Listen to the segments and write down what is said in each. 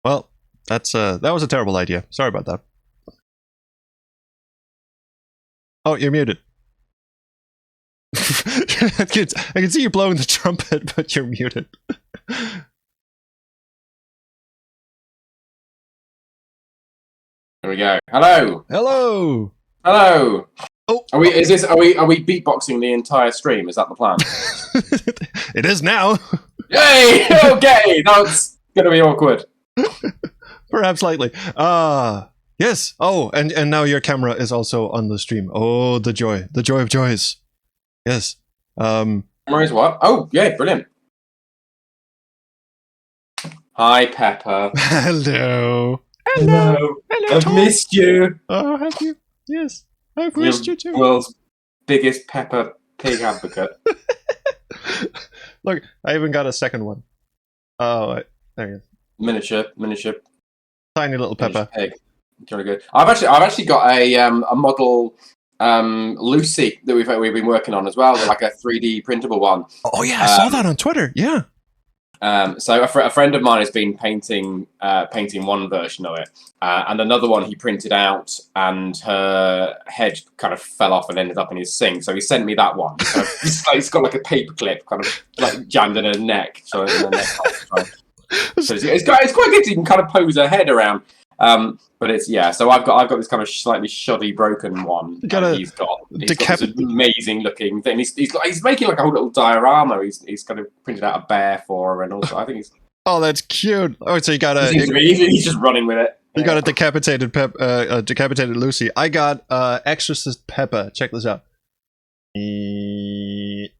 Well, that was a terrible idea. Sorry about that. Oh, you're muted. I can see you blowing the trumpet, but you're muted. There we go. Hello. Hello. Hello. Oh, are we beatboxing the entire stream? Is that the plan? It is now. Yay! Okay, that's gonna be awkward. Perhaps slightly. Yes. Oh, and now your camera is also on the stream. Oh, the joy of joys. Yes. Camera is what? Oh, yeah, brilliant. Hi, Pepper. Hello. Hello. I've Tom. missed you. Oh, have you? Yes, I've missed you too. World's biggest Pepper Pig advocate. Look, I even got a second one. Oh, there he is. Miniature, Tiny little Pepper. pig. Very good. I've actually got a model Lucy that we've been working on as well, like a 3D printable one. Oh yeah, I saw that on Twitter. Yeah. So a friend of mine has been painting one version of it, and another one he printed out, and her head kind of fell off and ended up in his sink. So he sent me that one. It's got like a paper clip kind of like jammed in her neck. So it's quite good. You can kind of pose her head around. But it's So I've got this kind of slightly shoddy, broken one. He's got this amazing looking thing. He's making like a whole little diorama. He's kind of printed out a bear for her, and also I think he's. Oh, that's cute. Oh, so you got a. He's just running with it. You got a decapitated decapitated Lucy. I got Exorcist Peppa. Check this out. You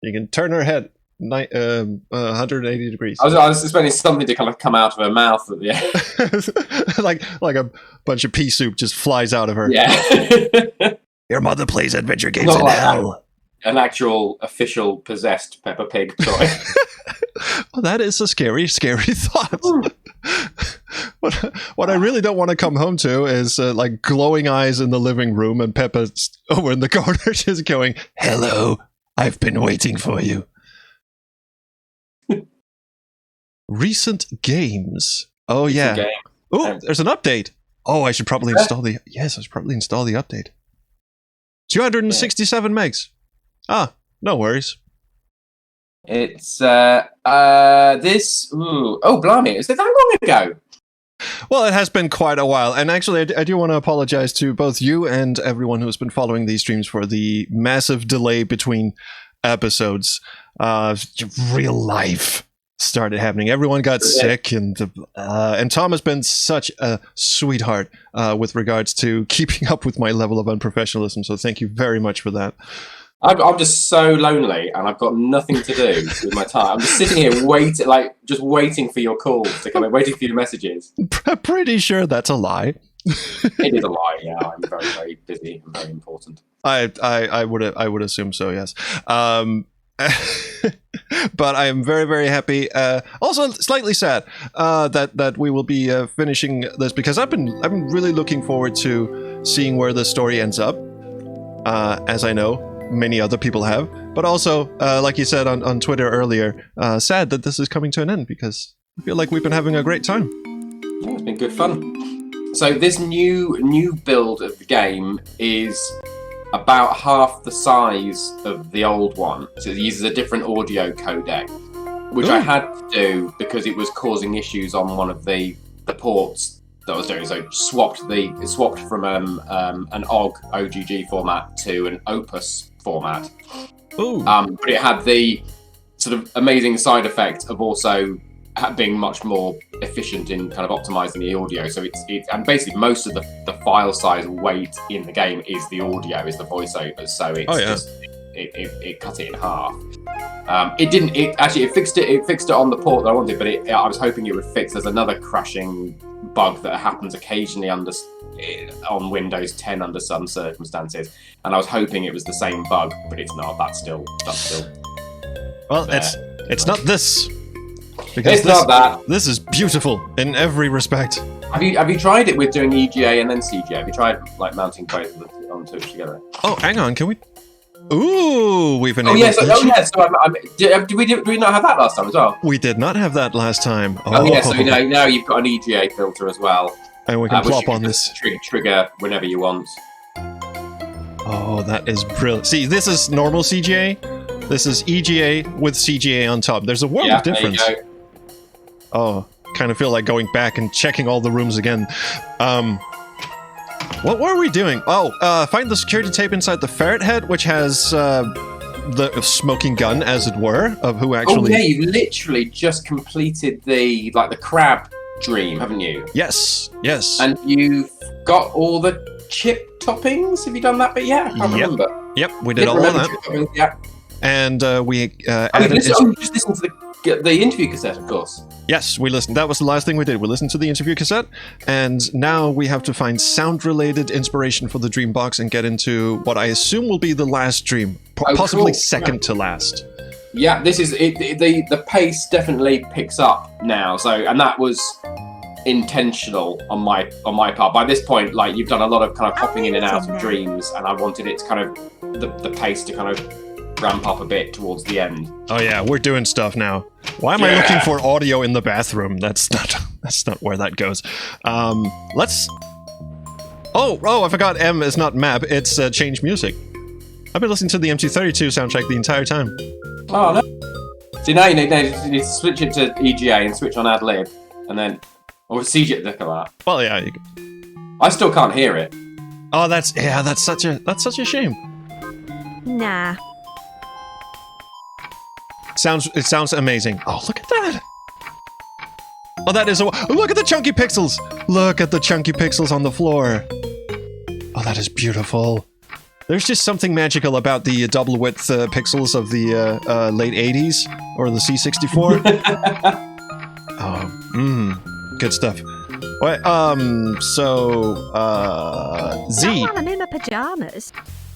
can turn her head 180 degrees. I was expecting something to kind of come out of her mouth at the end. like a bunch of pea soup just flies out of her. Yeah. Your mother plays adventure games in hell. An actual official possessed Peppa Pig toy. Well, that is a scary thought. What I really don't want to come home to is like glowing eyes in the living room and Peppa's over in the corner just going, "Hello, I've been waiting for you." Recent games. Oh yeah. Oh, there's an update. Oh, I should probably install the. Yes, I should probably install the update. 267 megs. Ah, no worries. It's this. Ooh, oh, blimey! Is it that long ago? Well, it has been quite a while, and actually, I do want to apologize to both you and everyone who's been following these streams for the massive delay between episodes. Real life started happening. Everyone got sick, and Tom has been such a sweetheart with regards to keeping up with my level of unprofessionalism. So thank you very much for that. I'm just so lonely, and I've got nothing to do with my time. I'm just sitting here waiting for your calls to come in, waiting for your messages. Pretty sure that's a lie. It is a lie. Yeah, I'm very, very busy and very important. I would assume so. Yes. But I am very, very happy. Also, slightly sad that we will be finishing this, because I've been really looking forward to seeing where the story ends up. As I know many other people have, but also, like you said on Twitter earlier, sad that this is coming to an end, because I feel like we've been having a great time. Yeah, it's been good fun. So this new build of the game is about half the size of the old one. So it uses a different audio codec, which I had to do because it was causing issues on one of the ports that I was doing. So it swapped from an OGG format to an Opus format. But it had the sort of amazing side effect of also being much more efficient in kind of optimizing the audio. So it's and basically most of the file size weight in the game is the audio, is the voiceovers. So it's it cut it in half. It fixed it on the port that I wanted, but I was hoping it would fix. There's another crashing bug that happens occasionally on Windows 10 under some circumstances, and I was hoping it was the same bug, but it's not. That's still. Well, there. it's not this. Because not that. This is beautiful in every respect. Have you tried it with doing EGA and then CGA? Have you tried like mounting both of them on Twitch together. Oh, hang on, can we? Ooh, we've enabled. Oh yes, did we not have that last time as well? We did not have that last time. Oh yeah, so now you've got an EGA filter as well, and we can plop on this this. Trigger whenever you want. Oh, that is brilliant. See, this is normal CGA. This is EGA with CGA on top. There's a world of difference. There you go. Oh, kind of feel like going back and checking all the rooms again. What were we doing? Oh, find the security tape inside the ferret head, which has the smoking gun, as it were, of who actually. Oh yeah, you've literally just completed the crab dream, haven't you? Yes, yes. And you've got all the chip toppings. Have you done that bit yet? I can't remember. Yep, we did all of that. Yeah. And we added. Just listen to the interview cassette, of course. Yes, we listened. That was the last thing we did. We listened to the interview cassette, and now we have to find sound-related inspiration for the dream box and get into what I assume will be the last dream, possibly second to last. Yeah, this is it. The pace definitely picks up now. So, and that was intentional on my part. By this point, like, you've done a lot of kind of popping in and out of dreams, and I wanted it to kind of the pace to kind of ramp up a bit towards the end. Oh yeah, we're doing stuff now. Why am I looking for audio in the bathroom? That's not where that goes. Let's. Oh, I forgot. M is not map. It's change music. I've been listening to the MT32 soundtrack the entire time. Oh no! See, now you need to switch it to EGA and switch on ad lib, and then or CJ look at that. Well, yeah. I still can't hear it. Oh, that's such a shame. Nah. It sounds amazing. Oh, look at that! Oh, that is look at the chunky pixels! Look at the chunky pixels on the floor. Oh, that is beautiful. There's just something magical about the double width pixels of the late 80s or the C64. Good stuff. Wait, Z. While I'm in my pajamas.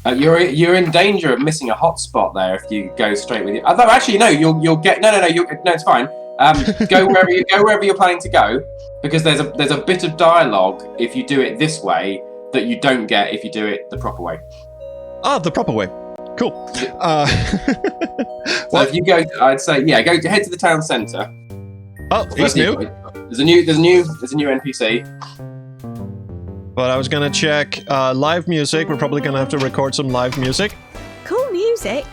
You're in danger of missing a hotspot there if you go straight with it. Although actually no, you'll get no, it's fine. Go wherever you're planning to go, because there's a bit of dialogue if you do it this way that you don't get if you do it the proper way. Oh, the proper way. Cool. So if you go, I'd say head to the town centre. Oh, he's new. There's a new NPC. But I was gonna check live music. We're probably gonna have to record some live music. Cool music.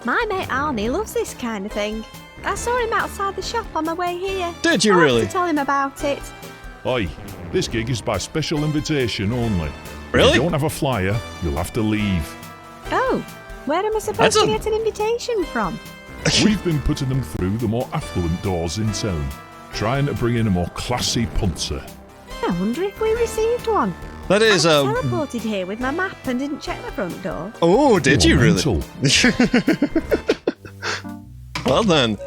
My mate Arnie loves this kind of thing. I saw him outside the shop on my way here. Did you I'll really? have to tell him about it. Oi, this gig is by special invitation only. Really? If you don't have a flyer, you'll have to leave. Oh, where am I supposed to get an invitation from? We've been putting them through the more affluent doors in town, trying to bring in a more classy punter. I wonder if we received one. That is I teleported here with my map and didn't check the front door. Oh, did you really? Mental. Well then.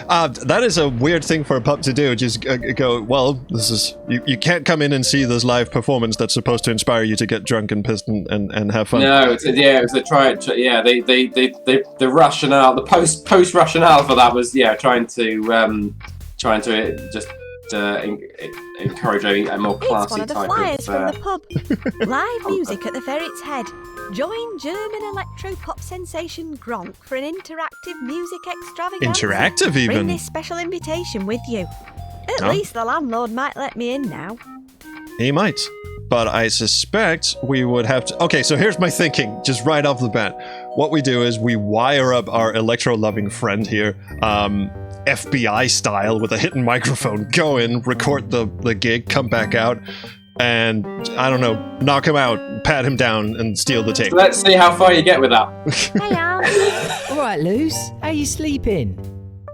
That is a weird thing for a pup to do. Just go, well, this is... You can't come in and see this live performance that's supposed to inspire you to get drunk and pissed and have fun. No, it was a try. Yeah, the rationale, the post rationale for that was trying to just encourage a more classy it's one of the type flyers from of. the pub. Live music at the Ferret's Head. Join German electro-pop sensation Gronk for an interactive music extravaganza. Interactive, even? Bring this special invitation with you. At least the landlord might let me in now. He might. But I suspect we would have to... Okay, so here's my thinking, just right off the bat. What we do is we wire up our electro-loving friend here, FBI style, with a hidden microphone, go in, record the gig, come back out, and, I don't know, knock him out, pat him down, and steal the tape. Let's see how far you get with that. Hey, Al. All right, Luce, how you sleeping?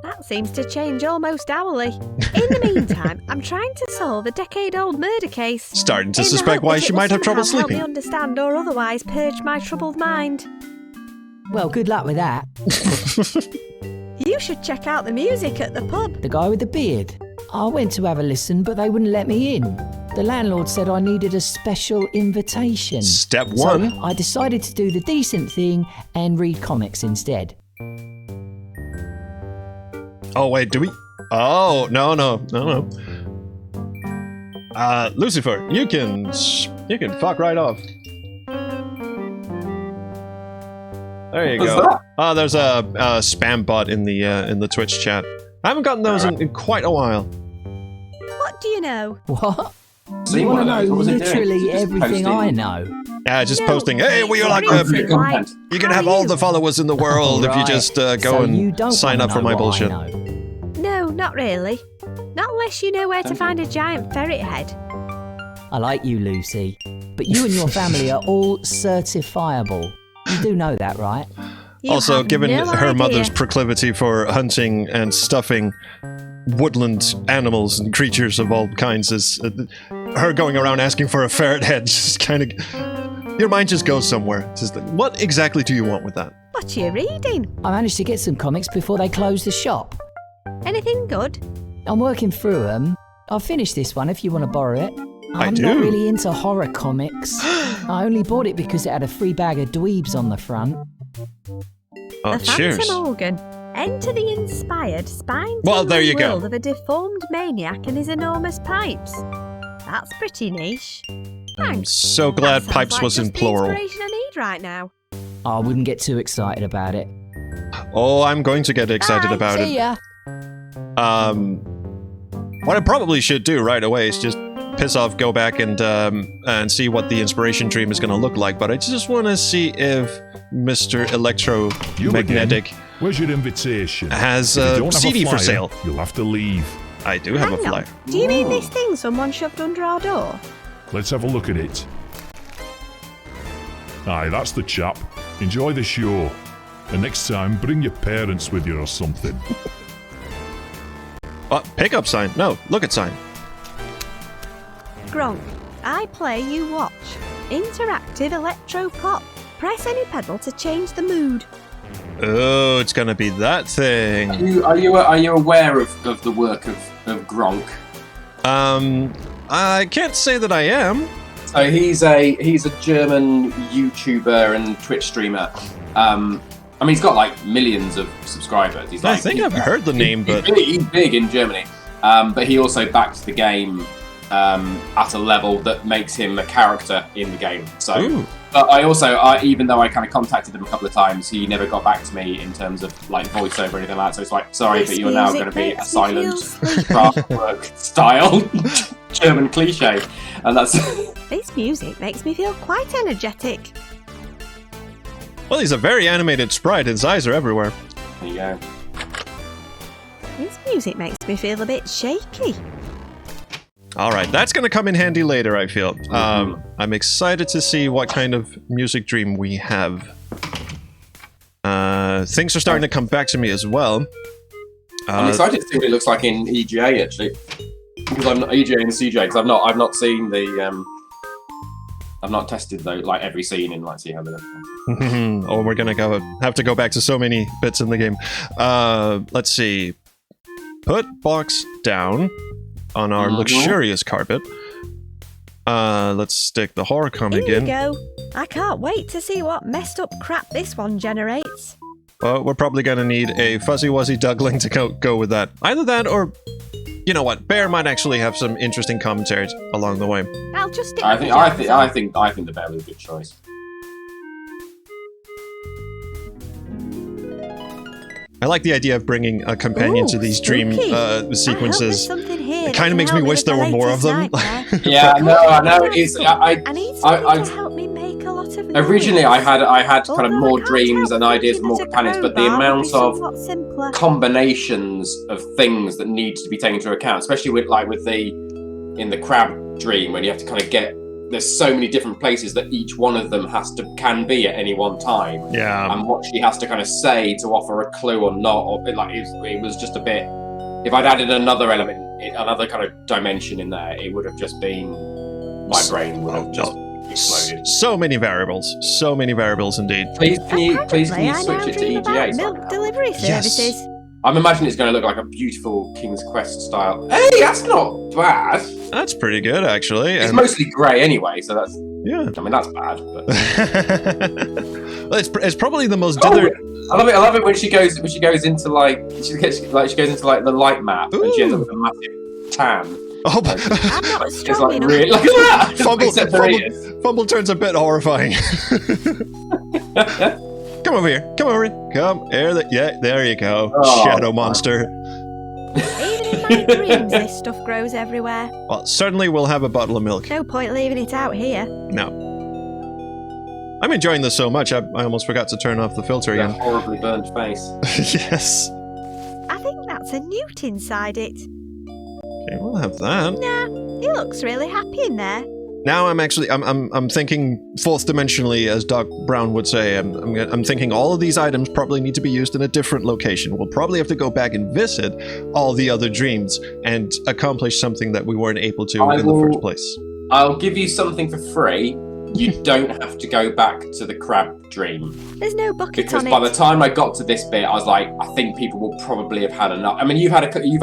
That seems to change almost hourly. In the meantime, I'm trying to solve a decade-old murder case. Starting to suspect why she might have trouble Help sleeping. me understand or otherwise purge my troubled mind. Well, good luck with that. You should check out the music at the pub. The guy with the beard. I went to have a listen, but they wouldn't let me in. The landlord said I needed a special invitation. Step one. So I decided to do the decent thing and read comics instead. Oh, wait, do we... Oh, no. Lucifer, you can fuck right off. There you What's go. that? Oh, there's a spam bot in the Twitch chat. I haven't gotten those in quite a while. What do you know? What? Seen You one want to of know those? What was it doing? literally Just everything posting- I know. Yeah, just No, posting. Hey, we it's are like everything, the- like, you can how have are all you? the followers in the world if you Right. just go So you and don't sign wanna up for know my what I bullshit. know. No, not really. Not unless you know where to find a giant ferret head. I like you, Lucy. But you and your family are all certifiable. You do know that, right? You Also, have given no her idea. mother's proclivity for hunting and stuffing woodland animals and creatures of all kinds, is her going around asking for a ferret head just kind of... Your mind just goes somewhere. It's just like, what exactly do you want with that? What are you reading? I managed to get some comics before they closed the shop. Anything good? I'm working through them. I'll finish this one if you want to borrow it. I'm do. not really into horror comics. I only bought it because it had a free bag of dweebs on the front. Oh, the cheers. Phantom Organ. Enter the inspired, spine Well, there you go. world of a deformed maniac and his enormous pipes. That's pretty niche. I'm Thanks. so That glad sounds Pipes like was in just the plural. inspiration I need right now. I wouldn't get too excited about it. Oh, I'm going to get excited Bye. about See it. ya. What I probably should do right away is just piss off, go back and see what the inspiration dream is going to look like. But I just want to see if Mr. Electromagnetic Where's your invitation? has If you a don't have CD a for flyer, sale. You'll have to leave. I do have a Hang flyer. on. Do you mean this thing someone shoved under our door? Let's have a look at it. Aye, that's the chap. Enjoy the show. And next time, bring your parents with you or something. Pickup sign. No, look at sign. Gronk, I play, you watch. Interactive electro pop. Press any pedal to change the mood. Oh, it's going to be that thing. Are you aware of the work of Gronk? I can't say that I am. So he's a German YouTuber and Twitch streamer. I mean, he's got like millions of subscribers. He's I like, think I've heard the name, but he's big in Germany. But he also backs the game at a level that makes him a character in the game. So, Ooh. but even though I kind of contacted him a couple of times, he never got back to me in terms of like voiceover or anything like that. So it's like, sorry, This but you're now music going to be a makes me silent feel sleepy. craftwork style German cliche, and that's. This music makes me feel quite energetic. Well, he's a very animated sprite. His eyes are everywhere. There you go. This music makes me feel a bit shaky. All right, that's going to come in handy later, I feel. I'm excited to see what kind of music dream we have. Things are starting to come back to me as well. I'm excited to see what it looks like in EGA actually, because I'm not EGA and CJ because I've not seen the I've not tested though like every scene and like see how they look. Oh, we're gonna have to go back to so many bits in the game. Let's see. Put box down on our luxurious carpet. Let's stick the horror comic Here in. you go. I can't wait to see what messed up crap this one generates. Well, we're probably gonna need a fuzzy wuzzy duckling to go with that. Either that or, you know what, Bear might actually have some interesting commentaries along the way. I'll just stick I with think the I jams think on. I think the bear was a good choice. I like the idea of bringing a companion to Ooh, these dream spooky. I hope sequences. there's something here It that kind of can makes me help wish with there the were more of latest them. nightmare. Yeah, I know. It's I need something I to help me make a lot of noise. originally I had kind of Although more I can't dreams help and ideas for thinking more that a companions, but the crowbar would amount be of somewhat simpler. combinations of things that need to be taken into account, especially with in the crab dream when you have to kind of there's so many different places that each one of them can be at any one time, Yeah. and what she has to kind of say to offer a clue or not, or it was just a bit. If I'd added another element, another kind of dimension in there, it would have just been my brain would have just exploded. So many variables indeed. Please can you Apparently, I now switch it to dream EGA? about so I milk can have delivery Yes. services. I'm imagining it's going to look like a beautiful King's Quest style. Hey, that's not bad. That's pretty good, actually. It's And mostly grey anyway, so that's. yeah. I mean, that's bad. But. Well, it's probably the most Oh, dither. I love it when she goes into like she goes into like the light map and she ends up with a massive tan. Oh, I'm not It's strong like enough. really look at that. Fumble, Except for fumble, ears. fumble turns a bit horrifying. Come over here. Come over here. Come here. Yeah, there you go. Oh, Shadow monster. Even in my dreams, this stuff grows everywhere. Well, certainly we'll have a bottle of milk. No point leaving it out here. No. I'm enjoying this so much, I almost forgot to turn off the filter That again. horribly burnt face. Yes. I think that's a newt inside it. Okay, we'll have that. Nah, he looks really happy in there. Now I'm thinking fourth dimensionally, as Doc Brown would say. I'm thinking all of these items probably need to be used in a different location. We'll probably have to go back and visit all the other dreams and accomplish something that we weren't able to in the first place. I'll give you something for free. You don't have to go back to the crab dream. There's no bucket Because on by it. the time I got to this bit, I was like, I think people will probably have had enough. I mean, you've had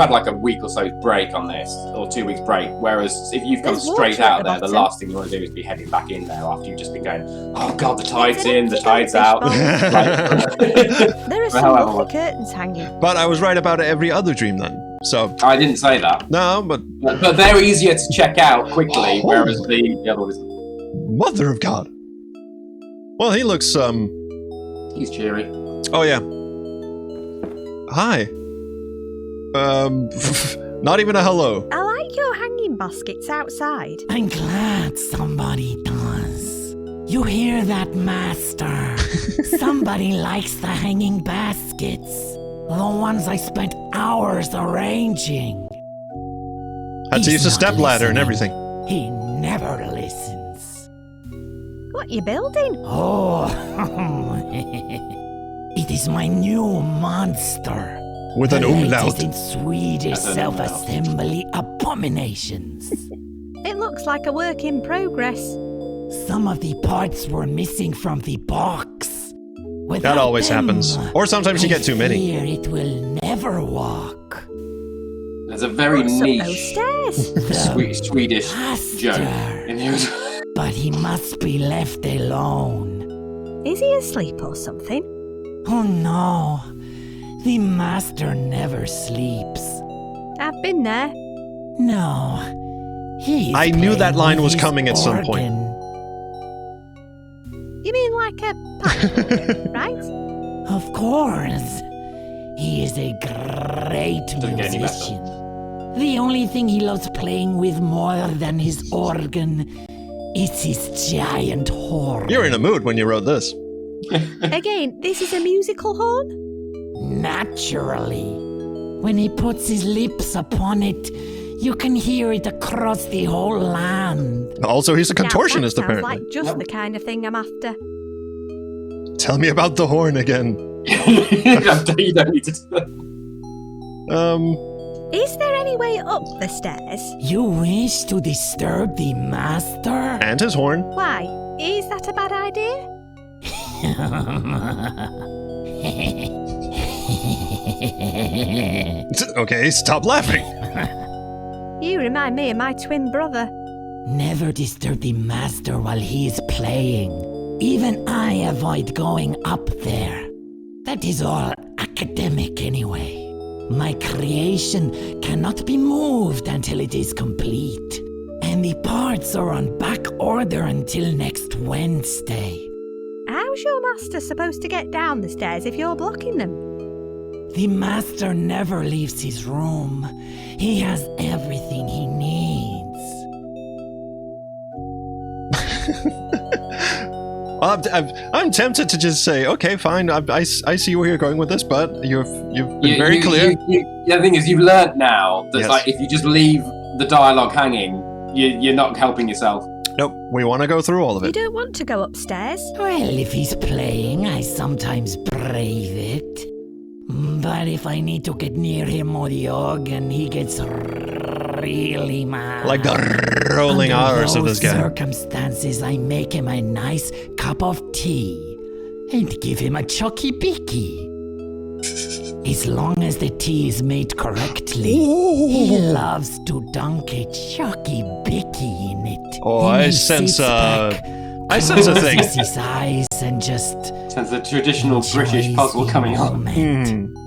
like a week or so break on this, or 2 weeks break. Whereas if you've come There's straight water at out the there, the bottom. last thing you want to do is be heading back in there after you've just been going, oh god, the tide's It's an in, the empty tide's goldfish out. bowl. There are some However lovely long. curtains hanging. But I was right about every other dream then. So, I didn't say that, no, but but they're easier to check out quickly, Oh. whereas the other one is. Mother of God. Well, he looks, He's cheery. oh yeah. Hi. Not even a hello. I like your hanging baskets outside. I'm glad somebody does. You hear that, Master? Somebody likes the hanging baskets. The ones I spent hours arranging. Had to He's use a not step ladder and listening. everything. He never listens. What you building? Oh, it is my new monster. With an The umlaut. latest in Swedish That's an umlaut. self-assembly abominations. It looks like a work in progress. Some of the parts were missing from the box. That Without always them, happens. Or sometimes you I get too many. fear it will never walk. There's a very What's up those niche stairs? The Swedish joke master. in the But he must be left alone. Is he asleep or something? Oh no, the master never sleeps. I've been there. No, he's I knew that playing line with was his coming at some point. organ. You mean like a pipe, right? Of course. He is a great Doesn't get any better. musician. The only thing he loves playing with more than his organ is his giant horn. You're in a mood when you wrote this. Again, this is a musical horn? Naturally. When he puts his lips upon it, you can hear it across the whole land. Also, he's a Now, contortionist, that sounds apparently. like just the kind of thing I'm after. Tell me about the horn again. you don't need to do that. Is there any way up the stairs? You wish to disturb the master? And his horn. Why? Is that a bad idea? Okay, stop laughing. You remind me of my twin brother. Never disturb the master while he is playing. Even I avoid going up there. That is all academic anyway. My creation cannot be moved until it is complete. And the parts are on back order until next Wednesday. How's your master supposed to get down the stairs if you're blocking them? The master never leaves his room. He has everything he needs. I'm tempted to just say, okay, fine. I see where you're going with this, but you've been very clear. The thing is, you've learnt now that Yes. like if you just leave the dialogue hanging, you're not helping yourself. Nope, we want to go through all of You it. don't want to go upstairs. Well, if he's playing, I sometimes brave it. But if I need to get near him or the organ, he gets really mad. Like the rolling Under hours of those this guy. circumstances, I make him a nice cup of tea and give him a chucky bicky. As long as the tea is made correctly, he loves to dunk a chucky bicky in it. Oh, Then I he sense, sits back, I sense a thing. closes his eyes and just Sounds the traditional enjoys British puzzle the coming on. moment.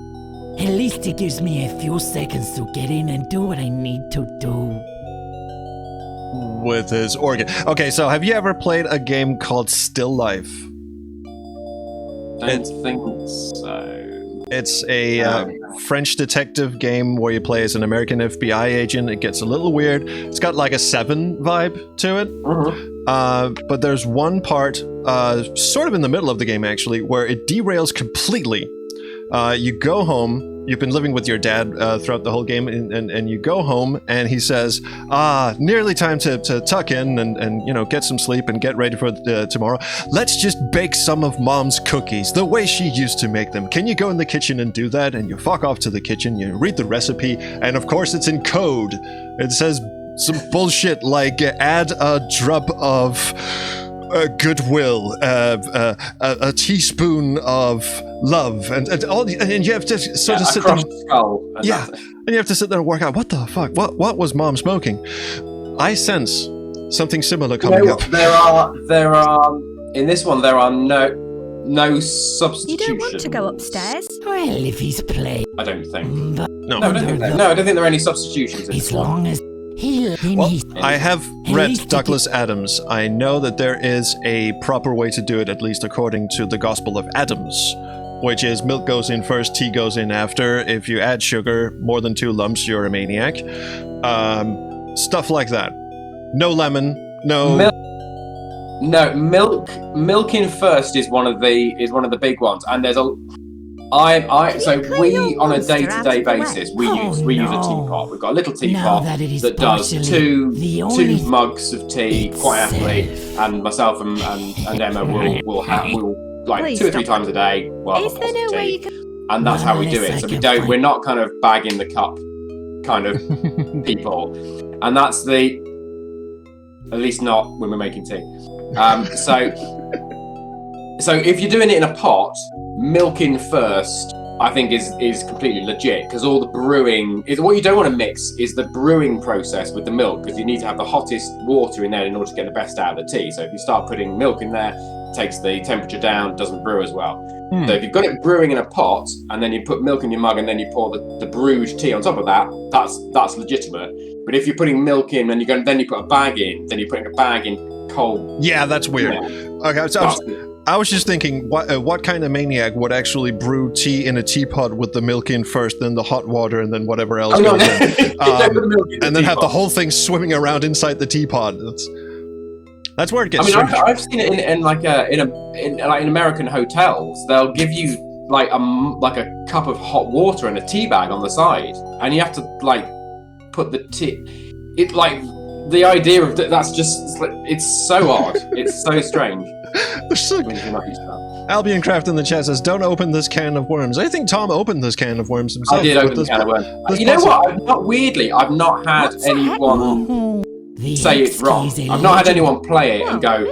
At least it gives me a few seconds to get in and do what I need to do. With his organ. Okay, so have you ever played a game called Still Life? don't think so. It's a French detective game where you play as an American FBI agent. It gets a little weird. It's got like a 7 vibe to it. But there's one part, sort of in the middle of the game actually, where it derails completely. You go home. You've been living with your dad throughout the whole game, and you go home, and he says, nearly time to tuck in and get some sleep and get ready for tomorrow. Let's just bake some of Mom's cookies the way she used to make them. Can you go in the kitchen and do that? And you fuck off to the kitchen, you read the recipe, and of course it's in code. It says some bullshit like, add a drop of goodwill, a teaspoon of love, and you have to sort of sit there. And you have to sit there and work out what the fuck, what was Mom smoking? I sense something similar coming up. There are in this one there are no substitutions. You don't want to go upstairs? Well, if he's playing, I don't think. No, I don't think there are any substitutions. as long as I have read Douglas Adams. I know that there is a proper way to do it, at least according to the Gospel of Adams, which is milk goes in first, tea goes in after. If you add sugar, more than 2 lumps, you're a maniac. Stuff like that. No lemon, no... Milk in first is one of the big ones, and there's a... we on a day-to-day basis we use a teapot. We've got a little teapot that does two mugs of tea quite happily, and myself and Emma will like 2 or 3 times a day. Well, Is there no way you can... and that's how we do it. So we're not kind of bagging the cup kind of people, and that's at least not when we're making tea. So if you're doing it in a pot, milk in first, I think is completely legit, because all the brewing is what you don't want to mix is the brewing process with the milk, because you need to have the hottest water in there in order to get the best out of the tea. So if you start putting milk in there, it takes the temperature down, doesn't brew as well. So if you've got it brewing in a pot and then you put milk in your mug and then you pour the brewed tea on top of that, that's legitimate. But if you're putting milk in and then you put a bag in, then you're putting a bag in cold. Yeah, that's weird. Okay, so I was just thinking, what kind of maniac would actually brew tea in a teapot with the milk in first, then the hot water, and then whatever else goes in, and then have the whole thing swimming around inside the teapot? That's where it gets. I mean, I've seen it in American hotels. They'll give you like a cup of hot water and a tea bag on the side, and you have to like put the tea. It like the idea of that's just it's so odd. It's so strange. Albion Craft in the chat says, "Don't open this can of worms." I think Tom opened this can of worms himself. I did open the can of worms. You know what? I've not had anyone say it's wrong. I've not had anyone play it and go,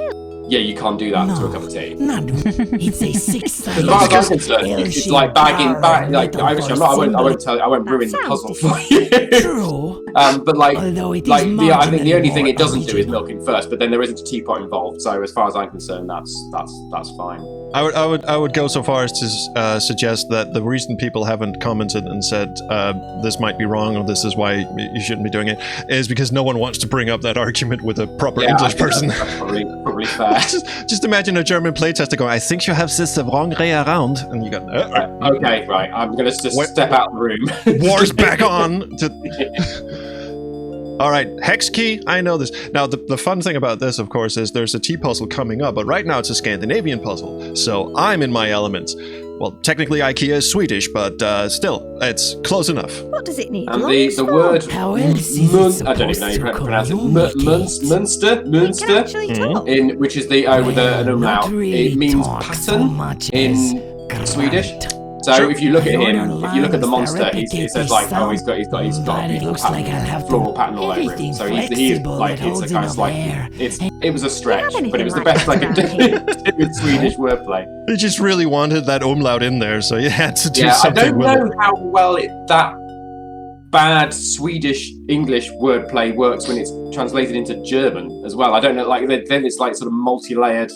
yeah, you can't do that to a cup of tea. It's a 6-sided. As far as I'm concerned, it's like bagging. Like, I won't ruin the puzzle for you. True. But I think the only thing it doesn't do is original. milk in first. But then there isn't a teapot involved, so as far as I'm concerned, that's fine. I would go so far as to suggest that the reason people haven't commented and said this might be wrong or this is why you shouldn't be doing it is because no one wants to bring up that argument with a proper English person. That's probably fair. just imagine a German playtester going, "I think you have this the wrong way around," and you go, "Okay, right, I'm going to just step out of the room." War's back on. All right, hex key, I know this. Now, the fun thing about this, of course, is there's a tea puzzle coming up, but right now it's a Scandinavian puzzle, so I'm in my element. Well, technically IKEA is Swedish, but still, it's close enough. What does it need? And the word How else is it I don't even know how you pronounce it. Munster, which is the O with an umlaut. It means pattern in Swedish. So if you look at him, if you look at the monster, it says like, oh, he's got floral pattern all over him. So he's like, it's a kind of like, it was a stretch, but it was the best I could do with Swedish wordplay. He just really wanted that umlaut in there, so you had to do something with it. I don't know how well that bad Swedish English wordplay works when it's translated into German as well. I don't know, like then it's like sort of multi-layered.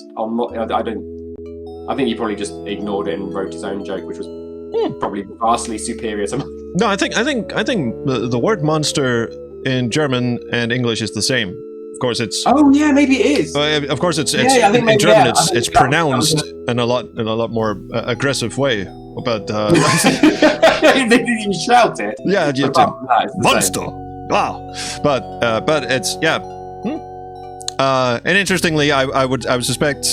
I think he probably just ignored it and wrote his own joke, which was probably vastly superior to mine. No, I think the word monster in German and English is the same. Of course, it's. Oh yeah, maybe it is. Of course, it's in German. It's pronounced in a lot more aggressive way. But you shout it. yeah, you It's the monster. same. Wow. But it's and interestingly, I would suspect,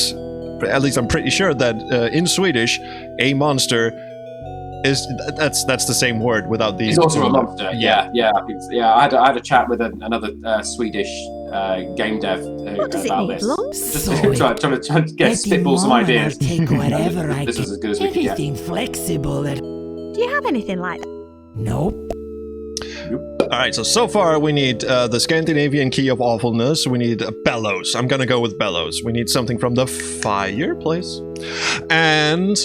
at least I'm pretty sure that in Swedish, a monster is that's the same word without the. He's also a monster. Yeah. I had a chat with another Swedish game dev What does it about need, this. lumps? Just Sorry. trying to get spitball some ideas. I'll take whatever I This can. is as good as we can get. Anything flexible that. Do you have anything like that? Nope. All right, so far we need the Scandinavian key of awfulness. We need bellows. I'm gonna go with bellows. We need something from the fireplace, and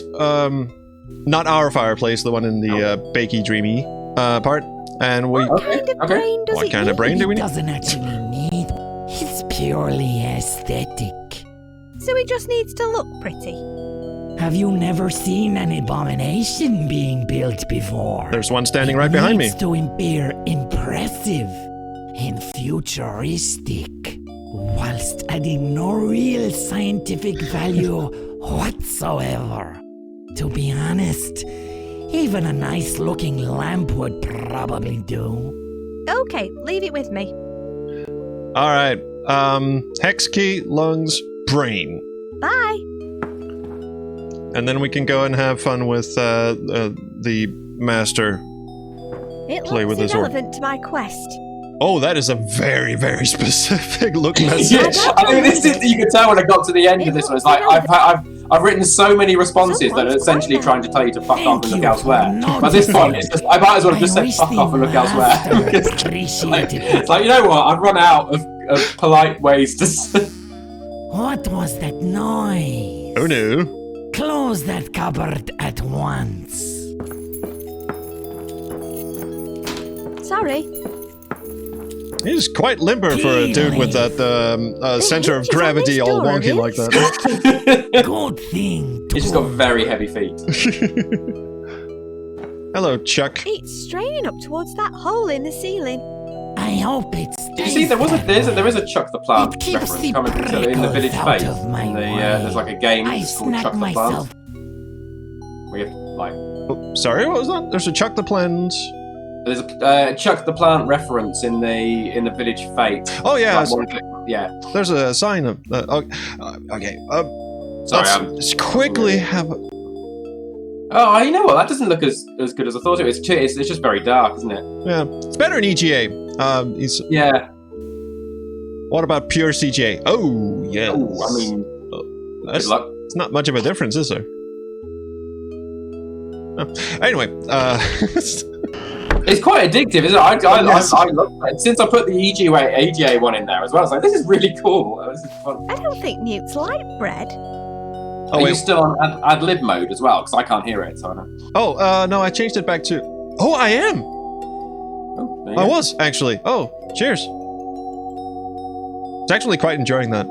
not our fireplace, the one in the bakey dreamy part. And we. What kind of brain does What it kind of brain need? do we He need? doesn't actually need. He's purely aesthetic. So it just needs to look pretty. Have you never seen an abomination being built before? There's one standing right behind me. Needs to appear impressive and futuristic, whilst adding no real scientific value whatsoever. To be honest, even a nice-looking lamp would probably do. Okay, leave it with me. All right. Hex key, lungs, brain. Bye. And then we can go and have fun with the master. It Play looks with his orb. irrelevant to my quest. Oh, that is a very, very specific look message. Yeah, I think this is. You can tell when I got to the end of this one. It's like I've written so many responses that are essentially trying to tell you to fuck off and look elsewhere. But at this point, it's just I might as well have just said fuck off and look elsewhere. It's like, you know what? I've run out of polite ways to say. What was that noise? Oh no. Close that cupboard at once. Sorry. He's quite limber for a dude with that center of hinges on gravity this all door, wonky is? like that. Good thing. He's just got very heavy feet. Hello, Chuck. It's straining up towards that hole in the ceiling. I hope it's. Did you see there is a Chuck the Plant It keeps reference the coming in the Village prickles Fate? out of my There's like a game I that's called snack Chuck the myself. Plant. We have like Oh, sorry, what was that? There's a Chuck the Plant. there's a Chuck the Plant reference in the Village Fate. Oh yeah, Yeah. there's a sign of. Okay. Sorry, let's quickly have. Oh, you know what? That doesn't look as good as I thought it was. It's just very dark, isn't it? Yeah, it's better in EGA. Yeah. What about pure CGA? Oh yes. Ooh, I mean, That's good luck. it's not much of a difference, is there? Oh. Anyway, It's quite addictive, isn't it? I love it. Since I put the EGA one in there as well, I was like, this is really cool. This is fun. I don't think newts like bread. Are you wait. still on ad lib mode as well? Because I can't hear it, so I don't. no, I changed it back to. Oh, I am. Oh, there you I go. was actually. Oh, cheers. It's actually quite enjoying that.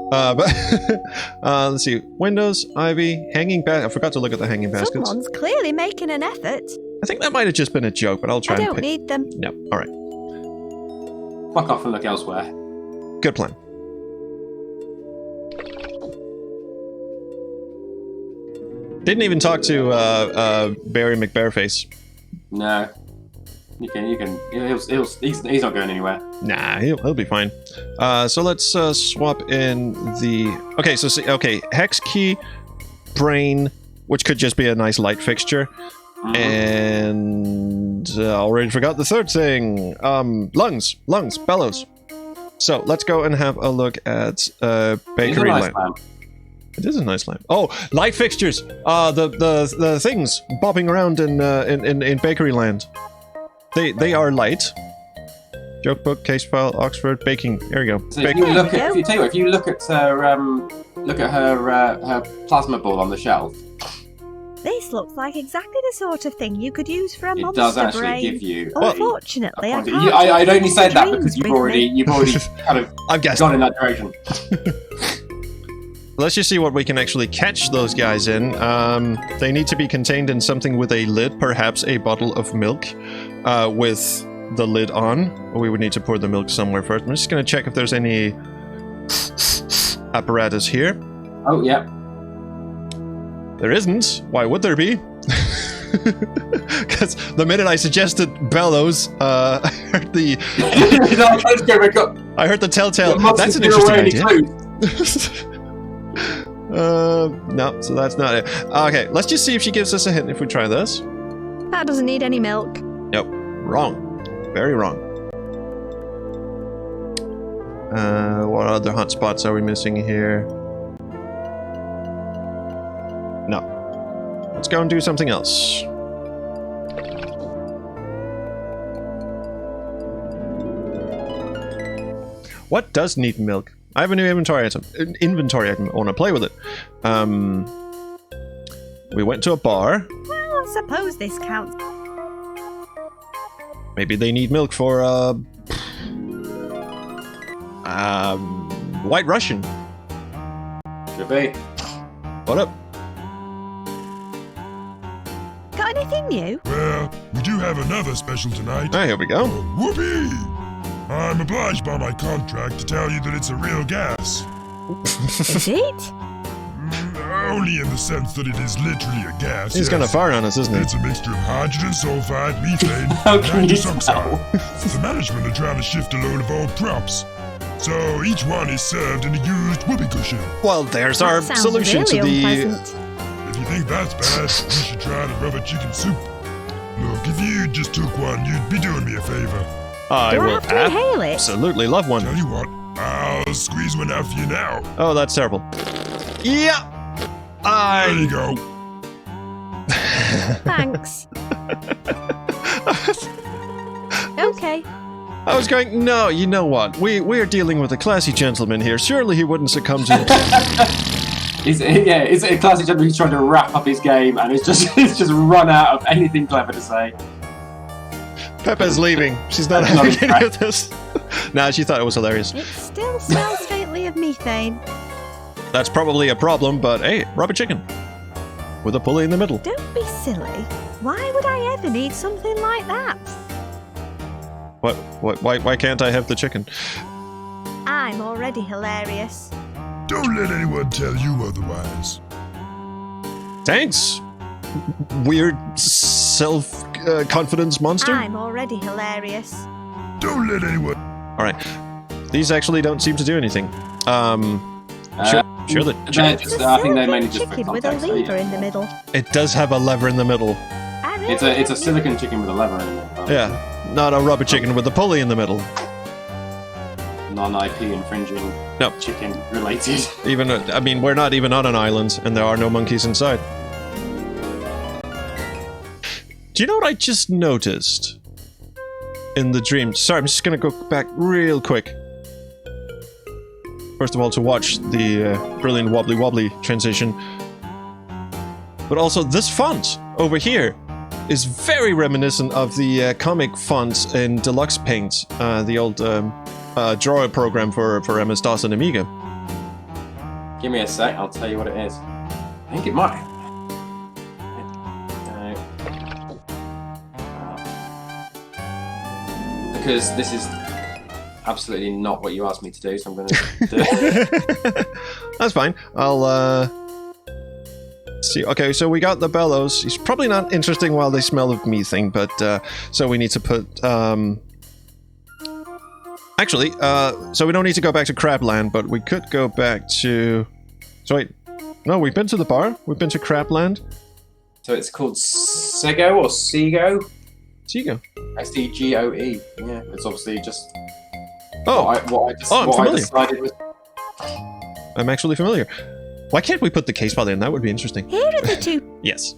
But let's see. Windows, Ivy, hanging basket. I forgot to look at the hanging baskets. Someone's clearly making an effort. I think that might have just been a joke, but I'll try I and don't pick. need them. No. All right. Fuck off and look elsewhere. Good plan. Didn't even talk to Barry McBareface. No. You can. He's not going anywhere. Nah, he'll be fine. So let's swap in the. Okay, so okay, hex key, brain, which could just be a nice light fixture, and already forgot the third thing. Lungs, bellows. So let's go and have a look at He's a bakery nice lamp. man. It is a nice lamp. Oh, light fixtures. The things bobbing around in bakery land. They are light. Joke book, case file, Oxford, baking. There you go. So if you look at her plasma ball on the shelf, This looks like exactly the sort of thing you could use for a it monster does actually brain. give you. Unfortunately, I a can't. I'd only take said that dreams because you've with already me. kind of I'm guessing. gone in that direction. Let's just see what we can actually catch those guys in. They need to be contained in something with a lid, perhaps a bottle of milk with the lid on. We would need to pour the milk somewhere first. I'm just going to check if there's any apparatus here. Oh yeah. There isn't. Why would there be? Because the minute I suggested bellows, I heard the... I heard the telltale. That's an interesting idea. No, so that's not it. Okay, let's just see if she gives us a hint if we try this. That doesn't need any milk. Nope. Wrong. Very wrong. What other hot spots are we missing here? No. Let's go and do something else. What does need milk? I have a new inventory item. I want to play with it. We went to a bar. Well, I suppose this counts. Maybe they need milk for White Russian. Could be. What up? Got anything new? Well, we do have another special tonight. Ah, here we go. Whoopee! I'm obliged by my contract to tell you that it's a real gas. Is it? Only in the sense that it is literally a gas. He's gonna fart on us, isn't he? It's a mixture of hydrogen sulfide, methane, How and can you nitrous tell? oxide. The management are trying to shift a load of old props. So each one is served in a used whoopee cushion. Well, there's our That sounds solution to really the... unpleasant. If you think that's bad, you should try the rubber chicken soup. Look, if you just took one, you'd be doing me a favor. I Do I will have to inhale it? absolutely love one. Tell you what, I'll squeeze one out for you now. Oh, that's terrible. Yeah! There you go. Thanks. Okay. I was going, no, you know what? We're dealing with a classy gentleman here. Surely he wouldn't succumb to... It's a classic gentleman who's trying to wrap up his game and it's just run out of anything clever to say. Peppa's leaving. She's not That's not having any right. of this. Nah, she thought it was hilarious. It still smells faintly of methane. That's probably a problem, but hey, rubber chicken. With a pulley in the middle. Don't be silly. Why would I ever need something like that? Why can't I have the chicken? I'm already hilarious. Don't let anyone tell you otherwise. Thanks. Weird self-confidence monster. I'm already hilarious. Don't let anyone... Alright. These actually don't seem to do anything. Sure that It's a I think they silicone mainly just for chicken with a context. lever in the middle. it does have a lever in the middle. I really It's a don't silicon chicken with a lever in it. Yeah. Not a rubber chicken with a pulley in the middle. Non-IP infringing No. chicken related. Even, I mean, we're not even on an island, and there are no monkeys inside. Do you know what I just noticed? In the dream. Sorry, I'm just gonna go back real quick. First of all, to watch the brilliant wobbly wobbly transition. But also, this font over here is very reminiscent of the comic fonts in Deluxe Paint, the old drawer program for MS-DOS and Amiga. Give me a sec, I'll tell you what it is. I think it might. Because this is absolutely not what you asked me to do, so I'm going to do it. That's fine. I'll see. Okay, so we got the bellows. It's probably not interesting while they smell of methane, but so we need to put actually, so we don't need to go back to Crabland, but we could go back to... So wait, no, we've been to the bar. We've been to Crabland. So it's called Sego or Sego? Sego. S-E-G-O-E. Yeah, it's obviously just Oh, what I'm I familiar. decided was... I'm actually familiar. Why can't we put the case file in? That would be interesting. Here are the two. Yes.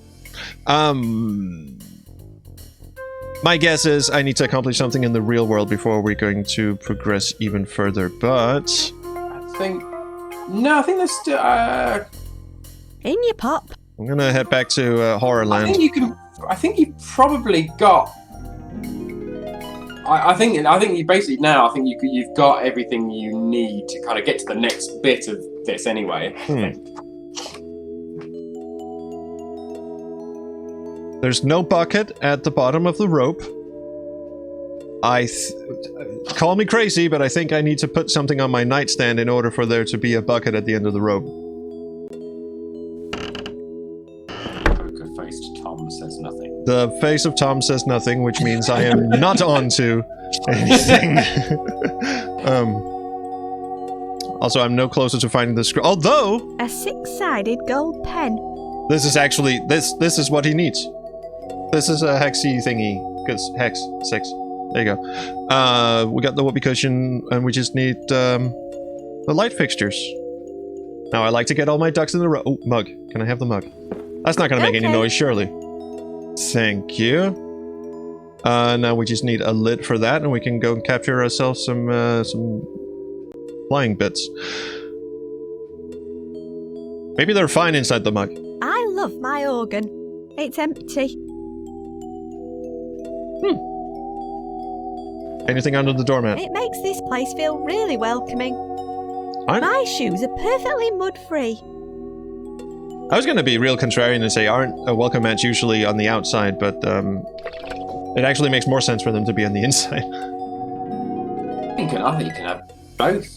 My guess is I need to accomplish something in the real world before we're going to progress even further, but... I think there's still... In your pop. I'm gonna head back to Horrorland. I think you've probably got... I think you basically now, I think you've got everything you need to kind of get to the next bit of this anyway. There's no bucket at the bottom of the rope. Call me crazy, but I think I need to put something on my nightstand in order for there to be a bucket at the end of the rope. faced Tom says nothing. The face of Tom says nothing, which means I am not on to anything. Also, I'm no closer to finding the scroll. Although A 6-sided gold pen. this is actually this is what he needs. This is a hexy thingy because hex 6. There you go. We got the whoopee cushion, and we just need the light fixtures. Now I like to get all my ducks in a row. Oh, mug. Can I have the mug? That's not gonna make any Okay. noise, surely. Thank you. Now we just need a lid for that, and we can go and capture ourselves some flying bits. Maybe they're fine inside the mug. I love my organ. It's empty. Anything under the doormat? It makes this place feel really welcoming. I'm- My shoes are perfectly mud-free. I was gonna be real contrarian and say aren't welcome mats usually on the outside, but it actually makes more sense for them to be on the inside. I think you can have both.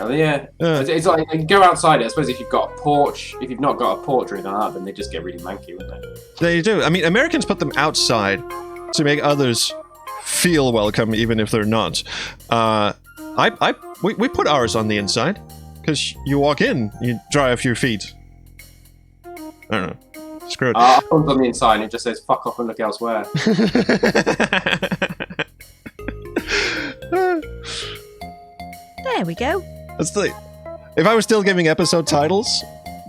Yeah. Yeah. It's like you go outside. I suppose if you've got a porch, if you've not got a porch or anything like that, then they just get really manky, wouldn't they? They do. I mean, Americans put them outside to make others feel welcome, even if they're not. We put ours on the inside because you walk in, you dry off your feet. I don't know. Screw it. Our phone's on the inside and it just says "fuck off and look elsewhere." There we go. That's the. If I was still giving episode titles,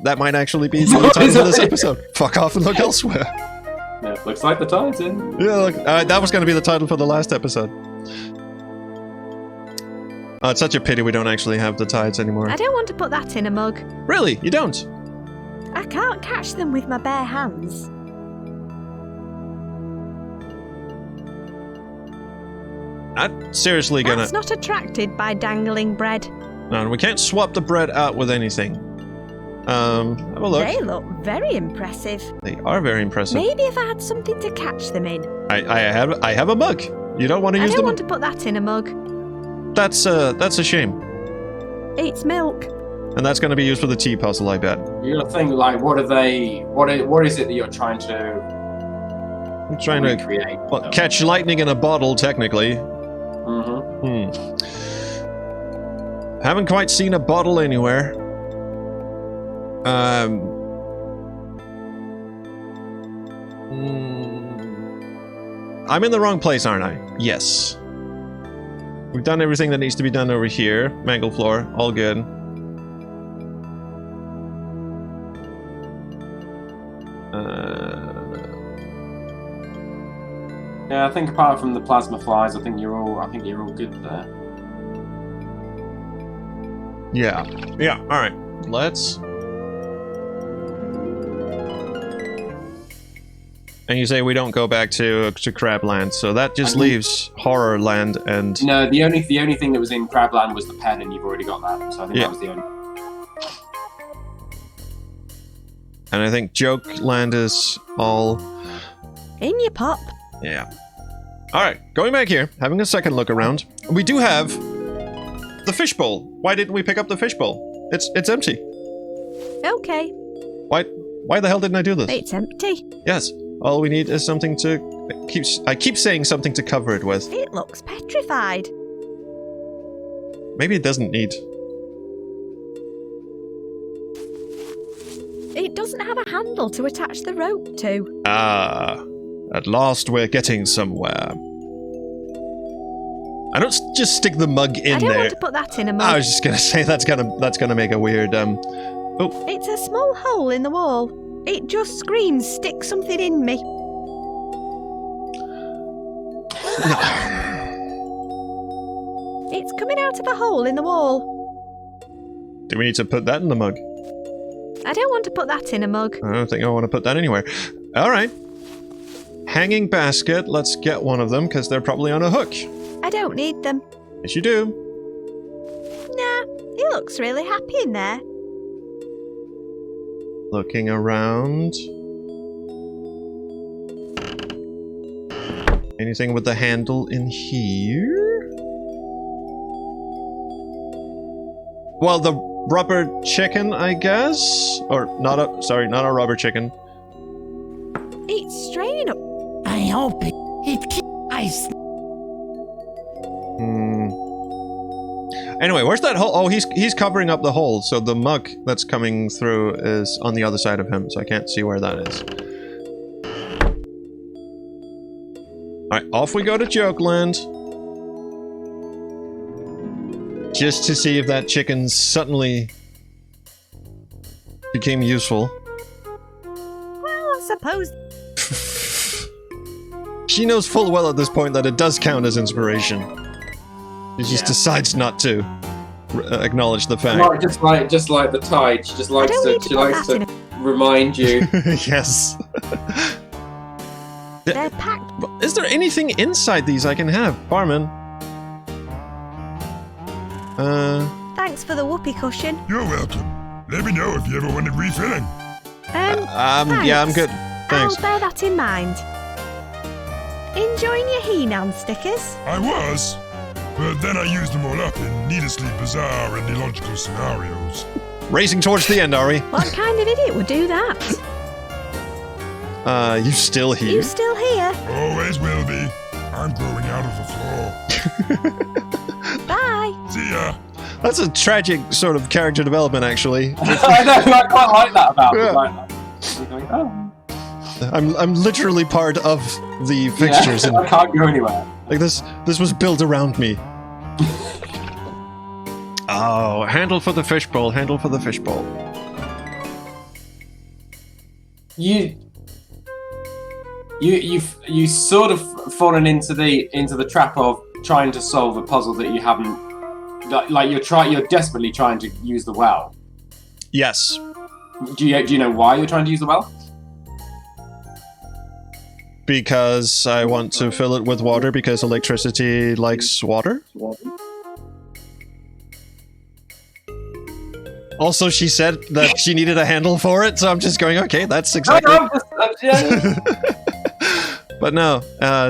that might actually be the title of this episode. Fuck off and look elsewhere. Yeah, looks like the tide's in. Yeah, look, that was going to be the title for the last episode. Oh, it's such a pity we don't actually have the tides anymore. I don't want to put that in a mug. Really? You don't? I can't catch them with my bare hands. I'm seriously gonna... That's not attracted by dangling bread. No, we can't swap the bread out with anything. Have a look. They look very impressive. They are very impressive. Maybe if I had something to catch them in. I have a mug. You don't want to I use don't the want to put that in a mug. That's a shame. It's milk. And that's going to be used for the tea puzzle, I bet. You gotta think like, what are they? What is it that you're trying to I'm trying to recreate? catch lightning in a bottle, technically. Mm-hmm. Haven't quite seen a bottle anywhere. I'm in the wrong place, aren't I? Yes. We've done everything that needs to be done over here. Mangle floor, all good. Yeah, I think apart from the plasma flies, I think you're all good there. Yeah. Yeah, alright. Let's... And you say we don't go back to Crabland, so that just leaves Horrorland and... No, the only thing that was in Crabland was the pen, and you've already got that. So I think Yeah. that was the only. And I think Jokeland is all... In your pop. Yeah. Alright, going back here, having a second look around. We do have the fishbowl. Why didn't we pick up the fishbowl? It's empty. Okay. Why the hell didn't I do this? It's empty. Yes. All we need is something to I keep saying something to cover it with. It looks petrified. Maybe it doesn't need. It doesn't have a handle to attach the rope to. Ah, at last we're getting somewhere. I don't just stick the mug in I don't there. want to put that in a mug. I was just gonna say that's gonna make a weird Oh, It's a small hole in the wall. It just screams, stick something in me. It's coming out of a hole in the wall. do we need to put that in the mug? I don't want to put that in a mug. I don't think I want to put that anywhere. All right. Hanging basket. Let's get one of them because they're probably on a hook. I don't need them. Yes, you do. Nah, he looks really happy in there. Looking around. Anything with the handle in here? Well, the rubber chicken, I guess? Or not a... Sorry, not a rubber chicken. He It's straining up. I hope it Anyway, where's that hole? Oh, he's covering up the hole, so the mug that's coming through is on the other side of him, so I can't see where that is. Alright, off we go to Jokeland. Just to see if that chicken suddenly became useful. Well, I suppose. She knows full well at this point that it does count as inspiration. She just decides not to acknowledge the fact. Well, just like the tide, she just likes to remind you. Yes. They're packed. Is there anything inside these I can have, barman? Thanks for the whoopee cushion. You're welcome. Let me know if you ever wanted refilling. Yeah, I'm good. Thanks. I'll bear that in mind. Enjoying your He-Man stickers? I was, but then I used them all up in needlessly bizarre and illogical scenarios. Racing towards the end, are we? What kind of idiot would do that? You still here? You still here? Always will be. I'm growing out of the floor. Bye. See ya. That's a tragic sort of character development, actually. I know, I quite like that about it. Yeah. Like, you're going, oh. I'm literally part of the fixtures, Yeah, and I can't go anywhere. like this was built around me. Oh, handle for the fishbowl, handle for the fishbowl. You sort of fallen into the trap of trying to solve a puzzle that you haven't. Like you're desperately trying to use the well. Yes. Do you know why you're trying to use the well? Because I want to fill it with water because electricity likes water. Also, she said that she needed a handle for it, so I'm just going, okay, that's exactly... But no,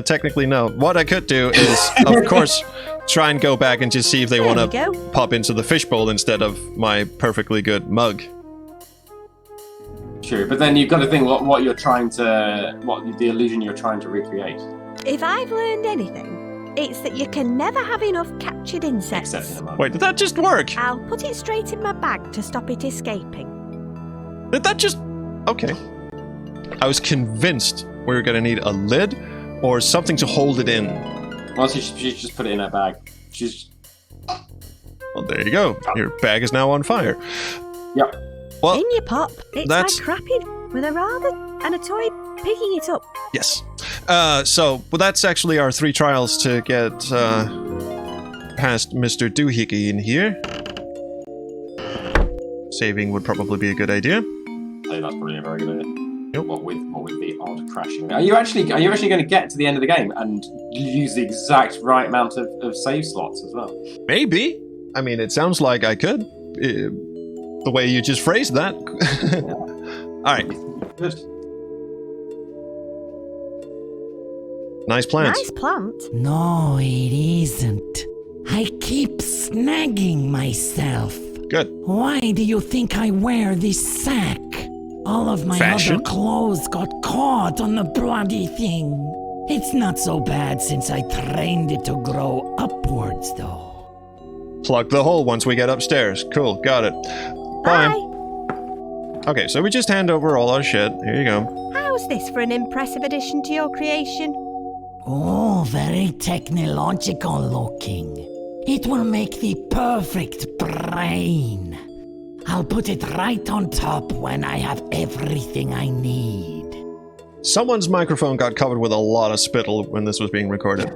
technically no. What I could do is, of course, try and go back and just see if they want to pop into the fishbowl instead of my perfectly good mug. True, but then you've got to think what you're trying to... what the illusion you're trying to recreate. If I've learned anything, it's that you can never have enough captured insects. Except in a mug. Wait, did that just work? I'll put it straight in my bag to stop it escaping. Did that just... Okay. I was convinced we were going to need a lid or something to hold it in. Well, she just put it in her bag. Well, there you go. Your bag is now on fire. Yep. Well, In your pop, it's that's- like crappy with a rather and a toy picking it up. yes. Well, that's actually our 3 trials to get past Mr. Doohickey in here. Saving would probably be a good idea. I think that's probably a very good idea. Yep. What with the odd crashing? Are you actually going to get to the end of the game and use the exact right amount of save slots as well? Maybe. I mean, it sounds like I could. The way you just phrased that. All right. Good. Nice plants. Nice plant. No, it isn't. I keep snagging myself. Good. Why do you think I wear this sack? All of my Fashion? other clothes got caught on the bloody thing. It's not so bad since I trained it to grow upwards, though. Plug the hole once we get upstairs. Cool. Got it. Bye. Okay, so we just hand over all our shit. Here you go. How's this for an impressive addition to your creation? Oh, very technological looking. It will make the perfect brain. I'll put it right on top when I have everything I need. Someone's microphone got covered with a lot of spittle when this was being recorded.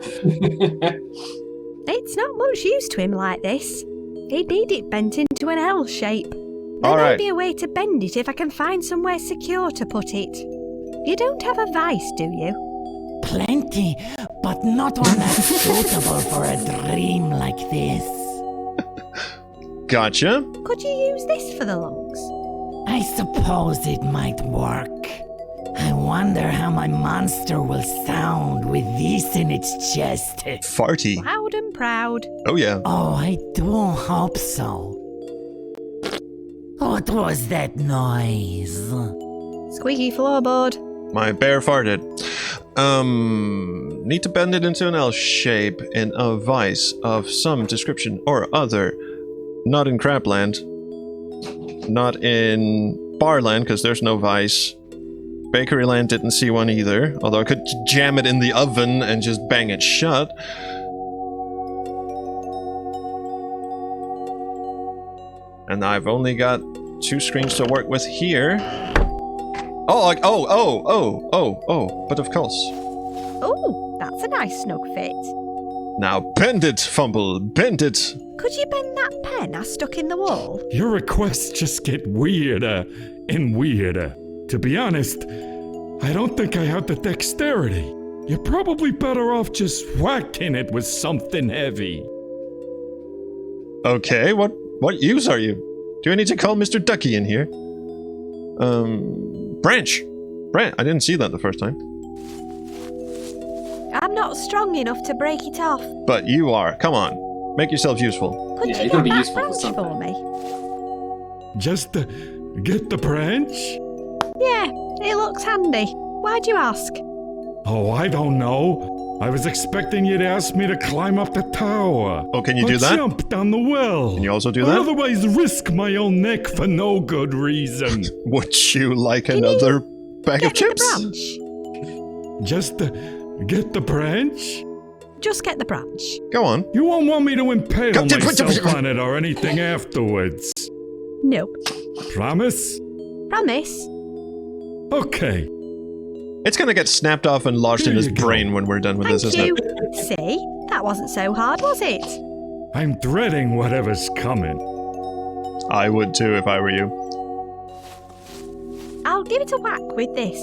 It's not much use to him like this. He'd need it bent into an L shape. There All may right. be a way to bend it if I can find somewhere secure to put it. You don't have a vice, do you? Plenty, but not one that's suitable for a dream like this. Gotcha. Could you use this for the lungs? I suppose it might work. I wonder how my monster will sound with this in its chest. Farty. Loud and proud. Oh, yeah. Oh, I do hope so. What was that noise? Squeaky floorboard. My bear farted. Need to bend it into an L shape in a vise of some description or other. Not in Crabland. Not in Barland, because there's no vise. Bakeryland didn't see one either, although I could jam it in the oven and just bang it shut. And I've only got 2 screens to work with here. Oh, like, but of course. Oh, that's a nice snug fit. Now bend it, Fumble, bend it. Could you bend that pen I stuck in the wall? Your requests just get weirder and weirder. To be honest, I don't think I have the dexterity. You're probably better off just whacking it with something heavy. Okay, what use are you? Do I need to call Mr. Ducky in here? Branch. I didn't see that the first time. I'm not strong enough to break it off. But you are. Come on. Make yourself useful. Could Yeah, you you're gonna get be that useful for branch something. for me? Just get the branch? Yeah, it looks handy. Why'd you ask? Oh, I don't know. I was expecting you to ask me to climb up the tower. Oh, can you or do that? jump down the well. Can you also do Or that? otherwise risk my own neck for no good reason. Would you like Can another bag of Get me the chips? branch. Just get the branch? Just get the branch. Go on. You won't want me to impale Come to- myself on it or anything afterwards. Nope. Promise? Promise. Okay. It's gonna get snapped off and lodged in Here his you go. brain when we're done with Thank this, isn't you. it? See? That wasn't so hard, was it? I'm dreading whatever's coming. I would too if I were you. I'll give it a whack with this.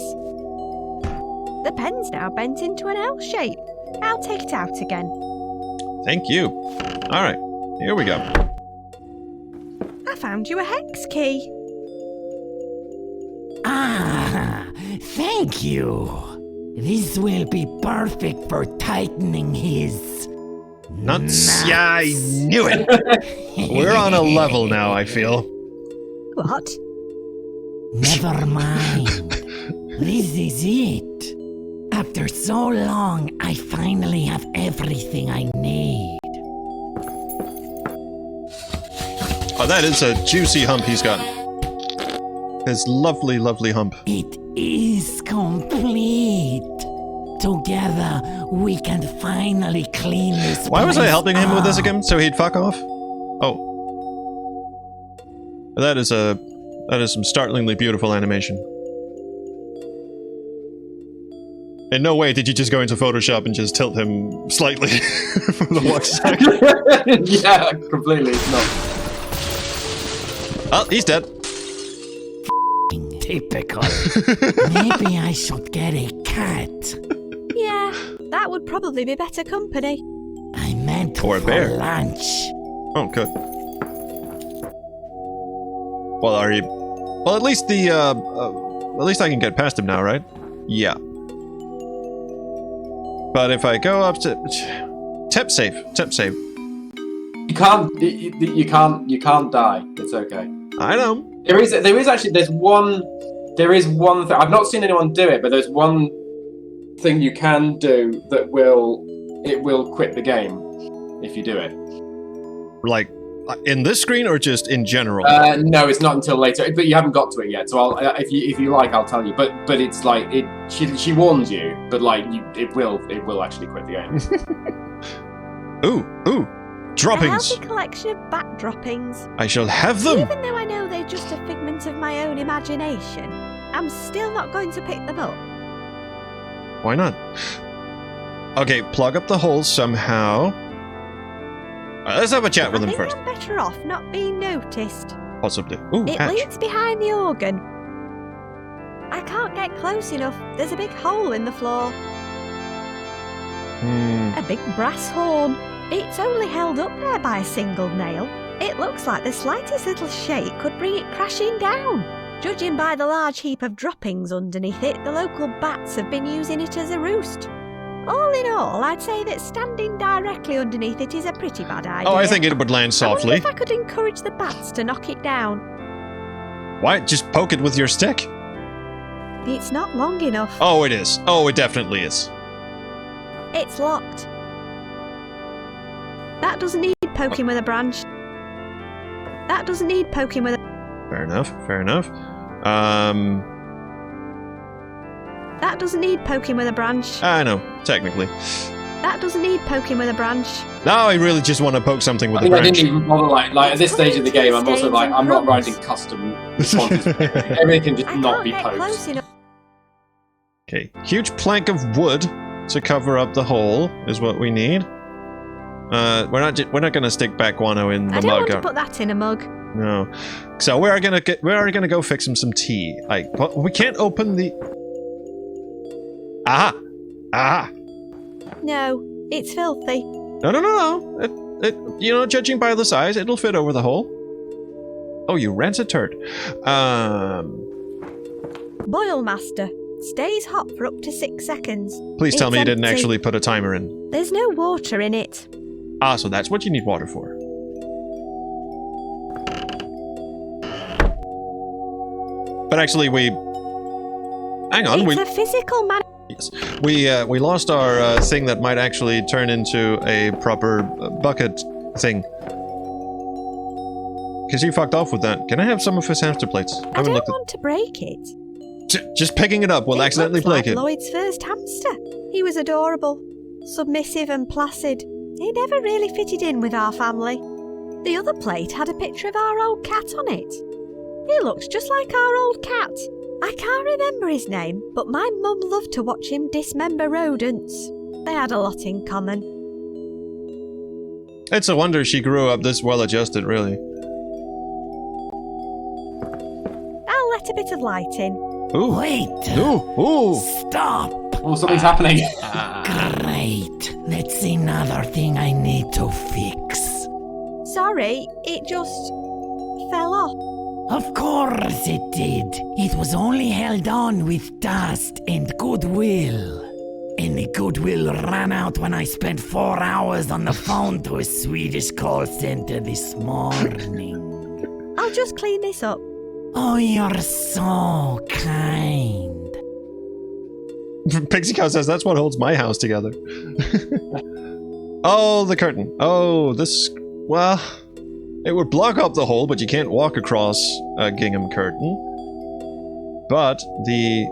The pen's now bent into an L shape. I'll take it out again. Thank you. Alright, here we go. I found you a hex key. Ah, thank you. This will be perfect for tightening his Nuts. Yeah, I knew it. We're on a level now, I feel. What? Never mind. This is it. After so long, I finally have everything I need. Oh, that is a juicy hump he's got. His lovely, lovely hump. It is complete. Together, we can finally clean this Why was I place helping him with this up. again? So he'd fuck off? Oh. That is some startlingly beautiful animation. In no way did you just go into Photoshop and just tilt him slightly from the walk stack. Yeah, completely. It's not. Oh, he's dead. Typical. Maybe I should get a cat. Yeah, that would probably be better company. I meant Or a for bear. lunch. Oh, good. Well, are you? Well, at least at least I can get past him now, right? Yeah. But if I go up to tip save. You can't die. It's okay. I know. There is one thing. I've not seen anyone do it, but there's one thing you can do that will quit the game if you do it. Like in this screen or just in general? No, it's not until later. But you haven't got to it yet. So if you like, I'll tell you. But it's like she warns you, but like it will actually quit the game. Ooh, A droppings. healthy collection of bat droppings. I shall have them. Even though I know they're just a figment of my own imagination, I'm still not going to pick them up. Why not? Okay, plug up the holes somehow. Let's have a chat with I him think first. I'm better off not being noticed. Possibly. Ooh, It hatch. leads behind the organ. I can't get close enough. There's a big hole in the floor. A big brass horn. It's only held up there by a single nail. It looks like the slightest little shake could bring it crashing down. Judging by the large heap of droppings underneath it, the local bats have been using it as a roost. All in all, I'd say that standing directly underneath it is a pretty bad idea. Oh, I think it would land I softly. wonder if I could encourage the bats to knock it down. Why? Just poke it with your stick. It's not long enough. Oh, it is. Oh, it definitely is. It's locked. That doesn't need poking with a branch. That doesn't need poking with a... Fair enough, fair enough. That doesn't need poking with a branch. I know, technically. That doesn't need poking with a branch. Now I really just want to poke something with I a think I branch. didn't even bother, like at this stage of the game, I'm also like, I'm not writing custom responses. Everything can just I not can't be get poked. close enough. Okay, huge plank of wood to cover up the hole is what we need. We're not gonna stick back guano in the I don't mug. want to put that in a mug. No. So we are gonna go fix him some tea. We can't open the. Aha! No, it's filthy. No. Judging by the size, it'll fit over the hole. Oh, you rancid turd. Boil master. Stays hot for up to 6 seconds. Please tell It's me you didn't empty. actually put a timer in. There's no water in it. Ah, so that's what you need water for. But actually, hang on. It's a physical man. Yes. We lost our thing that might actually turn into a proper bucket thing. Because you fucked off with that. Can I have some of his hamster plates? I don't want to break it. Just picking it up will It accidentally looks like break it. Lloyd's first hamster. He was adorable, submissive and placid. He never really fitted in with our family. The other plate had a picture of our old cat on it. He looks just like our old cat. I can't remember his name, but my mum loved to watch him dismember rodents. They had a lot in common. It's a wonder she grew up this well-adjusted, really. I'll let a bit of light in. Ooh. Wait! Ooh. Stop! Oh, something's happening. Great! That's another thing I need to fix. Sorry, it just fell off. Of course it did. It was only held on with dust and goodwill. And the goodwill ran out when I spent 4 hours on the phone to a Swedish call center this morning. I'll just clean this up. Oh, you're so kind. Pixie Cow says that's what holds my house together. Oh, the curtain. Oh, this... Well... It would block up the hole, but you can't walk across a gingham curtain. But the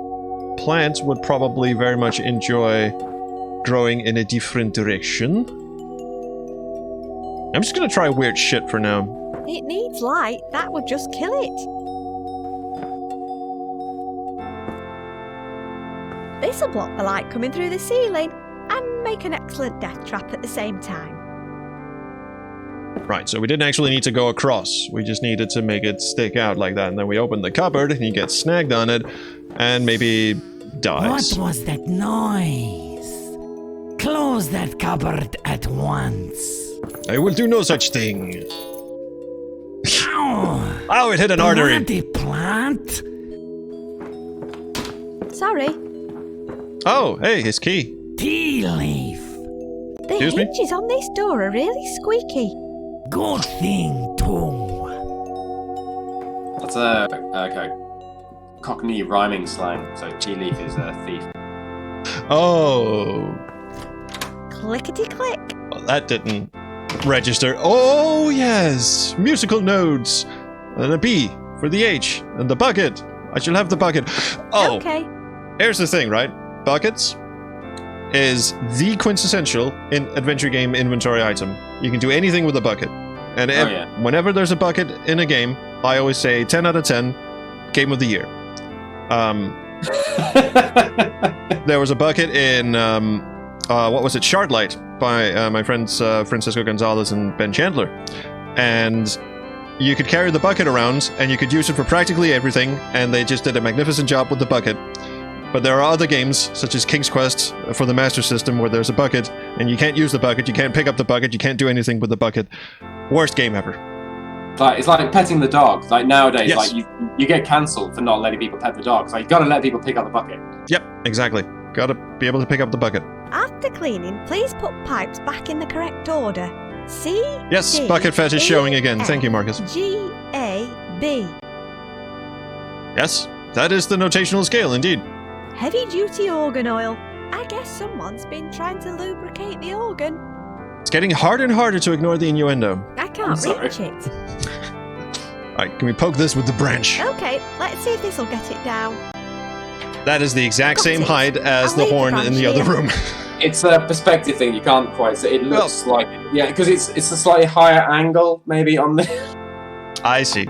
plants would probably very much enjoy growing in a different direction. I'm just gonna try weird shit for now. It needs light. That would just kill it. This'll block the light coming through the ceiling and make an excellent death trap at the same time. Right, so we didn't actually need to go across. We just needed to make it stick out like that. And then we open the cupboard, and he gets snagged on it, and maybe dies. What was that noise? Close that cupboard at once. I will do no such thing. Ow! Oh, it hit an artery. Bloody plant? Sorry. Oh, hey, his key. Tea leaf. The Excuse me? hinges on this door are really squeaky. Good thing, too. That's a okay. Cockney rhyming slang. So tea leaf is a thief. Oh. Clickety-click. Well, that didn't register. Oh, yes. Musical notes. And a B for the H. And the bucket. I shall have the bucket. Oh. Okay. Here's the thing, right? Buckets is the quintessential in adventure game inventory item. You can do anything with a bucket. And whenever there's a bucket in a game, I always say 10 out of 10, game of the year. There was a bucket in, what was it? Shardlight by my friends Francisco Gonzalez and Ben Chandler. And you could carry the bucket around and you could use it for practically everything, and they just did a magnificent job with the bucket. But there are other games, such as King's Quest for the Master System, where there's a bucket, and you can't use the bucket, you can't pick up the bucket, you can't do anything with the bucket. Worst game ever. Like, it's like petting the dog. Like nowadays, Yes. like you get cancelled for not letting people pet the dog. So you got to let people pick up the bucket. Yep, exactly. Gotta be able to pick up the bucket. After cleaning, please put pipes back in the correct order. C. Yes, D, bucket fetish E, showing again. F, Thank you, Marcus. G, A, B. Yes, that is the notational scale, indeed. Heavy-duty organ oil. I guess someone's been trying to lubricate the organ. It's getting harder and harder to ignore the innuendo. I can't reach it. Alright, can we poke this with the branch? Okay, let's see if this'll get it down. That is the exact Got same it. height as I'll the leave the horn in the other branch room. It's a perspective thing. You can't quite see. It looks like because it's a slightly higher angle maybe on the. I see.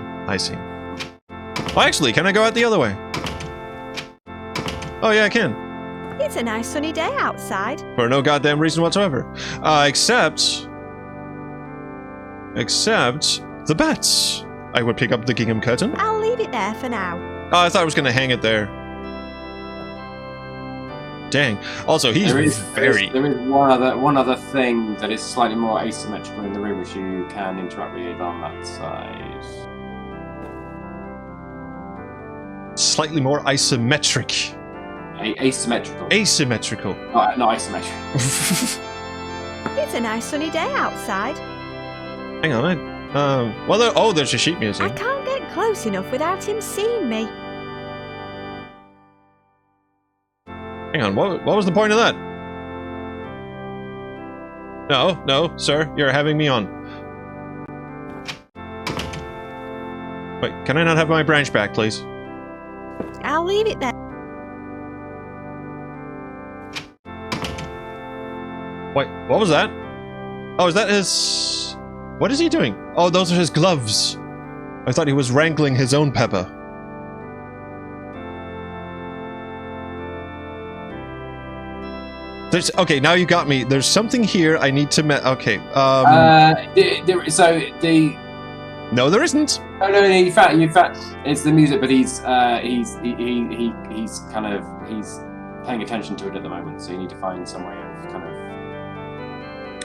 Well, actually, can I go out the other way? Oh yeah, I can. It's a nice sunny day outside. For no goddamn reason whatsoever. Except the bats. I would pick up the gingham curtain. I'll leave it there for now. Oh, I thought I was going to hang it there. Dang. Also, he's There is one other thing that is slightly more asymmetrical in the room, which you can interact with on that side. Slightly more isometric. Asymmetrical. Asymmetrical. Not isometric. It's a nice sunny day outside. Hang on. There's a sheet I music. can't get close enough without him seeing me. Hang on. What was the point of that? No, sir. You're having me on. Wait, can I not have my branch back, please? I'll leave it there. Wait, what was that? Oh, is that his... What is he doing? Oh, those are his gloves. I thought he was wrangling his own pepper. Okay, now you got me. There's something here I need to... Okay, No, there isn't. Oh no, in fact, it's the music, but he's paying attention to it at the moment. So you need to find some way of kind of.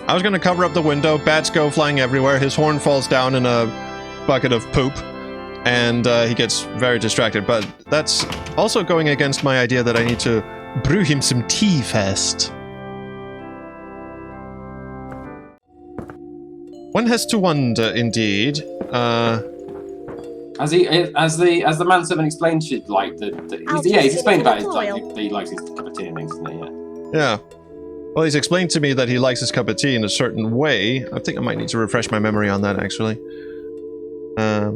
I was going to cover up the window. Bats go flying everywhere. His horn falls down in a bucket of poop, and he gets very distracted. But that's also going against my idea that I need to brew him some tea first. One has to wonder, indeed. As the manservant explained, he's explained about it, that he likes his cup of tea and things, isn't he? Yeah. Well, he's explained to me that he likes his cup of tea in a certain way. I think I might need to refresh my memory on that, actually. Tell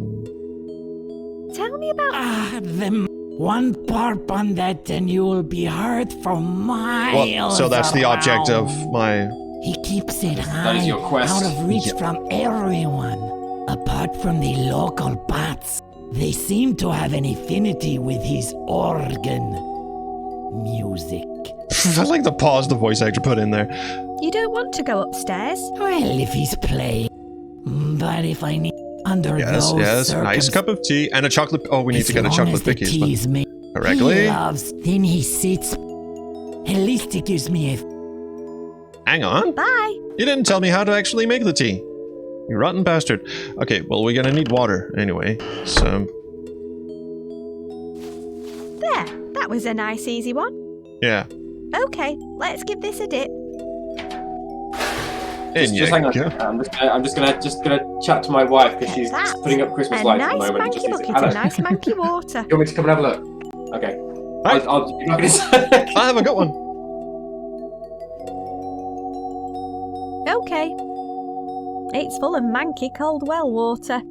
me about... Them one burp on that and you will be heard for miles. Well, so that's the object of my... He keeps it high, is your quest. out of reach from everyone. Apart from the local bats, they seem to have an affinity with his organ music. I like the pause the voice actor put in there. You don't want to go upstairs? Well, if he's playing. But if I need under Yes, those nice cup of tea and a chocolate... Oh, we need to get a chocolate Vicky's. Correctly. He loves, then he sits. At least he gives me a... Hang on. Bye. You didn't tell me how to actually make the tea. You rotten bastard. Okay, well, we're gonna need water anyway, so... There, that was a nice easy one. Yeah. Okay, let's give this a dip. Just hang on. I'm just gonna chat to my wife because she's That's putting up Christmas a lights nice at the moment. manky And just bucket hello. of nice manky water. You want me to come and have a look? Okay. Right. I'll you're not gonna say. I haven't got one. Okay. It's full of manky cold well water.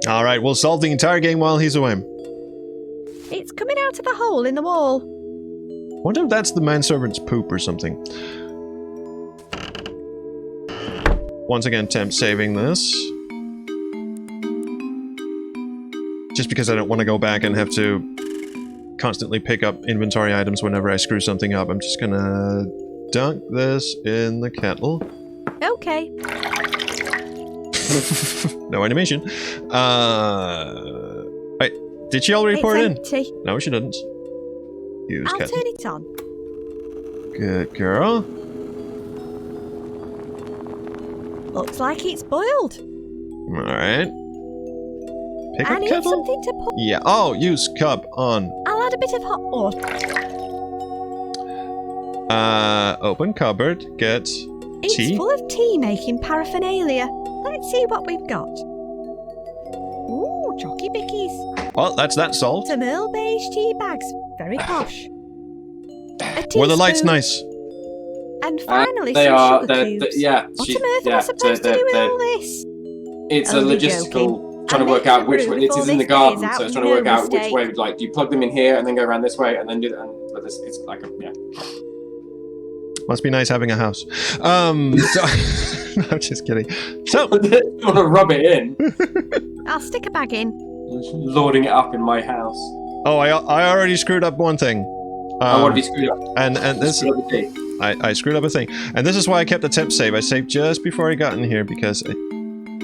Alright, we'll solve the entire game while he's away. It's coming out of a hole in the wall. Wonder if that's the manservant's poop or something. Once again, temp saving this. Just because I don't want to go back and have to constantly pick up inventory items whenever I screw something up. I'm just gonna dunk this in the kettle. Okay. No animation. Wait, did she already pour it in? It's empty. No, she didn't. Use I'll kettle. turn it on. Good girl. Looks like it's boiled. Alright. Pick I up need kettle? something to put. Yeah. Oh, use cup on. I'll add a bit of hot water. Open cupboard. Get It's tea. full of tea-making paraphernalia. Let's see what we've got. Ooh, chocky bickies. Well, that's that solved. Some Earl beige tea bags. Very posh. Were the lights teaspoon, nice? And finally They some are. sugar cubes. Yeah. What on earth am I supposed to do with all this? It's a Only logistical joking. trying to I work made out the which brew way. It before is in the this garden, beer's so out, it's trying to no work out which mistake. way. Like, do you plug them in here and then go around this way and then do that? But it's like a Must be nice having a house. So, I'm just kidding. So, you want to rub it in, I'll stick a bag in. loading it up in my house. oh, I already screwed up one thing. What have you screwed up? And this Screwed up the tea. I screwed up a thing, and this is why I kept the temp save. I saved just before I got in here because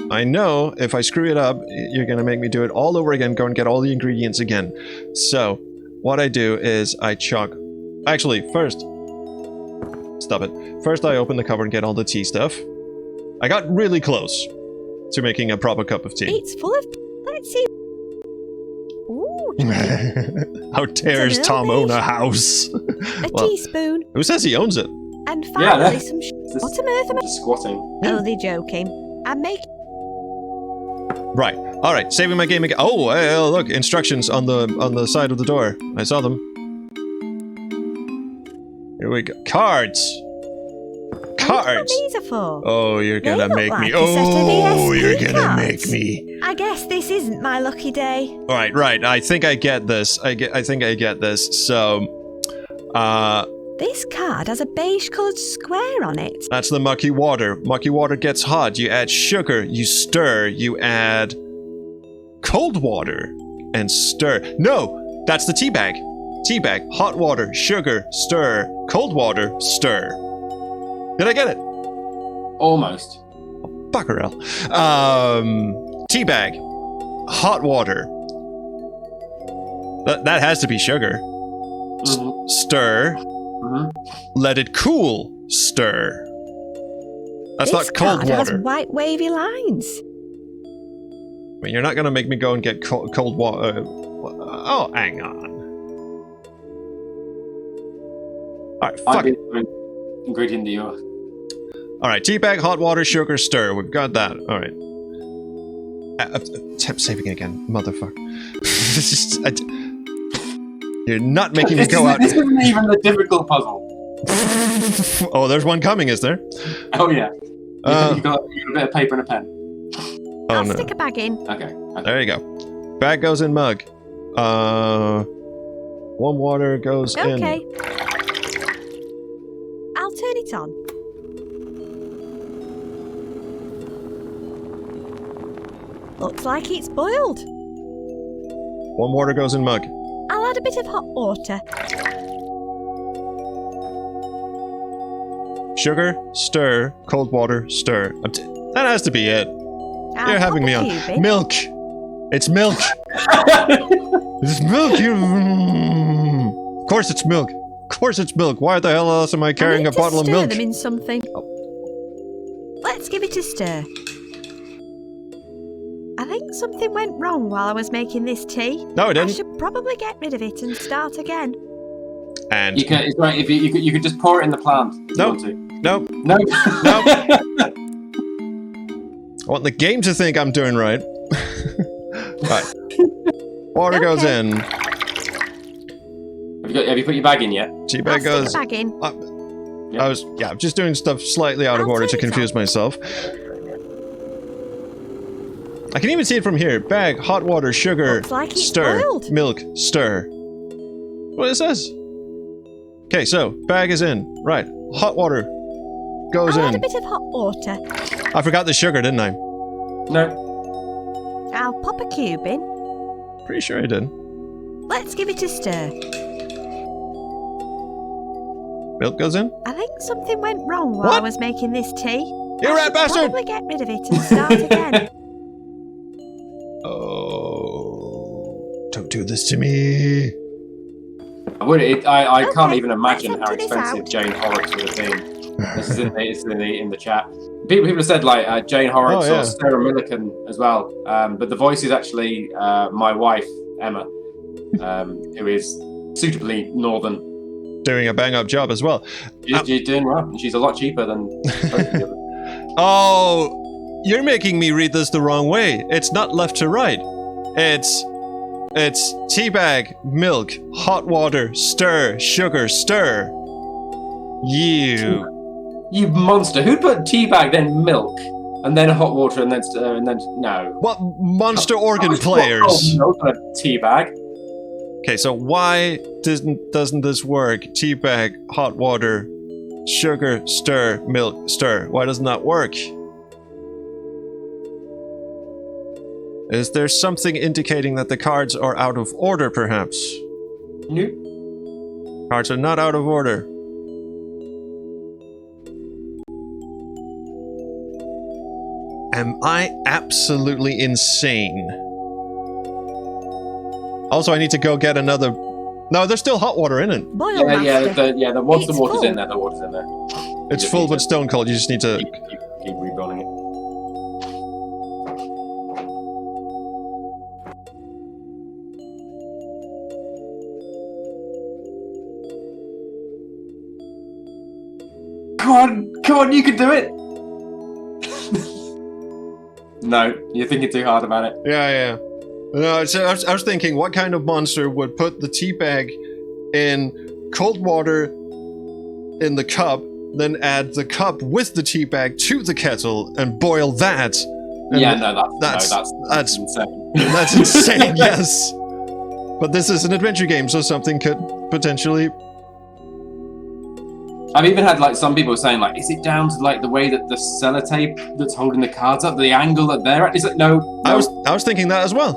I know if I screw it up, you're gonna make me do it all over again. Go and get all the ingredients again. So what I do is I chuck. Actually, first, stop it. First, I open the cupboard and get all the tea stuff. I got really close to making a proper cup of tea. It's full of. Let's see. Ooh, How dares It's a Tom little own a bit. house? a Well, teaspoon. who says he owns it? And Yeah, finally that- some. Just- What on earth am I? Just squatting. Only joking. I'm making. Right. All right. Saving my game again. Oh, hey, look! Instructions on the side of the door. I saw them. Here we go. Cards. What Cards. these are for? Oh, you're They gonna look make me. like a set of Oh, ESP you're gonna cards. make me. I guess this isn't my lucky day. All right. Right. I think I get this. I think I get this. So, This card has a beige-coloured square on it. that's the mucky water. Mucky water gets hot. You add sugar. You stir. You add cold water and stir. No, that's the tea bag. Tea bag. Hot water. Sugar. Stir. Cold water. Stir. Did I get it? Almost. Buckarel. Tea bag. Hot water. That has to be sugar. Mhm. Stir. Mhm. Let it cool. Stir. That's this not cold card water. has white wavy lines. I mean, you're not gonna make me go and get cold water. Oh, hang on. Alright, I've fuck been it. doing ingredient that you're. Alright, tea bag, hot water, sugar, stir. We've got that. Alright. Temp saving again, motherfucker. You're not making me go out. This isn't even the difficult puzzle. Oh, there's one coming, is there? Oh yeah. Uh, you got a bit of paper and a pen. Oh I'll no. stick a bag in. Okay. There you go. Bag goes in mug. Warm water goes in. Okay. I'll turn it on. Looks like it's boiled. Warm water goes in mug. I'll add a bit of hot water. Sugar, stir, cold water, stir. That has to be it. I'll You're having pop me a on. cube in. Milk. It's milk. It's milk. Of course it's milk. Of course it's milk. Why the hell else am I carrying I a need to bottle of stir milk? them in something. Let's give it a stir. I think something went wrong while I was making this tea. No, it I didn't. should probably get rid of it and start again. And You can. It's right. If you could just pour it in the plant. If No. You want to. no, No. no. I want the game to think I'm doing right. Right. Water goes Okay. in. Have you put your bag in yet? Tea I'll bag stick goes. a bag in. I'm just doing stuff slightly out of I'll order to turn it confuse on. myself. I can even see it from here. Bag, hot water, sugar, Looks like it's stir, boiled. milk, stir. What it says. Okay, so bag is in. Right. Hot water goes I'll add a in. bit of hot water. I forgot the sugar, didn't I? No. I'll pop a cube in. Pretty sure I did. Let's give it a stir. Milk goes in. I think something went wrong while I What? was making this tea. You I rat should bastard! probably get rid of it and start again. Oh. Don't do this to me. I can't Okay, even imagine let's how empty this expensive out. Jane Horrocks would have been. This is in the chat. People have said like Jane Horrocks Oh, yeah. or Sarah Millican as well. But the voice is actually my wife Emma, who is suitably northern. Doing a bang up job as well. She's doing well, and she's a lot cheaper than both of the others. Oh, you're making me read this the wrong way. It's not left to right. It's It's teabag, milk, hot water, stir, sugar, stir. You monster! Who'd put teabag, then milk, and then hot water, and then stir, and then no? What monster organ Milk players? on a teabag. Okay, so why doesn't this work? Teabag, hot water, sugar, stir, milk, stir. Why doesn't that work? Is there something indicating that the cards are out of order, perhaps? Nope. Cards are not out of order. Am I absolutely insane? Also, I need to go get another... No, there's still hot water in it. Boil master. Once the It's water's full. in there, the water's in there. It's full but stone cold. You just need to... Keep rebuilding it. Come on, you can do it! No, you're thinking too hard about it. Yeah. No, so I was thinking, what kind of monster would put the tea bag in cold water in the cup, then add the cup with the tea bag to the kettle and boil that? And that's insane. That's insane, yes. But this is an adventure game, so something could potentially... I've even had like some people saying like, is it down to like the way that the sellotape that's holding the cards up, the angle that they're at? Is it no? I was thinking that as well.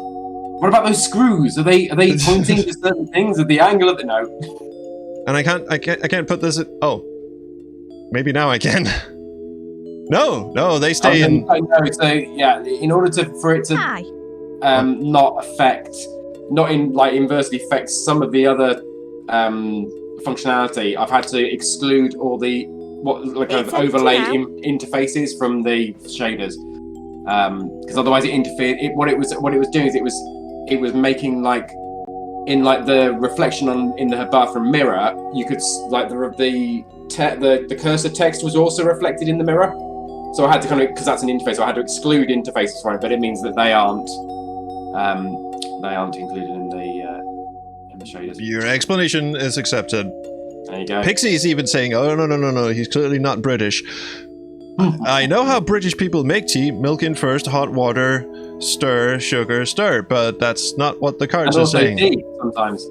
What about those screws? Are they pointing to certain things at the angle of the no? And I can't put this at... Oh. Maybe now I can. No, they stay in... I know, so yeah, in order for it to not inversely affect some of the other functionality, I've had to exclude all the overlay interfaces from the shaders, because otherwise it interfered. What it was doing is it was making like in like the reflection in the bathroom mirror, you could like the cursor text was also reflected in the mirror. So I had to kind of, because that's an interface, so I had to exclude interfaces from it. But it means that they aren't included in the shaders. Your explanation is accepted. There you go. Pixie's even saying, oh, no, he's clearly not British. I know how British people make tea. Milk in first, hot water, stir, sugar, stir. But that's not what the cards And are also saying. tea sometimes.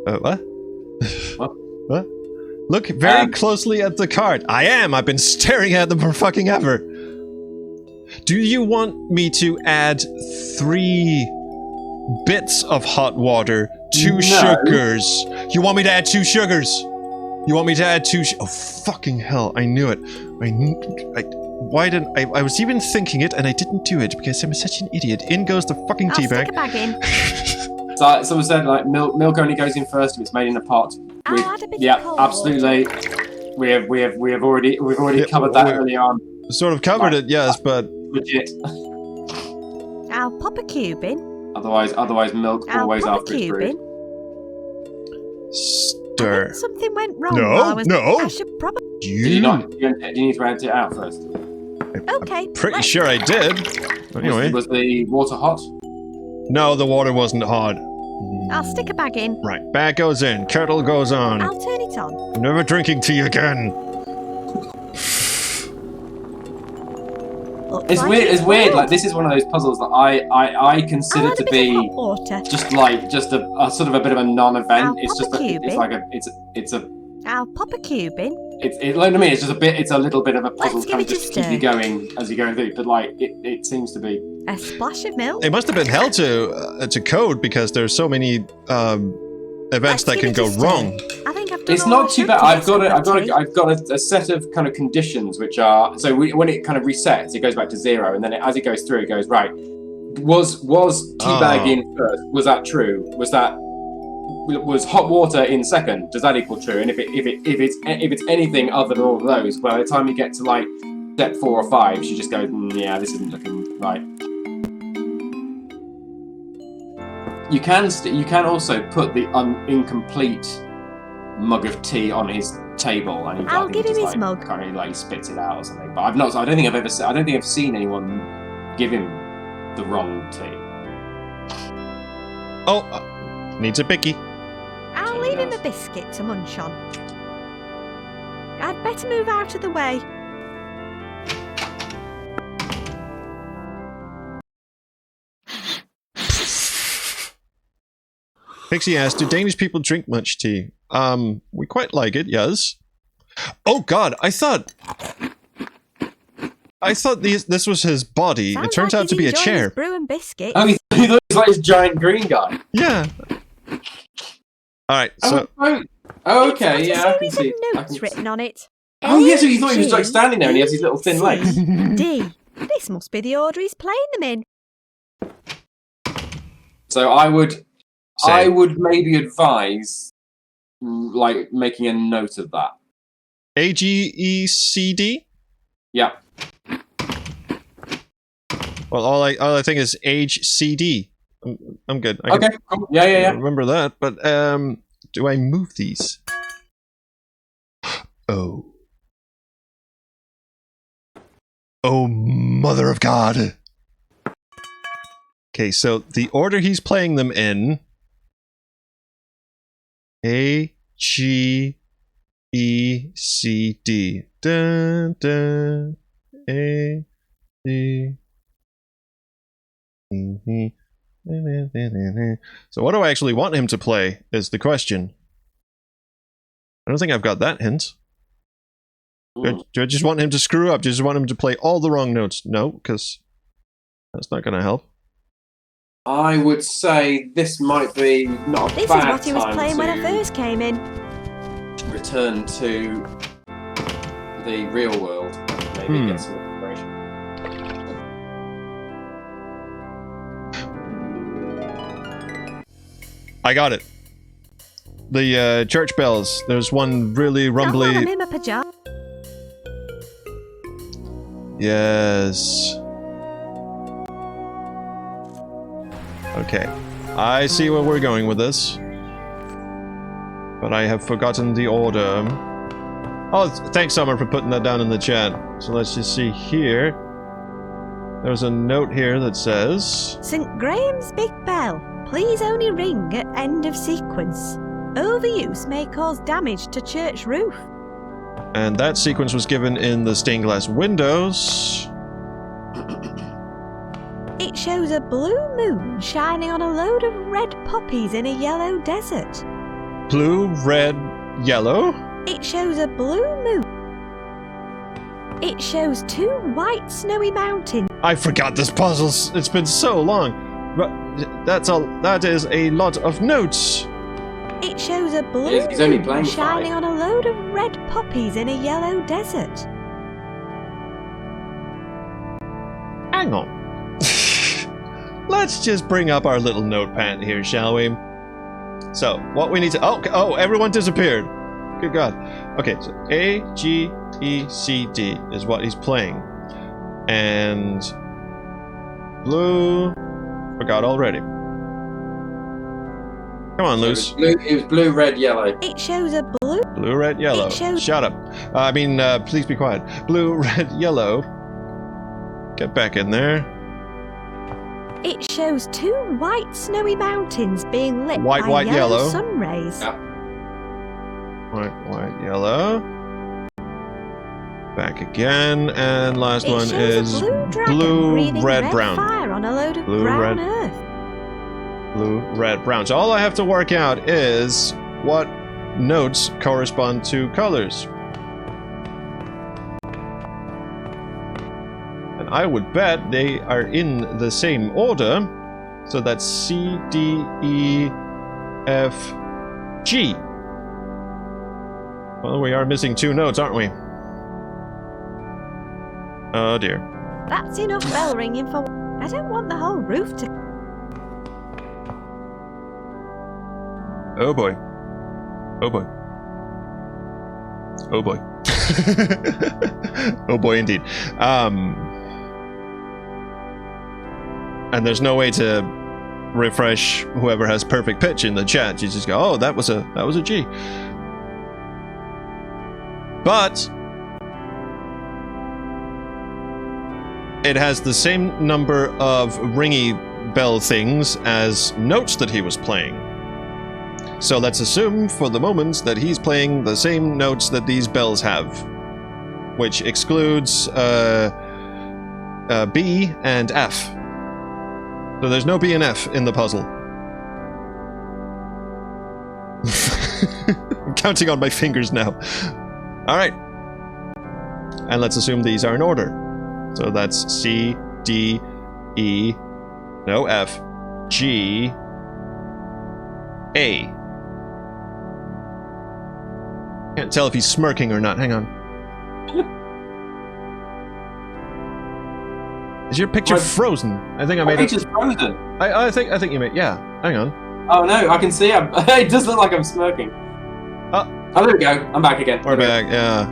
What? What? What? Look very closely at the card. I've been staring at them for fucking ever. Do you want me to add 3 bits of hot water, 2 sugars? You want me to add 2 sugars? You want me to add 2 Oh, fucking hell. I knew it. Why didn't I was even thinking it and I didn't do it because I'm such an idiot. In goes the fucking tea bag. Stick a bag in. So someone said like milk only goes in first if it's made in a pot. Absolutely. We've already covered that early on. Sort of covered it, yes, but legit. I'll pop a cube in. Otherwise milk always I'll pop after a it's cube brewed. in. Stir. Something went wrong. No, while I was, no. I should probably. Do you need to empty it out first? Okay. Pretty sure I did. Anyway. Was the water hot? No, the water wasn't hot. I'll stick a bag in. Right, bag goes in, kettle goes on. I'll turn it on. I'm never drinking tea again. It's weird. Like this is one of those puzzles that I consider to be just a sort of a bit of a non-event. It's just it's a. I'll pop a cube in. It's just a bit. It's a little bit of a puzzle to kind of just keep you going as you go through. But like it seems to be a splash of milk. It must have been hell to code because there's so many events that can go wrong. I think I've done it's not too bad. I've got a set of kind of conditions which are when it kind of resets, it goes back to 0, and then as it goes through, it goes right. Was teabag in first? Was that true? Was hot water in second? Does that equal true? And if it's anything other than all of those, by the time you get to like step 4 or 5, she just goes, yeah, this isn't looking right. You can also put the incomplete mug of tea on his table, and I'll give him his mug. Kind of like spits it out or something. But I don't think I've seen anyone give him the wrong tea. Oh, needs a picky. I'll leave him a biscuit to munch on. I'd better move out of the way. Pixie asks, do Danish people drink much tea? We quite like it, yes. Oh god, I thought this was his body. Sounds it turns like out to he's be a enjoying chair. his brew and biscuits. Oh, he thought he was like this giant green guy. Yeah. Alright, so... Oh, okay, It's yeah, got I a can series see. of notes written on it. Oh, yeah, so you thought he was like standing there and he has his little thin legs. D. This must be the order he's playing them in. So I would Same. maybe advise, like, making a note of that. AGECD? Yeah. Well, all I think is age CD. I'm good. I can Okay, cool. Yeah. remember that, but do I move these? Oh. Oh, mother of God. Okay, so the order he's playing them in... A, G, E, C, D. Dun, dun. A, D, E, so what do I actually want him to play is the question. I don't think I've got that hint. Do I just want him to screw up? Do I just want him to play all the wrong notes? No, because that's not going to help. I would say this might be not a This is bad what he was time playing when I to first came in. return to the real world. Maybe get some inspiration. I got it. The church bells. There's one really Not while I'm rumbly... in my pajamas. Yes. Okay. I see where we're going with this. But I have forgotten the order. Oh, thanks, Summer, for putting that down in the chat. So let's just see here. There's a note here that says... St. Graham's Big Bell. Please only ring at end of sequence. Overuse may cause damage to church roof. And that sequence was given in the stained glass windows. It shows a blue moon shining on a load of red poppies in a yellow desert. Blue, red, yellow? It shows a blue moon. It shows 2 white snowy mountains. I forgot this puzzle. It's been so long. But that is a lot of notes. It shows a blue Yes, he's only moon playing shining 5. on a load of red poppies in a yellow desert. Hang on. Let's just bring up our little notepad here, shall we? So, what we need to... Oh, everyone disappeared. Good God. Okay, so A, G, E, C, D is what he's playing. And... Blue... Forgot already. Come on, Luce. It was blue, red, yellow. It shows a blue... Blue, red, yellow. It shows- Shut up. Please be quiet. Blue, red, yellow. Get back in there. It shows 2 white snowy mountains being lit White, by white, yellow yellow. sun rays. Yeah. White, yellow. Back again, and last It one shows is a blue dragon blue, breathing red, brown. fire on a load of Blue, brown red. earth. Blue, red, brown. So all I have to work out is what notes correspond to colors. And I would bet they are in the same order. So that's C, D, E, F, G. Well, we are missing 2 notes, aren't we? Oh dear. That's enough bell ringing for... I don't want the whole roof to... Oh boy. Oh boy. Oh boy. Oh boy indeed. And there's no way to refresh whoever has perfect pitch in the chat. You just go, oh, that was a G. But it has the same number of ringy bell things as notes that he was playing. So let's assume for the moment that he's playing the same notes that these bells have, which excludes B and F. So there's no B and F in the puzzle. I'm counting on my fingers now. Alright. And let's assume these are in order. So that's C, D, E, no F, G, A. Can't tell if he's smirking or not. Hang on. Is your picture frozen? I think I made it. Picture's frozen. I think you made. Yeah. Hang on. Oh no, I can see it. It does look like I'm smirking. Oh, there we go. I'm back again. We're back. Yeah.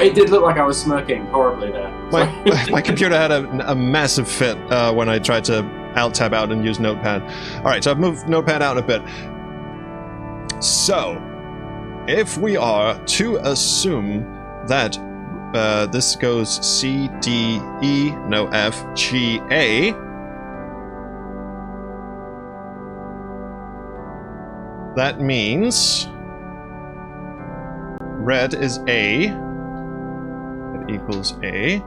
It did look like I was smirking horribly there. My computer had a massive fit when I tried to Alt-tab out and use Notepad. Alright, so I've moved Notepad out a bit. So, if we are to assume that this goes C, D, E, no F, G, A, that means red is A. It equals A.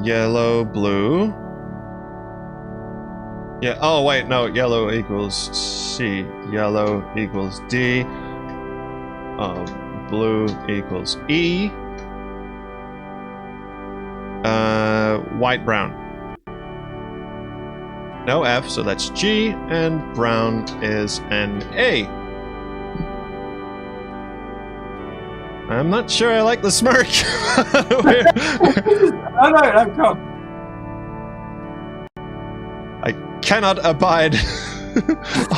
Yellow, blue. Yeah, oh wait, no, yellow equals C. Yellow equals D. Blue equals E. White, brown. No F, so that's G, and brown is an A. I'm not sure I like the smirk. No, come. I cannot abide.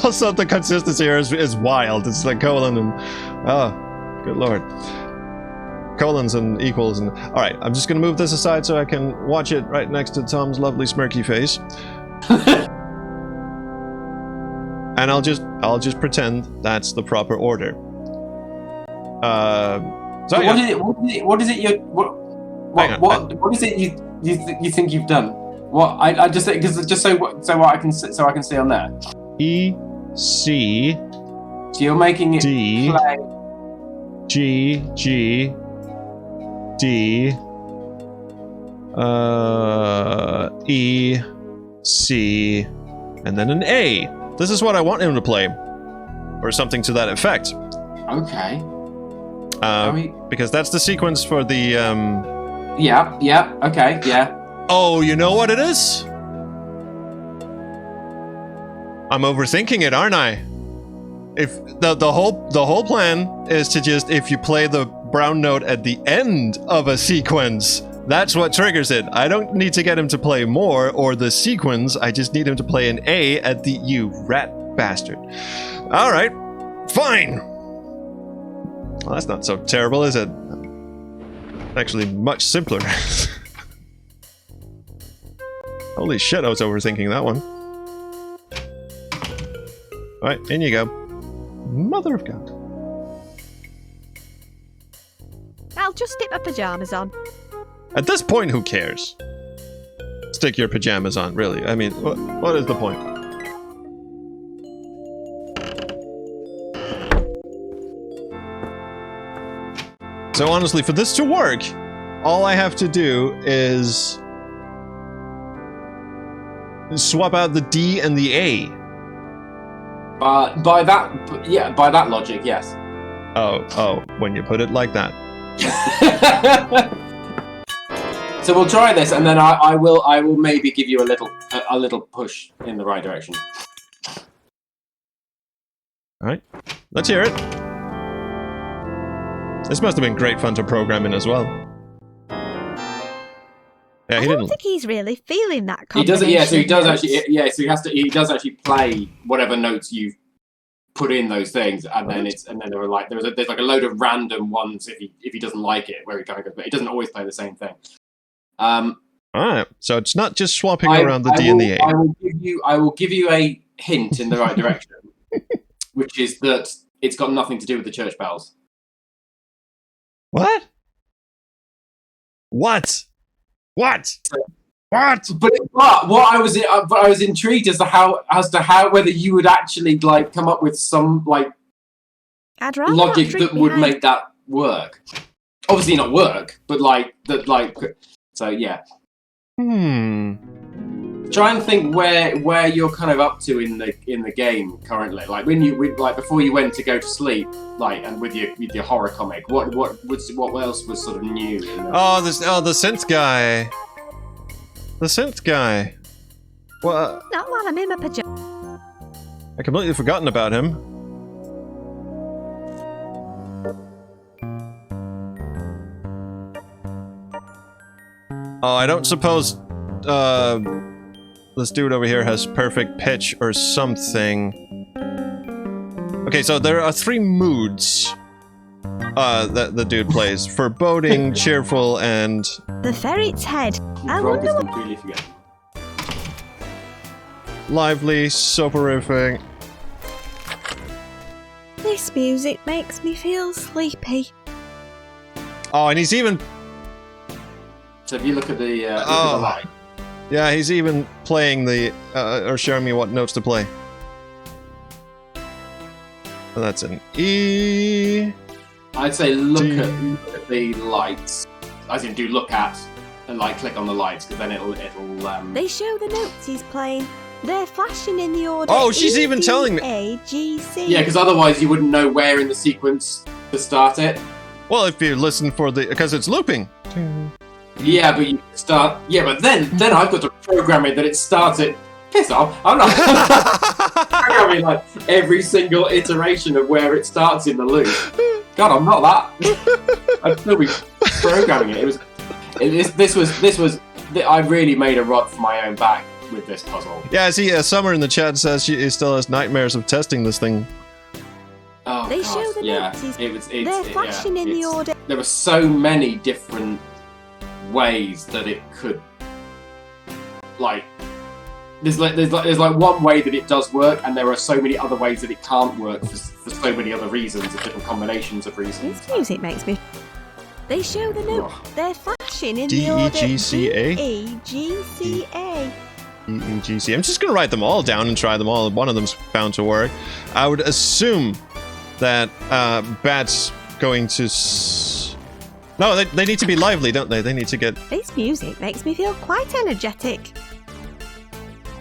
Also, the consistency here is wild. It's like colon and... Oh, good lord. Colons and equals and... Alright, I'm just gonna move this aside so I can watch it right next to Tom's lovely smirky face. And I'll just pretend that's the proper order. So What is it you think you've done? What I just so I can see on there. E, C, So you're making it D, play. G, G, D, E, C, and then an A. This is what I want him to play, or something to that effect. Okay. Because that's the sequence for the. Yeah. Okay. Yeah. Oh, you know what it is? I'm overthinking it, aren't I? If the whole plan is to just, if you play the brown note at the end of a sequence, that's what triggers it. I don't need to get him to play more or the sequence. I just need him to play an A at the... You rat bastard. All right, fine. Well, that's not so terrible, is it? Actually, much simpler. Holy shit, I was overthinking that one. Alright, in you go. Mother of God. I'll just stick my pyjamas on. At this point, who cares? Stick your pajamas on, really. I mean, what is the point? So honestly, for this to work, all I have to do is swap out the D and the A. By that logic, yes. Oh, when you put it like that. So we'll try this, and then I will maybe give you a little push in the right direction. All right, let's hear it. This must have been great fun to program in as well. Yeah, I don't think he's really feeling that He does, combination. yeah. So he does actually, yeah. So he does actually play whatever notes you've put in those things, and then there are like there's like a load of random ones if he doesn't like it, where he kind of goes, but he doesn't always play the same thing. All right, so it's not just swapping around the D and the A. I will give you a hint in the right direction, which is that it's got nothing to do with the church bells. What? What? What? What? But what I was intrigued as to how whether you would actually like come up with some like I'd rather logic not that would make that work. Obviously not work, but like that like so yeah. Try and think where you're kind of up to in the game currently. Like like before you went to go to sleep, like and with your horror comic. What else was sort of new? The synth guy. The synth guy. What? Not while I'm in my pajamas. I completely forgotten about him. Oh, I don't suppose this dude over here has perfect pitch or something. Okay, so there are 3 moods that the dude plays. Foreboding, cheerful, and... The ferret's head. I Frog is wonder what... completely forgetting. lively, soporific. This music makes me feel sleepy. Oh, and he's even... So if you look at the light. Yeah, he's even playing the... or showing me what notes to play. So that's an E... I'd say look at the lights. As in, do look at and like click on the lights because then it'll. They show the notes he's playing. They're flashing in the order. Oh, she's even telling me. A, G, C. Yeah, because otherwise you wouldn't know where in the sequence to start it. Well, if you listen for the... because it's looping. Yeah, but you start. Yeah, but then I've got to program it that it starts it. Piss off! I'm not programming like every single iteration of where it starts in the loop. God, I'm not that. I'd still be programming it. This was. I really made a rod for my own back with this puzzle. Yeah, see, Summer in the chat says she still has nightmares of testing this thing. Oh, They God, show the yeah. notes. They're flashing in the order. There were so many different ways that it could, like. There's like one way that it does work, and there are so many other ways that it can't work for so many other reasons, of different combinations of reasons. This music makes me... They show the note. They're flashing in D, the order E, G, C, A? E, G, C, A. E, E, G, C. I'm just gonna write them all down and try them all. One of them's bound to work. I would assume that Bat's going to... No, they need to be lively, don't they? They need to get... This music makes me feel quite energetic.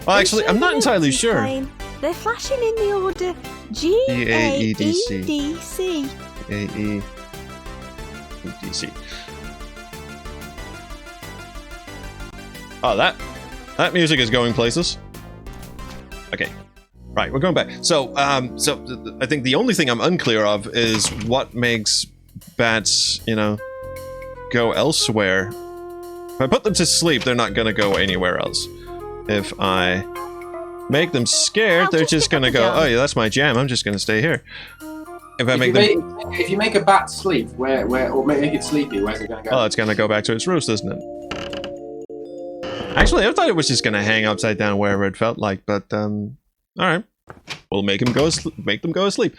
Well, actually, I'm not entirely sure. They're flashing in the order G, A, E, D, C. A, E, D, C. Oh, that music is going places. Okay. Right, we're going back. So I think the only thing I'm unclear of is what makes bats, go elsewhere. If I put them to sleep, they're not gonna go anywhere else. If I make them scared, they're just gonna go, oh yeah, that's my jam, I'm just gonna stay here. If you make a bat sleep, or make it sleepy, where's it gonna go? Oh, it's gonna go back to its roost, isn't it? Actually, I thought it was just gonna hang upside down wherever it felt like, but alright. We'll make them go asleep.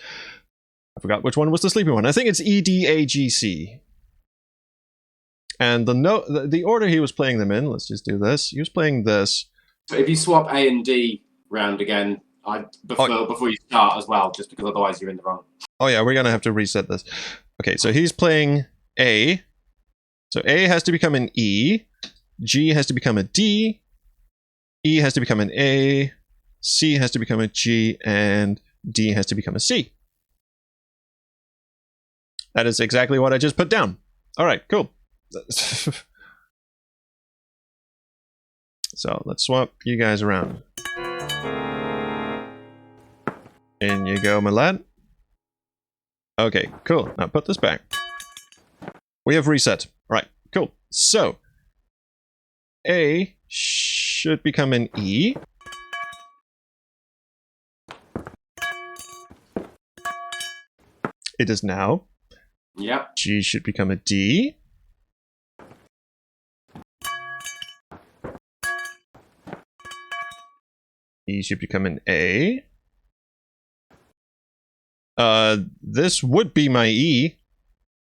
I forgot which one was the sleepy one. I think it's E, D, A, G, C. And the order he was playing them in, let's just do this. He was playing this. So if you swap A and D round again, before you start as well, just because otherwise you're in the wrong. Oh yeah, we're gonna have to reset this. Okay, so he's playing A. So A has to become an E. G has to become a D. E has to become an A. C has to become a G, and D has to become a C. That is exactly what I just put down. Alright, cool. So let's swap you guys around. In you go, my lad. Okay, cool. Now put this back. We have reset. Right, cool. So A should become an E. It is now. Yep. G should become a D. E should become an A. This would be my E.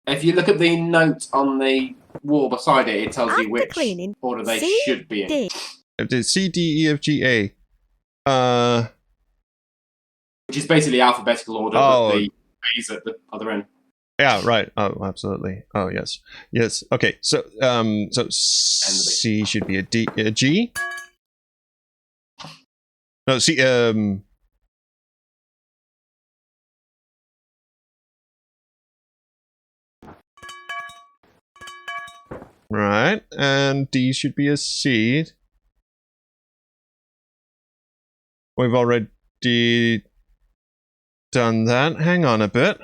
If you look at the note on the wall beside it, it tells you After which cleaning, order they C, should be in. D. It is C, D, E, F, G, A. Which is basically alphabetical order, Oh. but the A's at the other end. Yeah, right. Oh, absolutely. Oh, yes. Yes. Okay. So, C should be a D, a G. No, C. Right, and D should be a C. We've already done that. Hang on a bit.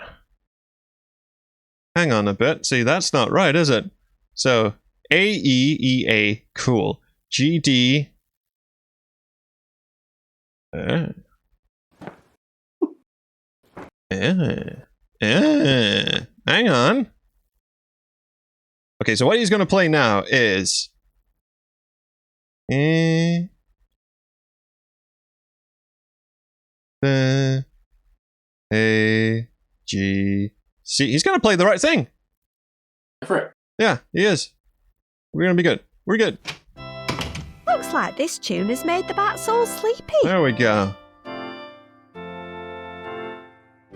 Hang on a bit. See, that's not right, is it? So, A, E, E, A. Cool. G, D. Hang on. Okay, so what he's going to play now is... A, G, C. He's going to play the right thing. Go for it. Yeah, he is. We're going to be good. We're good. Looks like this tune has made the bats all sleepy. There we go.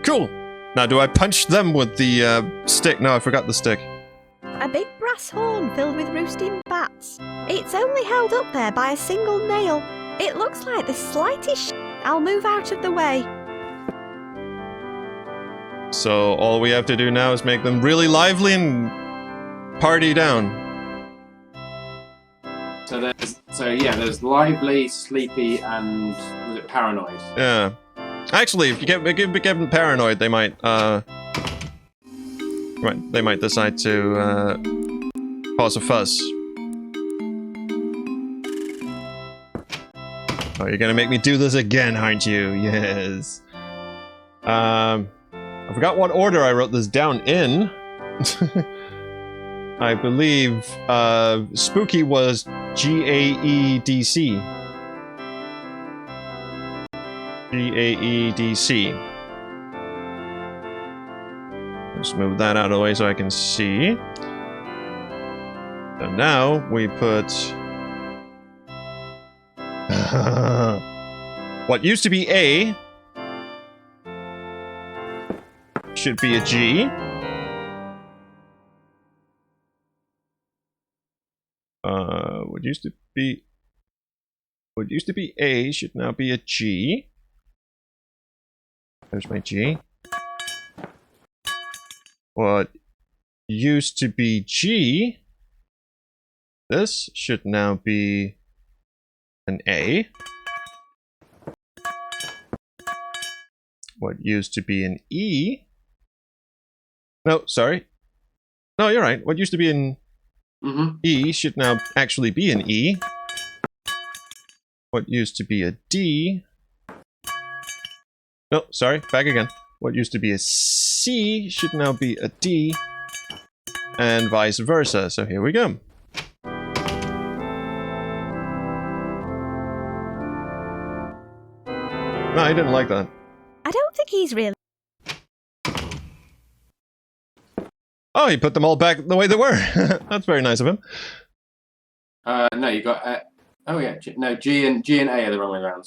Cool. Now, do I punch them with the stick? No, I forgot the stick. A big brass horn filled with roosting bats. It's only held up there by a single nail. It looks like the slightest I'll move out of the way. So all we have to do now is make them really lively and party down. There's lively, sleepy, and was it paranoid? Yeah. Actually, if you get them paranoid, they might decide to cause a fuss. Oh, you're gonna make me do this again, aren't you? Yes. I forgot what order I wrote this down in. I believe Spooky was G-A-E-D-C. G-A-E-D-C. Let's move that out of the way so I can see. And now we put... what used to be A should be a G. What used to be A should now be a G. There's my G. What used to be G, this should now be an A. What used to be an E. No, sorry. No, you're right. What used to be an E should now actually be an E. What used to be a D. No, sorry. Back again. What used to be a C should now be a D. And vice versa. So here we go. No, I didn't like that. I don't think he's really... Oh, he put them all back the way they were. That's very nice of him. No, you got... no, G and A are the wrong way around.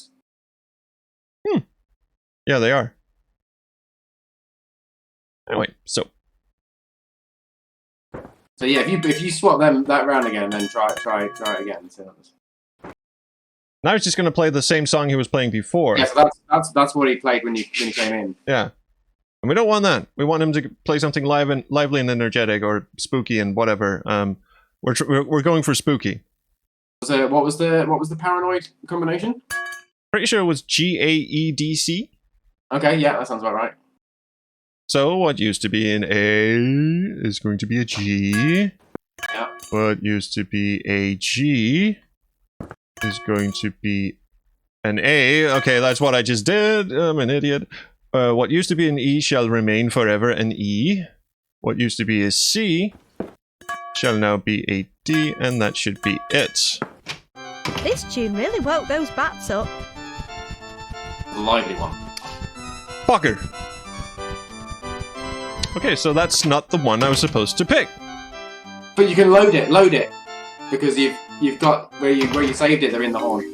Yeah, they are. Anyway, so yeah, if you swap that round again, then try it again. So now he's just going to play the same song he was playing before. yeah, so that's what he played when he came in. Yeah, and we don't want that. We want him to play something lively and energetic, or spooky and whatever. We're going for spooky. So what was the paranoid combination? Pretty sure it was G-A-E-D-C. Okay, yeah, that sounds about right. So what used to be an A is going to be a G. Yeah. What used to be a G is going to be an A. Okay, that's what I just did. I'm an idiot. What used to be an E shall remain forever an E. What used to be a C shall now be a D, and that should be it. This tune really woke those bats up. The lively one. Fucker. Okay, so that's not the one I was supposed to pick. But you can load it, because you've got where you saved it. They're in the horn.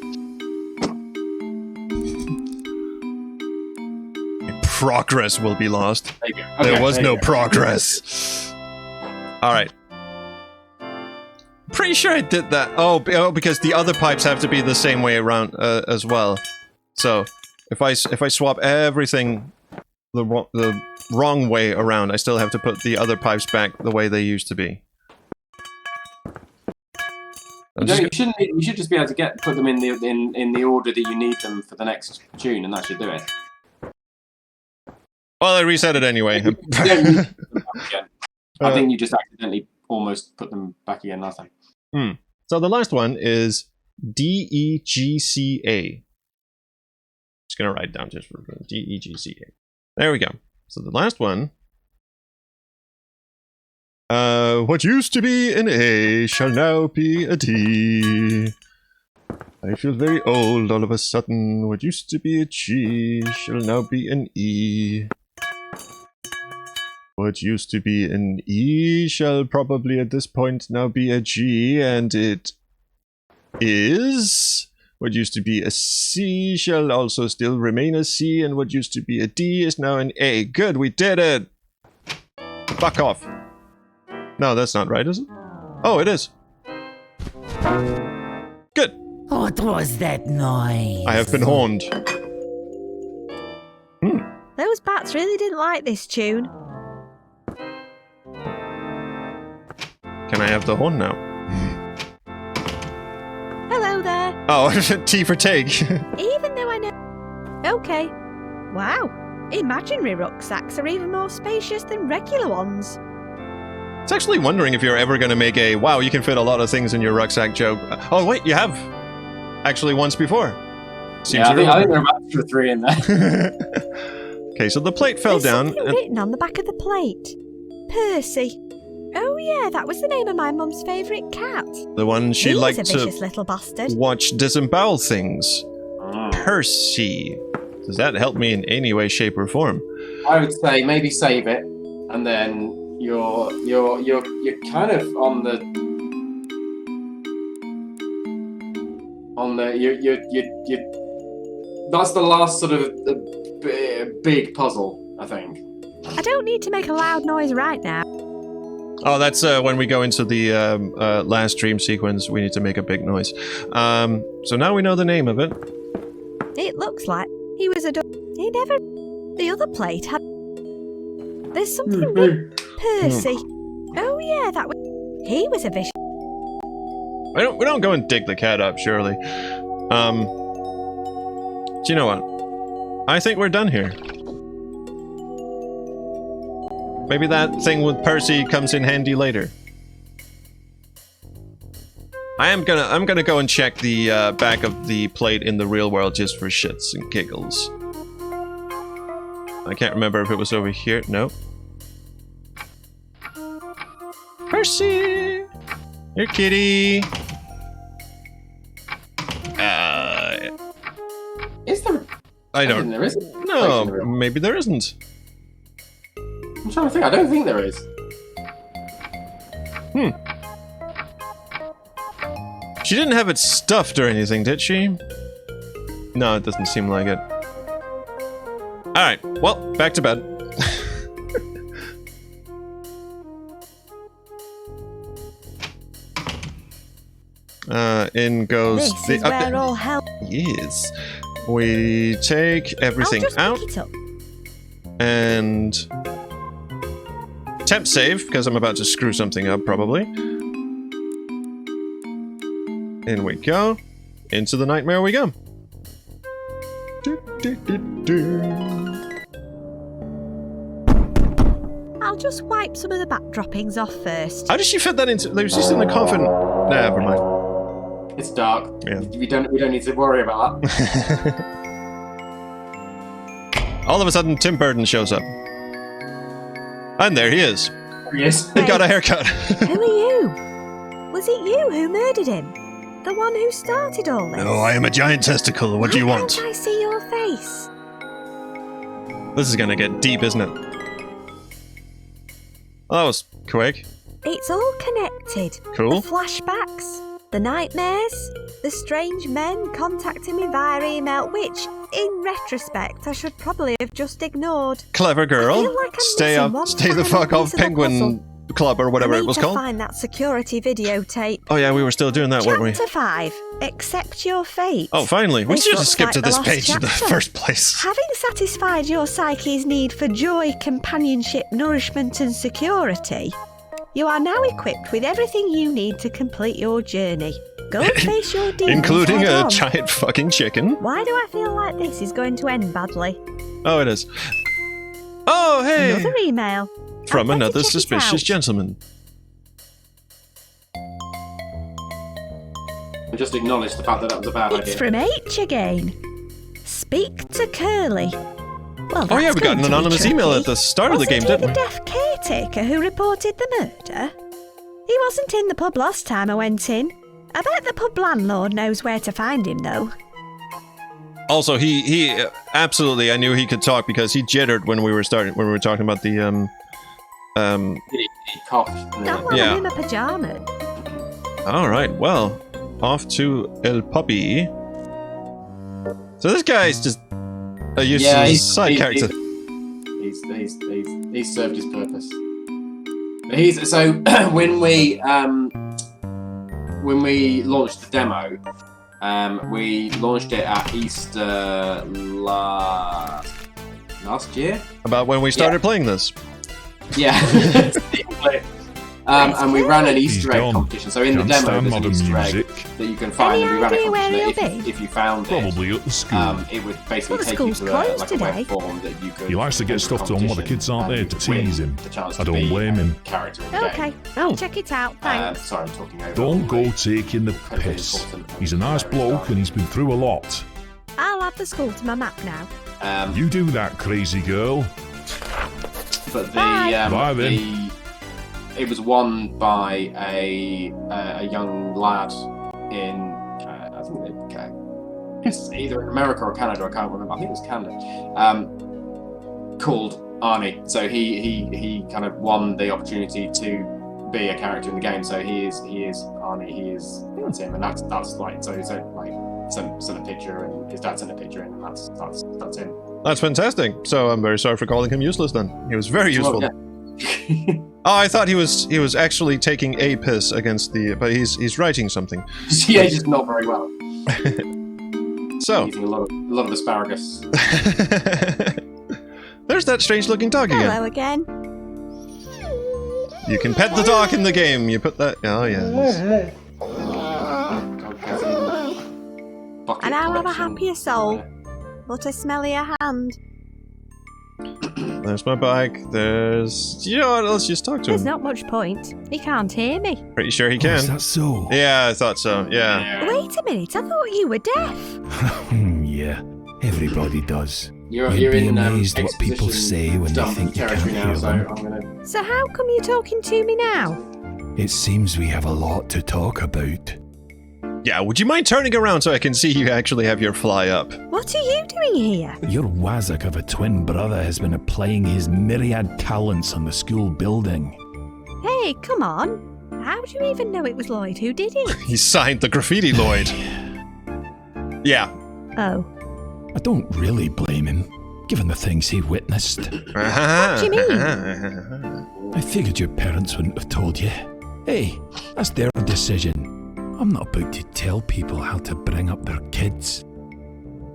Progress will be lost. There you go. There Okay, was there no you go. progress. All right. Pretty sure I did that. Oh, because the other pipes have to be the same way around as well. So if I swap everything the wrong way around, I still have to put the other pipes back the way they used to be. You should just be able to put them in the order that you need them for the next tune, and that should do it. Well, I reset it anyway. You don't need them back again. I think you just accidentally almost put them back again last time. So the last one is DEGCA. Just gonna write down just for DEGCA. There we go. So the last one. What used to be an A shall now be a D. I feel very old all of a sudden. What used to be a G shall now be an E. What used to be an E shall probably at this point now be a G, and it is. What used to be a C shall also still remain a C, and what used to be a D is now an A. Good, we did it! Fuck off. No, that's not right, is it? Oh, it is. Good. What was that noise? I have been horned. Those bats really didn't like this tune. Can I have the horn now? Hello there. Oh, T for take. Even though I know... Okay. Wow. Imaginary rucksacks are even more spacious than regular ones. I was actually wondering if you're ever going to make a, wow, you can fit a lot of things in your rucksack joke. Oh, wait, you have. Actually, once before. Yeah, I think there are about 2 or 3 in there. Okay, so the plate fell There's down. something written on the back of the plate. Percy. Oh yeah, that was the name of my mum's favourite cat. The one she He liked was a to vicious little bastard. watch disembowel things. Percy. Does that help me in any way, shape, or form? I would say maybe save it, and then you're kind of you that's the last sort of big puzzle, I think. I don't need to make a loud noise right now. Oh, that's when we go into the last dream sequence, we need to make a big noise. So now we know the name of it. It looks like he was a he never... The other plate had... There's something written... Percy. Oh yeah, that was... He was a vicious... We don't go and dig the cat up, surely. Do you know what? I think we're done here. Maybe that thing with Percy comes in handy later. I'm gonna go and check the back of the plate in the real world just for shits and giggles. I can't remember if it was over here. No. Percy! Here, kitty! Is there? I don't... There isn't. No, maybe there isn't. I'm trying to think. I don't think there is. She didn't have it stuffed or anything, did she? No, it doesn't seem like it. Alright, well, back to bed. In goes This the... is where all hell... Yes. We take everything I'll just out. pick it up. And... temp save, because I'm about to screw something up, probably. In we go. Into the nightmare we go. I'll just wipe some of the bat droppings off first. How did she fit that into... It was just in the coffin. Nah, never mind. It's dark. Yeah. We don't need to worry about that. All of a sudden, Tim Burton shows up. And there he is. Yes. He got a haircut. Who are you? Was it you who murdered him? The one who started all this? Oh, I am a giant testicle. What do you Why want? can't I see your face? This is gonna get deep, isn't it? Oh, that was quick. It's all connected. Cool. The flashbacks, the nightmares, the strange men contacting me via email, which, in retrospect, I should probably have just ignored. Clever girl. I feel like I'm Stay missing one the final fuck off piece of the Penguin puzzle. Club or whatever I it need was to called. find that security videotape. Oh yeah, we were still doing that, weren't we? Chapter 5. Accept your fate. Oh, finally. We This should have looks skipped like to the this lost page in the chapter. first place. Having satisfied your psyche's need for joy, companionship, nourishment and security, you are now equipped with everything you need to complete your journey. Go and face your demons Including head a on. giant fucking chicken. Why do I feel like this is going to end badly? Oh, it is. Oh, hey! Another email. From I'd better another check it suspicious out. gentleman. And just acknowledge the fact that was a bad It's idea. from H again. Speak to Curly. Well, Oh yeah, that's we got going an to be anonymous email tricky. at the start of the game, Wasn't he didn't the we? deaf caretaker who reported the murder? He wasn't in the pub last time I went in. I bet the pub landlord knows where to find him, though. Also, he absolutely, I knew he could talk because he jittered when we were talking about the He coughed. Not while Yeah. I'm in my pyjamas. All right, well, off to El Puppy. So this guy's just a useless side character. He's served his purpose. But when we launched the demo, we launched it at Easter last year. About when we started playing this. Yeah. And we ran an Easter egg gone. competition. So in the Can't demo, stand there's an modern Easter music. egg that you can find, Any and we ran a idea where competition he'll that be? if you found Probably at the school. it would basically Well, the take you school's to closed a today. web form that you could. He likes to get enter stuff done while the competition, kids aren't and there you to could win tease him. the chance I to don't be blame him. a character in the Okay, game. I'll check it out, thanks. Sorry, I'm talking over. Don't go all taking the incredibly piss. important and He's a nice hilarious bloke stuff. and he's been through a lot. I'll add the school to my map now. You do that, crazy girl. But Bye. Bye then. it was won by a young lad in I think it's either in America or Canada. I can't remember. I think it was Canada. Called Arnie. So he kind of won the opportunity to be a character in the game. So he is Arnie. That's him, and that's like so like sent a picture, and his dad sent a picture, and that's him. That's fantastic. So I'm very sorry for calling him useless then. He was very useful. Well, yeah. Oh, I thought he was actually taking a piss against the, but he's writing something. Yeah, just not very well. So Eating a lot of asparagus. there's that strange looking dog again. Hello again. You can pet the dog in the game. You put that. Oh yeah. Bucket And I'll have a collection. happier soul. But a smellier hand. There's my bike. There's. You know what? Let's just talk to There's him. not much point. He can't hear me. Pretty sure he Oh, can. is that so? Yeah, I thought so. Yeah. Yeah. Wait a minute, I thought you were deaf. Yeah, everybody does. You're You'd be in amazed what people exposition say when they dump think you territory can't now, hear so them. I'm gonna. So how come you're talking to me now? It seems we have a lot to talk about. Yeah. Would you mind turning around so I can see you actually have your fly up? What are you doing here? Your wazzock of a twin brother has been applying his myriad talents on the school building. Hey, come on. How do you even know it was Lloyd who did it? He signed the graffiti, Lloyd. Yeah. Oh. I don't really blame him, given the things he witnessed. What do you mean? I figured your parents wouldn't have told you. Hey, that's their decision. I'm not about to tell people how to bring up their kids.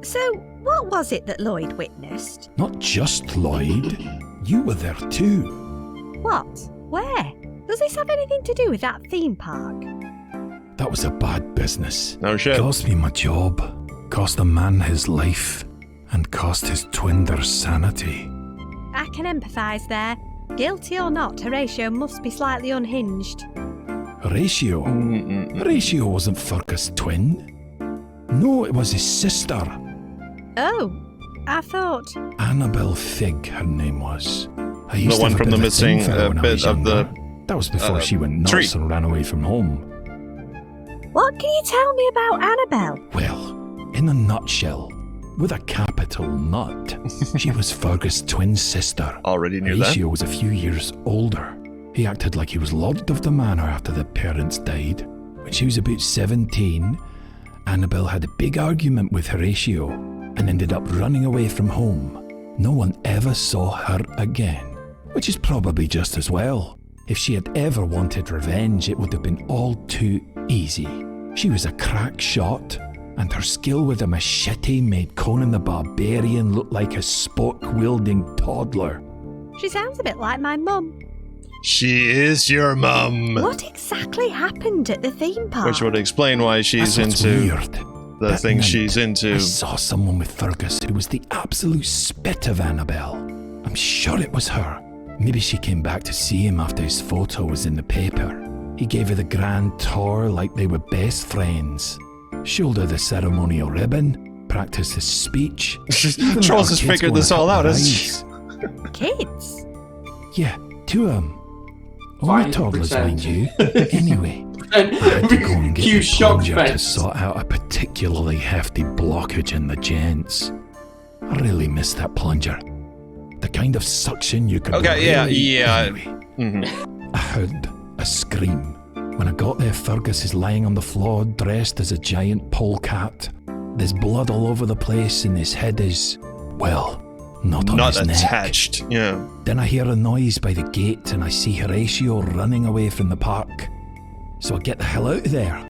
So, what was it that Lloyd witnessed? Not just Lloyd. You were there too. What? Where? Does this have anything to do with that theme park? That was a bad business. No shit. Cost me my job, cost a man his life, and cost his twin their sanity. I can empathise there. Guilty or not, Horatio must be slightly unhinged. Horatio? Horatio wasn't Fergus' twin. No, it was his sister. Oh, I thought... Annabelle Figg, her name was. I used The one to have a from the bit of a missing thing for her when I bit was of the younger. That was before she went nuts tree. and ran away from home. What can you tell me about Annabelle? Well, in a nutshell, with a capital nut, she was Fergus' twin sister. Already knew that. Horatio was a few years older. He acted like he was lord of the manor after the parents died. When she was about 17, Annabelle had a big argument with Horatio and ended up running away from home. No one ever saw her again, which is probably just as well. If she had ever wanted revenge, it would have been all too easy. She was a crack shot, and her skill with a machete made Conan the Barbarian look like a spork-wielding toddler. She sounds a bit like my mum. She is your mum. What exactly happened at the theme park? Which would explain why she's That's into weird. the That things night, she's into. I saw someone with Fergus who was the absolute spit of Annabelle. I'm sure it was her. Maybe she came back to see him after his photo was in the paper. He gave her the grand tour like they were best friends. Showed her the ceremonial ribbon, practiced his speech. Even Trolls let has our kids figured go this on a all out, couple of hasn't she? rides. Kids? Yeah, 2 of them. Fine, Only toddlers, pretend. mind you. Anyway, I had to go and get Cue the shock plunger to face. sort out a particularly hefty blockage in the gents. I really miss that plunger. The kind of suction you could Okay, yeah. Anyway, Mhm. I heard a scream. When I got there, Fergus is lying on the floor dressed as a giant polecat. There's blood all over the place and his head is, well, not on Not his neck. attached. Yeah. Then I hear a noise by the gate and I see Horatio running away from the park. So I get the hell out of there,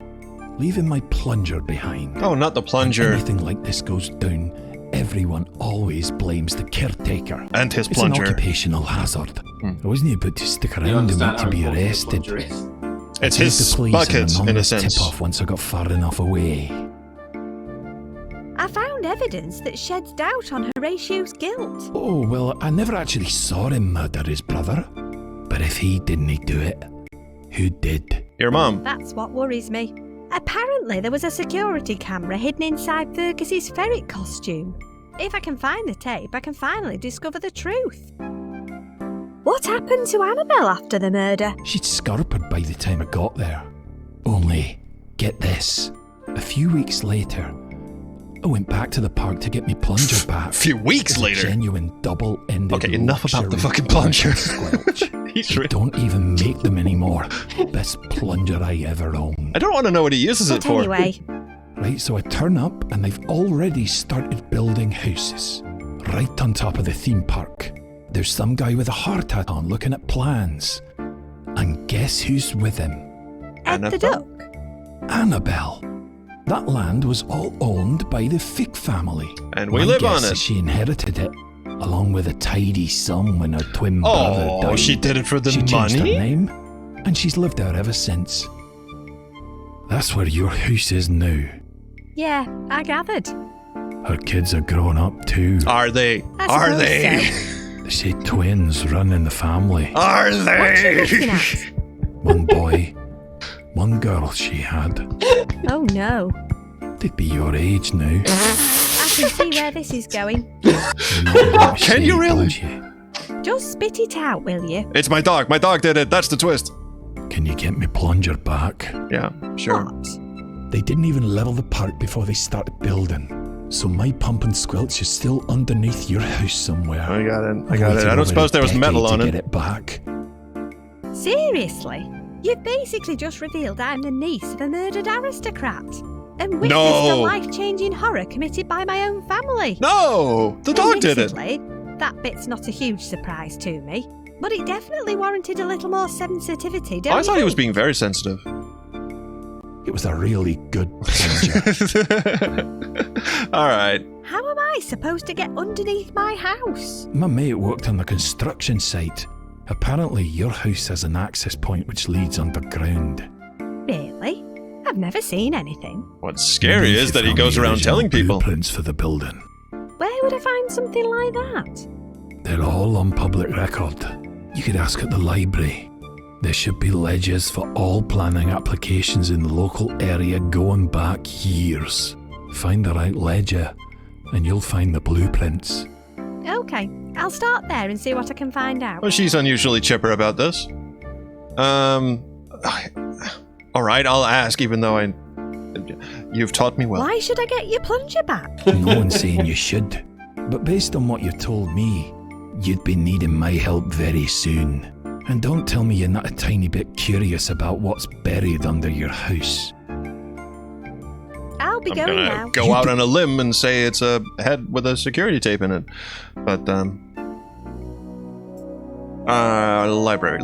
leaving my plunger behind. Oh, not the When plunger anything like this goes down, everyone always blames the caretaker. and his It's an plunger. occupational hazard. I wasn't about to stick You around and understand wait how to be important the arrested. plunger is. It's Saved his the police bucket, an in a anonymous sense. tip-off once I got far enough away. I found evidence that sheds doubt on Horatio's guilt. Oh, well, I never actually saw him murder his brother. But if he didn't do it, who did? Your mom. That's what worries me. Apparently, there was a security camera hidden inside Fergus's ferret costume. If I can find the tape, I can finally discover the truth. What happened to Annabelle after the murder? She'd scurpered by the time I got there. Only, get this, a few weeks later, I went back to the park to get my plunger back. A few weeks It's a later. genuine double-ended Okay, enough about the luxury fucking plunger. squelch. He's They don't even make them anymore. Best plunger I ever owned. I don't want to know what he uses it But for. anyway, Right, so I turn up and they've already started building houses. Right on top of the theme park. There's some guy with a hard hat on looking at plans. And guess who's with him? Ed the Annabelle? Duck. Annabelle. That land was all owned by the Fig family. And we My live guess on it. is she inherited it, along with a tidy sum when her twin brother Oh, died. she did it for the She changed her money? name, and she's lived there ever since. That's where your house is now. Yeah, I gathered. Her kids are grown up too. Are they? I Are suppose they? so. They say twins run in the family. Are What you they? looking at? One boy, one girl she had. Oh no. They'd be your age now. I can see where this is going. You're not going to Can say, you really? don't you? Just spit it out, will you? It's my dog. My dog did it. That's the twist. Can you get me plunger back? Yeah, sure. What? They didn't even level the park before they started building. So my pump and squelch is still underneath your house somewhere. I got it. I I've got it. waited I don't over suppose a there was metal decade on to it. get it back. Seriously? You've basically just revealed I'm the niece of a murdered aristocrat. And witnessed No. a life-changing horror committed by my own family. No! The dog did it. Admittedly, that bit's not a huge surprise to me. But it definitely warranted a little more sensitivity, don't I thought he was you being very sensitive. It was a really good plunger. All right. How am I supposed to get underneath my house? My mate worked on the construction site. Apparently your house has an access point which leads underground. Really? I've never seen anything. What's scary Maybe if is you that he found goes the around original telling people. blueprints for the building. Where would I find something like that? They're all on public record. You could ask at the library. There should be ledgers for all planning applications in the local area going back years. Find the right ledger, and you'll find the blueprints. Okay, I'll start there and see what I can find out. Well, she's unusually chipper about this. All right, I'll ask, even though you've taught me well. Why should I get your plunger back? No one's saying you should, but based on what you've told me, you'd be needing my help very soon. And don't tell me you're not a tiny bit curious about what's buried under your house. I'll be I'm going gonna now. go out on a limb and say it's a head with a security tape in it. But, library.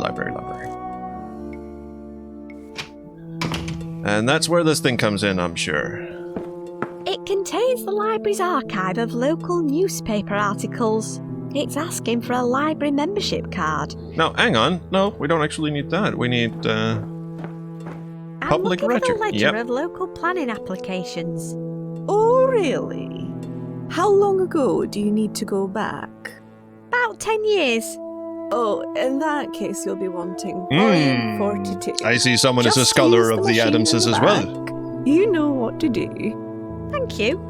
And that's where this thing comes in, I'm sure. It contains the library's archive of local newspaper articles. It's asking for a library membership card. No, hang on. No, we don't actually need that. We need, public I'm looking for record. the ledger Yep. of local planning applications. Oh, really? How long ago do you need to go back? About 10 years. Oh, in that case, you'll be wanting volume 42. I see someone is a Just scholar use of the machine in Adamses the as well. back. You know what to do. Thank you.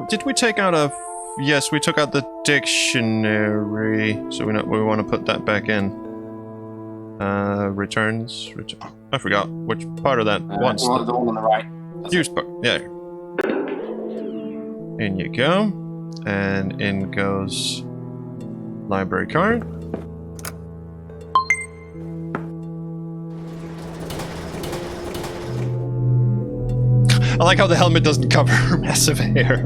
Did we take out a... Yes, we took out the dictionary. So we want to put that back in. Returns. I forgot which part of that. The one on the right. Use part. Yeah. In you go. And in goes library card. I like how the helmet doesn't cover her massive hair.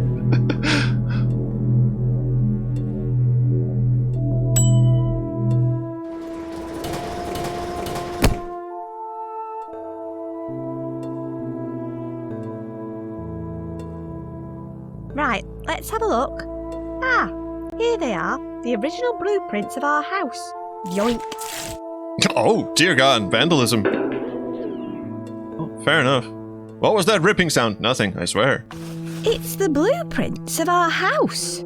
Right, let's have a look. Ah, here they are. The original blueprints of our house. Yoink. Oh, dear God, vandalism. Oh, fair enough. What was that ripping sound? Nothing, I swear. It's the blueprints of our house.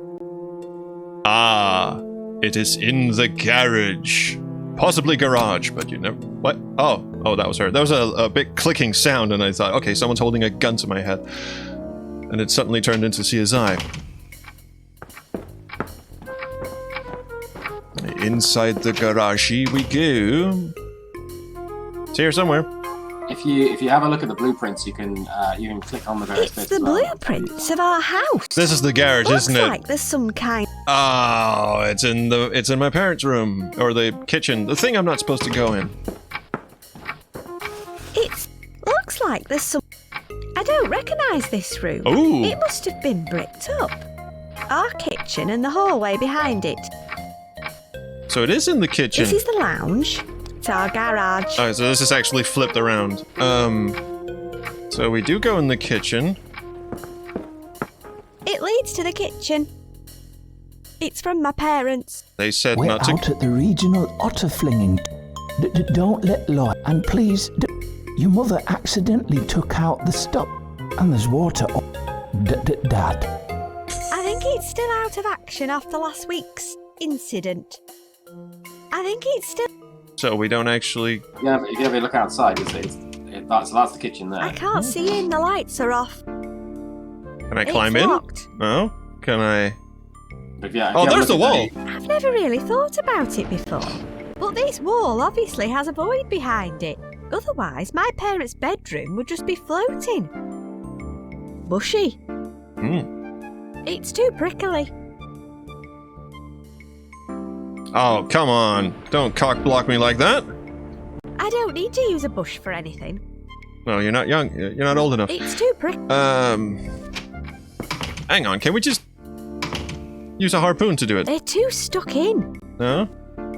Ah, it is in the garage. Possibly garage, but you never... What? Oh, that was her. That was a bit clicking sound, and I thought, okay, someone's holding a gun to my head. And it suddenly turned into CSI. Inside the garage we go. It's here somewhere. If you have a look at the blueprints, you can click on the various It's bits. the as well. blueprints of our house. This is the garage, Looks isn't it? like there's some kind. Oh, it's in my parents' room or the kitchen. The thing I'm not supposed to go in. It looks like there's some. I don't recognise this room. Ooh. It must have been bricked up. Our kitchen and the hallway behind it. So it is in the kitchen. This is the lounge. It's our garage. Alright, so this is actually flipped around. So we do go in the kitchen. It leads to the kitchen. It's from my parents. They said We're not to. out at the regional otter flinging. Don't let lie. And please, your mother accidentally took out the stop. And there's water. Dad. I think it's still out of action after last week's incident. I think it's still. So we don't actually. If you have a look outside, that's the kitchen there. I can't see in. The lights are off. Can I climb in? Locked. Oh, can I? But if you have Oh, a there's the look at wall. I've never really thought about it before. But this wall obviously has a void behind it. Otherwise, my parents' bedroom would just be floating. Bushy. Hmm. It's too prickly. Oh, come on! Don't cock block me like that. I don't need to use a bush for anything. No, you're not young. You're not old enough. It's too prickly. Hang on. Can we just use a harpoon to do it? They're too stuck in. No.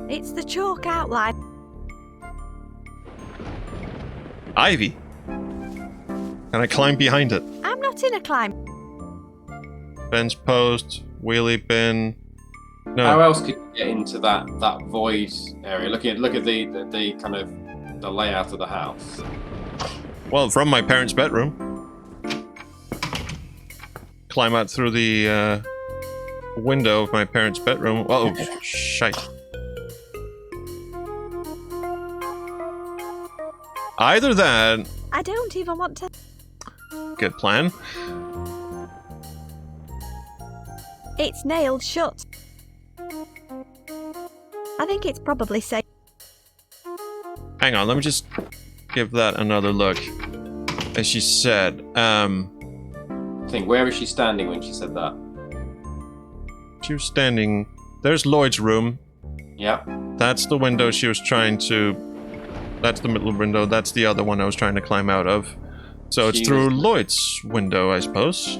It's the chalk outline. Ivy. Can I climb behind it? I'm not in a climb. Fence post, wheelie bin. No. How else could you get into that void area? Look at the kind of the layout of the house. Well, from my parents' bedroom. Climb out through the window of my parents' bedroom. Oh, shite. Either that. I don't even want to. Good plan. It's nailed shut. I think it's probably safe. Hang on, let me just give that another look. As she said, I think, where was she standing when she said that? She was standing... There's Lloyd's room. Yeah. That's the window she was trying to... That's the middle window. That's the other one I was trying to climb out of. So it's through Lloyd's window, I suppose.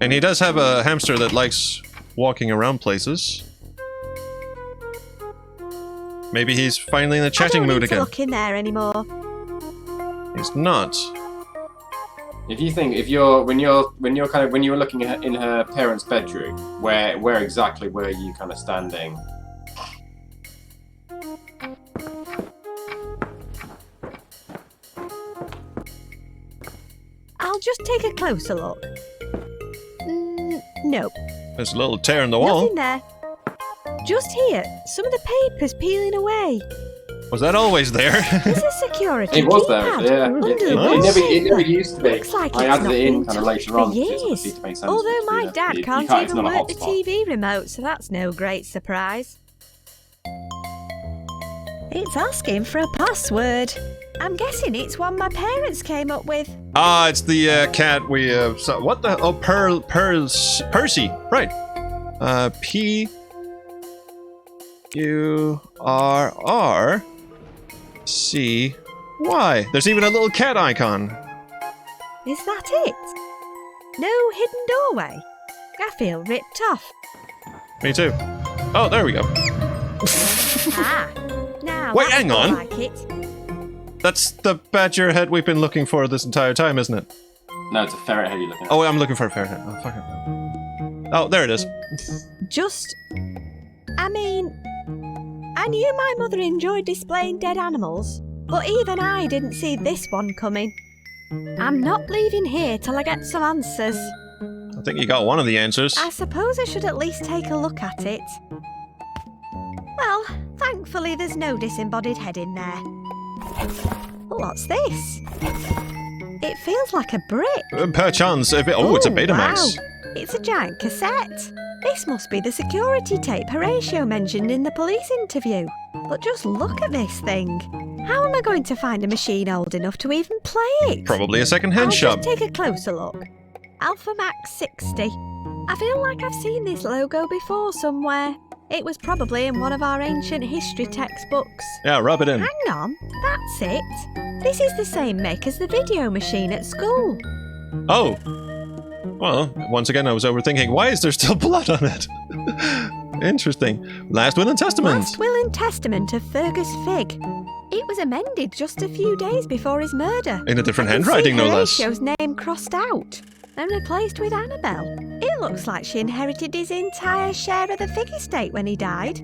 And he does have a hamster that likes walking around places. Maybe he's finally in a chatting mood again. I don't need to look in there anymore. He's not. If you think, when you were looking at in her parents' bedroom, where exactly were you kind of standing? I'll just take a closer look. Nope. There's a little tear in the wall. Nothing there. Just here, some of the paper's peeling away. Was that always there? There's a security It was keypad there, yeah. under the It never used to be. Looks like I it's added not it in been kind of touched later for on. years. Although my dad can't even work the TV remote, so that's no great surprise. It's asking for a password. I'm guessing it's one my parents came up with. Ah, it's the cat we saw. What the? Oh, Percy. Right. P-U-R-R-C-Y. There's even a little cat icon. Is that it? No hidden doorway? I feel ripped off. Me too. Oh, there we go. Now wait, that's hang on. more like it. That's the badger head we've been looking for this entire time, isn't it? No, it's a ferret head you're looking at. Oh, I'm looking for a ferret head. Oh, fuck it. Oh, there it is. I mean, I knew my mother enjoyed displaying dead animals, but even I didn't see this one coming. I'm not leaving here till I get some answers. I think you got one of the answers. I suppose I should at least take a look at it. Well, thankfully there's no disembodied head in there. What's this? It feels like a brick. Perchance, if it... Oh, it's a Betamax. Wow. It's a giant cassette. This must be the security tape Horatio mentioned in the police interview. But just look at this thing. How am I going to find a machine old enough to even play it? Probably a second-hand shop. I'll just take a closer look. Alpha Max 60. I feel like I've seen this logo before somewhere. It was probably in one of our ancient history textbooks. Yeah, rub it in. Hang on, that's it. This is the same make as the video machine at school. Oh. Well, once again, I was overthinking. Why is there still blood on it? Interesting. Last Will and Testament. Last Will and Testament of Fergus Figg. It was amended just a few days before his murder. In a different handwriting, no less. Horatio's name crossed out and replaced with Annabelle. It looks like she inherited his entire share of the Figg estate when he died.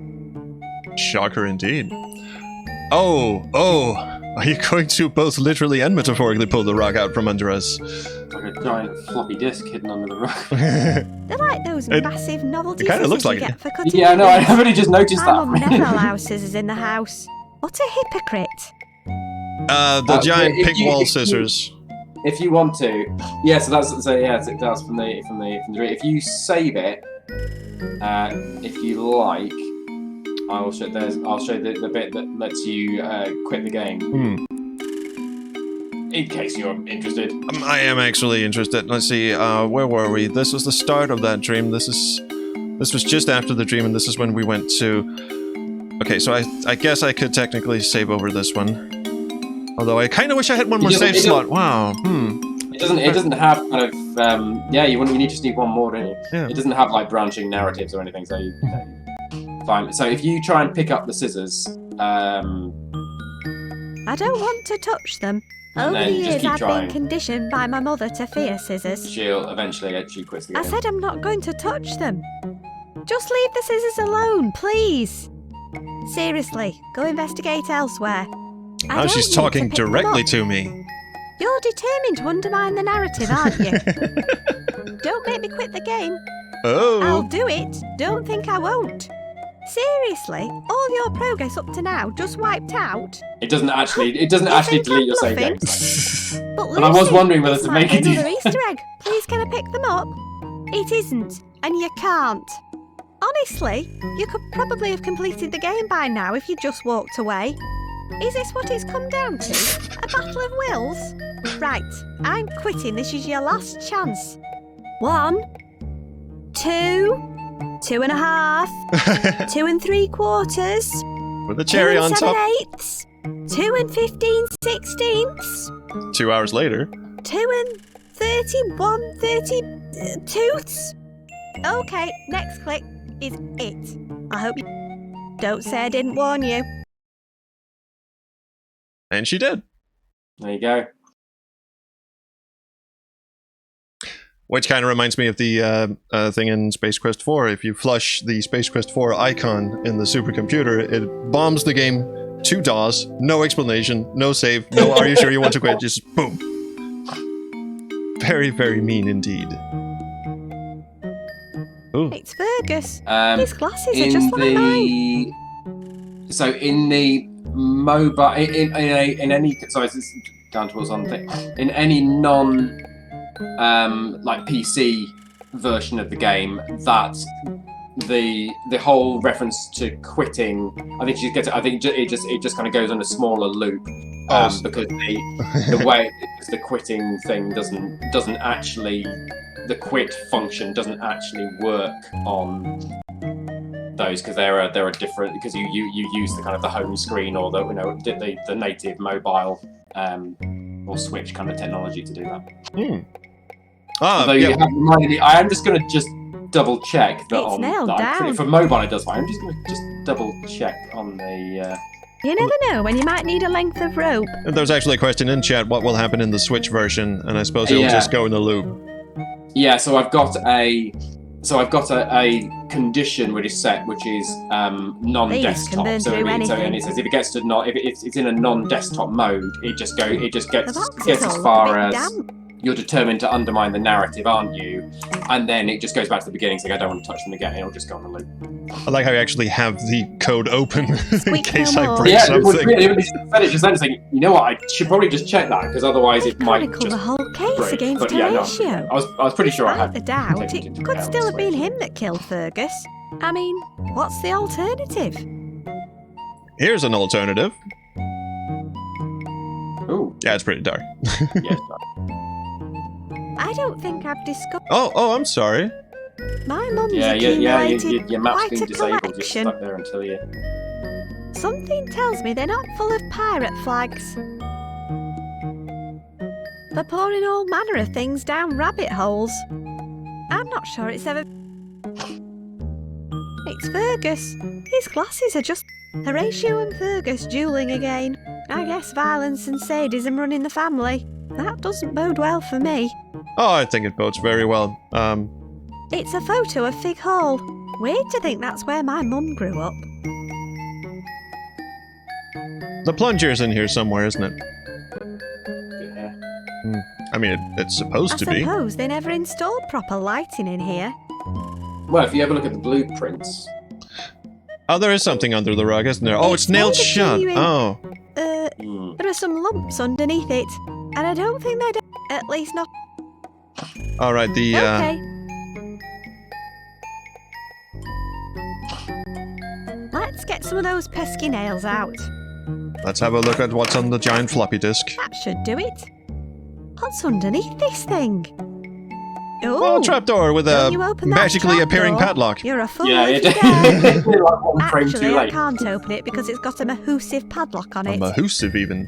Shocker indeed. Oh. Are you going to both literally and metaphorically pull the rug out from under us? Like a giant floppy disk hidden under the rug. They're like those massive novelty it kinda scissors looks like you it. get for cutting Yeah, no, ribbons. I've only just noticed My that. mum never allows scissors in the house. What a hypocrite. The giant if pig you- wall if you- scissors. If you want to, yeah. So that's from the. If you save it, if you like, I'll show the bit that lets you quit the game. In case you're interested. I am actually interested. Let's see, where were we? This was the start of that dream. This was just after the dream, and this is when we went to... Okay, so I guess I could technically save over this one. Although I kind of wish I had one more save slot. Wow. It doesn't have kind of you just need one more, don't you? Yeah. It doesn't have like branching narratives or anything, so fine. So if you try and pick up the scissors, I don't want to touch them. And Over then the just years keep I've trying. been conditioned by my mother to fear scissors. she'll eventually she quits the game. I said I'm not going to touch them. Just leave the scissors alone, please. Seriously, go investigate elsewhere. I Now don't she's need talking to pick them directly up. to me. You're determined to undermine the narrative, aren't you? Don't make me quit the game. Oh. I'll do it. Don't think I won't. Seriously, all your progress up to now just wiped out. It doesn't actually You delete think your I'm save bluffing? games. But And I was Lucy, wondering whether this to might make be it another Easter egg. Please, can I pick them up? It isn't, and you can't. Honestly, you could probably have completed the game by now if you just walked away. Is this what it's come down to? A battle of wills? Right, I'm quitting. This is your last chance. 1, 2, 2, 2.5, 2 3/4, With a cherry 2 on top. 7/8, 2 15/16. 2 hours later. 2 31/30 tooths. Okay, next click is it. I hope you don't say I didn't warn you. And she did. There you go. Which kind of reminds me of the thing in Space Quest 4. If you flush the Space Quest 4 icon in the supercomputer, it bombs the game 2 DOS, no explanation, no save, no are you sure you want to quit, just boom. Very, very mean indeed. Ooh. It's Fergus. Um, His glasses are just like mine. So in the mobile, in any, sorry, this is down towards on thing. In any non, like PC version of the game, that the whole reference to quitting, I think it just kind of goes on a smaller loop, because the way the quitting thing doesn't actually, the quit function doesn't actually work on those, because there are different, because you use the kind of the home screen or the the native mobile or Switch kind of technology to do that. Although you have reminded me, I am just going to just double check that It's nailed down. for mobile it does fine. I'm just going to double check on the. You never know when you might need a length of rope. There's actually a question in chat, what will happen in the Switch version, and I suppose it'll just go in a loop. Yeah, so I've got a condition which is set, which is non-desktop. So it says if it gets to if it's in a non-desktop mode, it just gets as far as you're determined to undermine the narrative, aren't you? And then it just goes back to the beginning, saying I don't want to touch them again. It'll just go on a loop. I like how you actually have the code open in case I break Yeah, something. it just then saying, you know what, I should probably just check that, because otherwise it might just the whole case break. against But yeah, no, Horatio. I was pretty sure I had. The doubt, it could still have been him that killed Fergus. I mean, what's the alternative? Here's an alternative. Ooh. Yeah, it's pretty dark. Yes. I don't think I've discovered. Oh, I'm sorry. My mum's Your map's quite been a disabled. You're collection. stuck there until you. Something tells me they're not full of pirate flags. They're pouring all manner of things down rabbit holes. I'm not sure it's ever. It's Fergus. His glasses are just Horatio and Fergus dueling again. I guess violence and sadism run in the family. That doesn't bode well for me. Oh, I think it bodes very well. It's a photo of Fig Hall. Weird to think that's where my mum grew up. The plunger's in here somewhere, isn't it? Yeah. I mean, it's supposed to I be. suppose they never installed proper lighting in here. Well, if you ever look at the blueprints. Oh, there is something under the rug, isn't there? Oh, it's nailed made of shut. genuine- Oh. There are some lumps underneath it, and I don't think they'd. At least not. All right, the Okay. Let's get some of those pesky nails out. let's have a look at what's on the giant floppy disk. That should do it. What's underneath this thing? Oh, trapdoor with a Don't you open that magically appearing trapdoor. padlock. You're a fool Yeah, if it you dare. like one frame too Actually, I late. can't open it because it's got a mahoosive padlock on it. Mahoosive, even.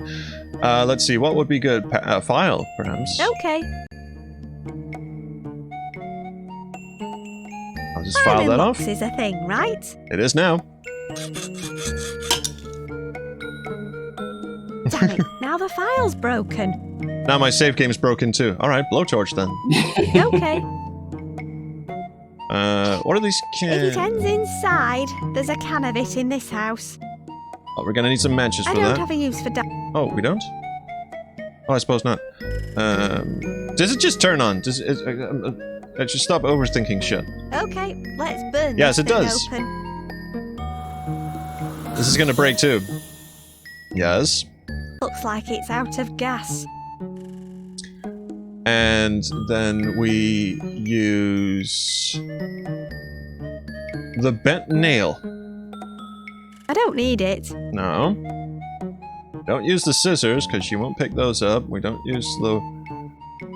Let's see, what would be good? File, perhaps. Okay. I'll just file that off. Is a thing, right? It is now. Damn it! Now the file's broken. Now my save game's broken too. All right, blowtorch then. Okay. What are these? If it ends inside, there's a can of it in this house. Oh, we're gonna need some matches I for don't that. have a use for Oh, we don't? Oh, I suppose not. Does it just turn on? Does it? I should stop overthinking shit. Okay, let's burn Yes, this it thing does. open. This is gonna break too. Yes. Looks like it's out of gas. And then we use the bent nail. I don't need it. No. Don't use the scissors, because you won't pick those up. We don't use the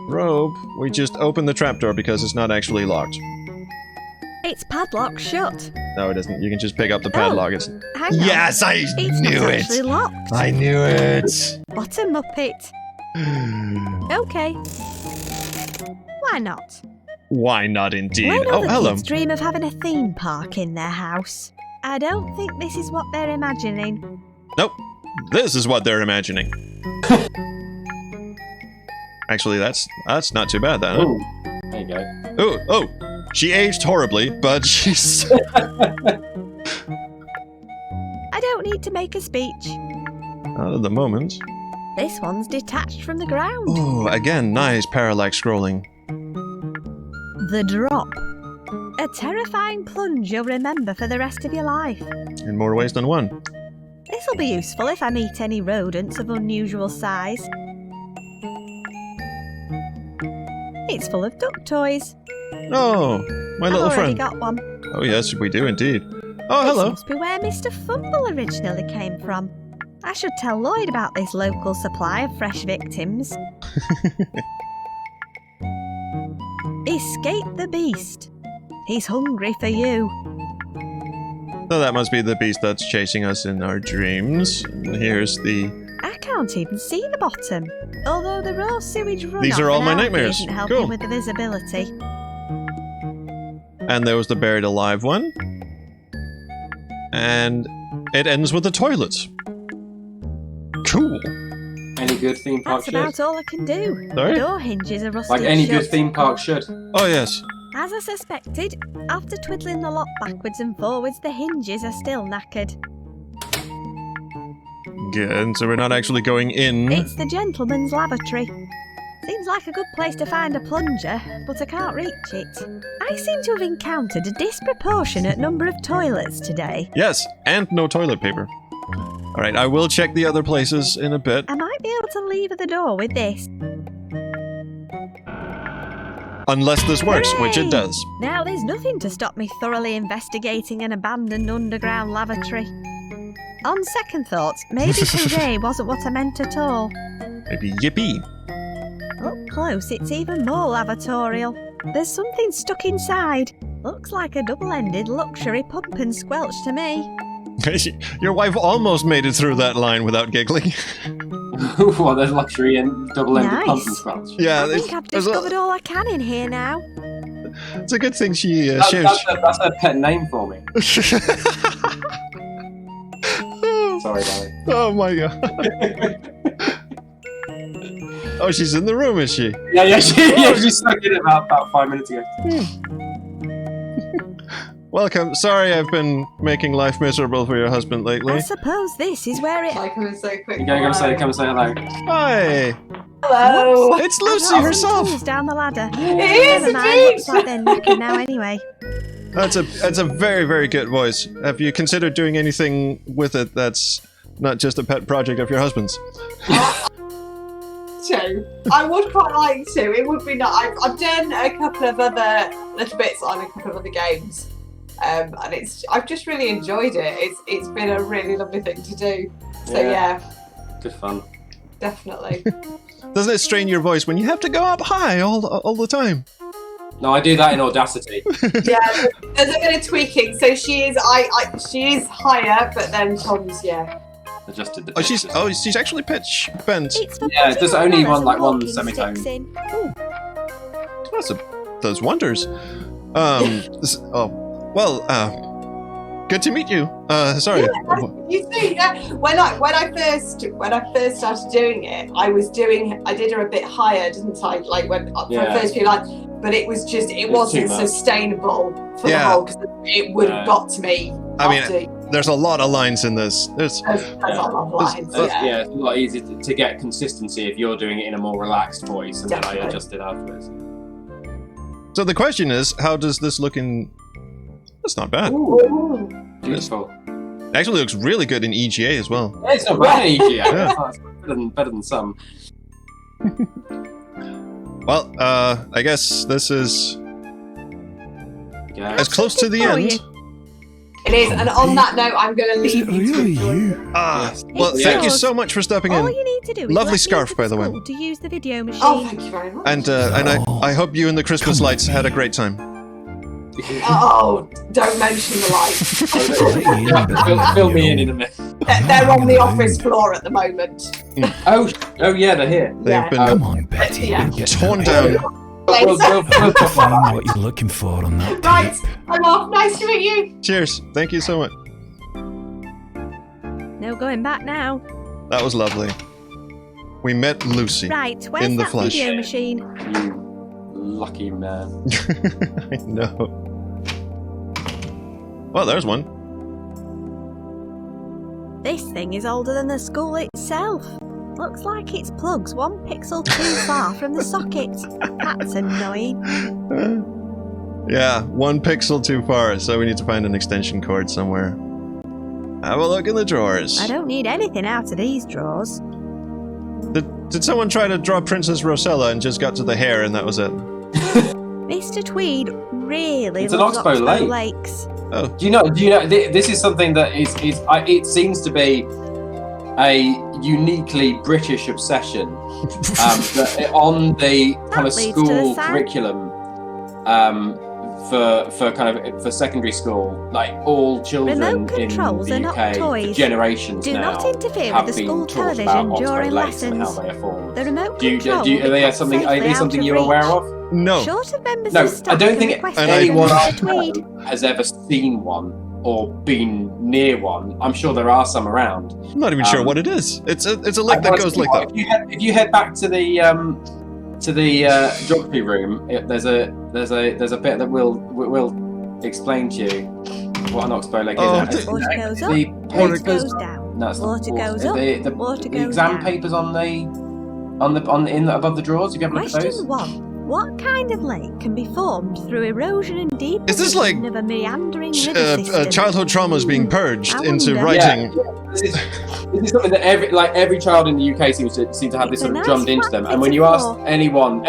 rope. We just open the trapdoor because it's not actually locked. It's padlocked shut. No, it isn't. You can just pick up the padlock. It's... Hang on. Yes, I It's knew not it. actually locked. I knew it. What a muppet. Okay. Why not? Why not indeed? When Oh, other hello. kids dream of having a theme park in their house, I don't think this is what they're imagining. Nope. This is what they're imagining. Actually, that's not too bad, then. Huh? Ooh, there you go. Oh, she aged horribly, but she's... I don't need to make a speech. Not at the moment. This one's detached from the ground. Oh, again, nice parallax scrolling. The drop. A terrifying plunge you'll remember for the rest of your life. In more ways than one. This'll be useful if I meet any rodents of unusual size. It's full of duck toys. Oh, my little I've already friend. got one. Oh, yes, we do indeed. Oh, This hello. must be where Mr. Fumble originally came from. I should tell Lloyd about this local supply of fresh victims. Escape the beast. He's hungry for you. So that must be the beast that's chasing us in our dreams. And here's the... I can't even see the bottom. Although the raw sewage runoff These are all and my algae nightmares. isn't helping Cool. with the visibility. And there was the buried alive one. And it ends with the toilet. Cool. Any good theme park That's should. about all I can do. Sorry? The door hinges are rusted Like any shut. good theme park should. Oh, yes. As I suspected, after twiddling the lock backwards and forwards, the hinges are still knackered. Good. So we're not actually going in. It's the gentleman's lavatory. Seems like a good place to find a plunger, but I can't reach it. I seem to have encountered a disproportionate number of toilets today. Yes, and no toilet paper. Alright, I will check the other places in a bit. I might be able to lever the door with this. Unless this works, which it Hooray! does. Now there's nothing to stop me thoroughly investigating an abandoned underground lavatory. On second thoughts, maybe today wasn't what I meant at all. Maybe yippee. Up close, it's even more lavatorial. There's something stuck inside. Looks like a double-ended luxury pump and squelch to me. Your wife almost made it through that line without giggling. Well, there's luxury and double-ended Nice. pump and squelch. Yeah, I think I've discovered all I can in here now. it's a good thing she That's shares. that's a pet name for me. Sorry, darling. Oh my god. Oh, she's in the room, is she? Yeah, she snuck in about 5 minutes ago. Welcome. Sorry I've been making life miserable for your husband I lately. suppose this is where it... Like, I'm so quick. You gotta come and say hello. Hi! Hello. It's I've Lucy got some herself! tools down the ladder. It is Never mind, indeed. looks like they're knackered now anyway. That's a very, very good voice. Have you considered doing anything with it that's not just a pet project of your husband's? So, I would quite like to. It would be nice. I've done a couple of other little bits on a couple of other games, and I've just really enjoyed it. It's been a really lovely thing to do. So yeah, Good fun. definitely. Doesn't it strain your voice when you have to go up high all the time? No, I do that in Audacity. Yeah, there's a bit of tweaking. So she is she is higher, but then Tom's Adjusted the Oh, pitch. she's actually pitch bent. It's for Yeah, putting there's only umbrellas one- and one walking semitone. sticks in. Does wonders. Good to meet you. Sorry. You see, when I first started doing it, I did her a bit higher, didn't I? Like for the first few lines, but it was just it wasn't too much. sustainable for the Yeah. whole because it would have got to me. I mean, after- there's a lot of lines in this. There's there's a lot of lines. It's a lot easier to get consistency if you're doing it in a more relaxed voice, and then I Definitely. adjust it afterwards. So the question is, how does this look in... That's not bad. Ooh. Beautiful. It actually looks really good in EGA as well. Yeah, it's not bad EGA. Yeah. It's better than some. Well, I guess this is Yeah. as close to the For end. you. It is, and on that note, I'm going to Is leave it you to really enjoy you? Well, It's thank you yours. so much for stepping All in. you need to do is Lovely let me scarf, into by the way. school to use the video machine. Oh, thank you very much. And I hope you and the Christmas Come with lights had a me. great time. Oh, don't mention the lights. Fill me in a minute. They're on the office floor at the moment. Oh yeah, they're here. They've been Come on, Betty. Yeah. You'll get torn them. down. We'll Find what you're looking for on that Right, tape. I'm off. Nice to meet you. Cheers. Thank you so much. No going back now. That was lovely. We met Lucy. Right, where's in the that flesh. video machine? You lucky man. I know. Well, there's one. This thing is older than the school itself. Looks like its plug's 1 pixel too far from the socket. That's annoying. Yeah, 1 pixel too far, so we need to find an extension cord somewhere. Have a look in the drawers. I don't need anything out of these drawers. Did someone try to draw Princess Rosella and just got to the hair and that was it? Mr. Tweed really It's an loves Oxbow Oxbow Lake. Lakes. Oh. Do you know? This is something that it seems to be a uniquely British obsession that on the kind of leads to the school sound. curriculum for secondary school, like all children Remote in controls the are not UK for toys. generations Do now not interfere have with the been school taught television about Oxbow during Lakes and how lessons. they are formed. The remote Do you, control do you, will are be they kept something? Are safely they out something of you're reach. aware of? No. Short of members No, of staff I don't can think request and it from anyone I Mr. Tweed. know has ever seen one or been near one. I'm sure there are some around. I'm not even sure what it is. It's a lake that goes like that. If you head back to the geography room, there's a bit that will explain to you what an Oxbow Lake Oh, is. Water goes up, The water papers, goes down. no, it's not Water goes up, the water the goes exam down. papers above the drawers. Have you ever looked at those? Question 1. What kind of lake can be formed through erosion and deposition Is this like of a meandering river system? childhood traumas being purged I into wonder. writing? This is something that every child in the UK seems to have this It's a sort of nice drummed into flat them. bit And when of you ask floor. anyone,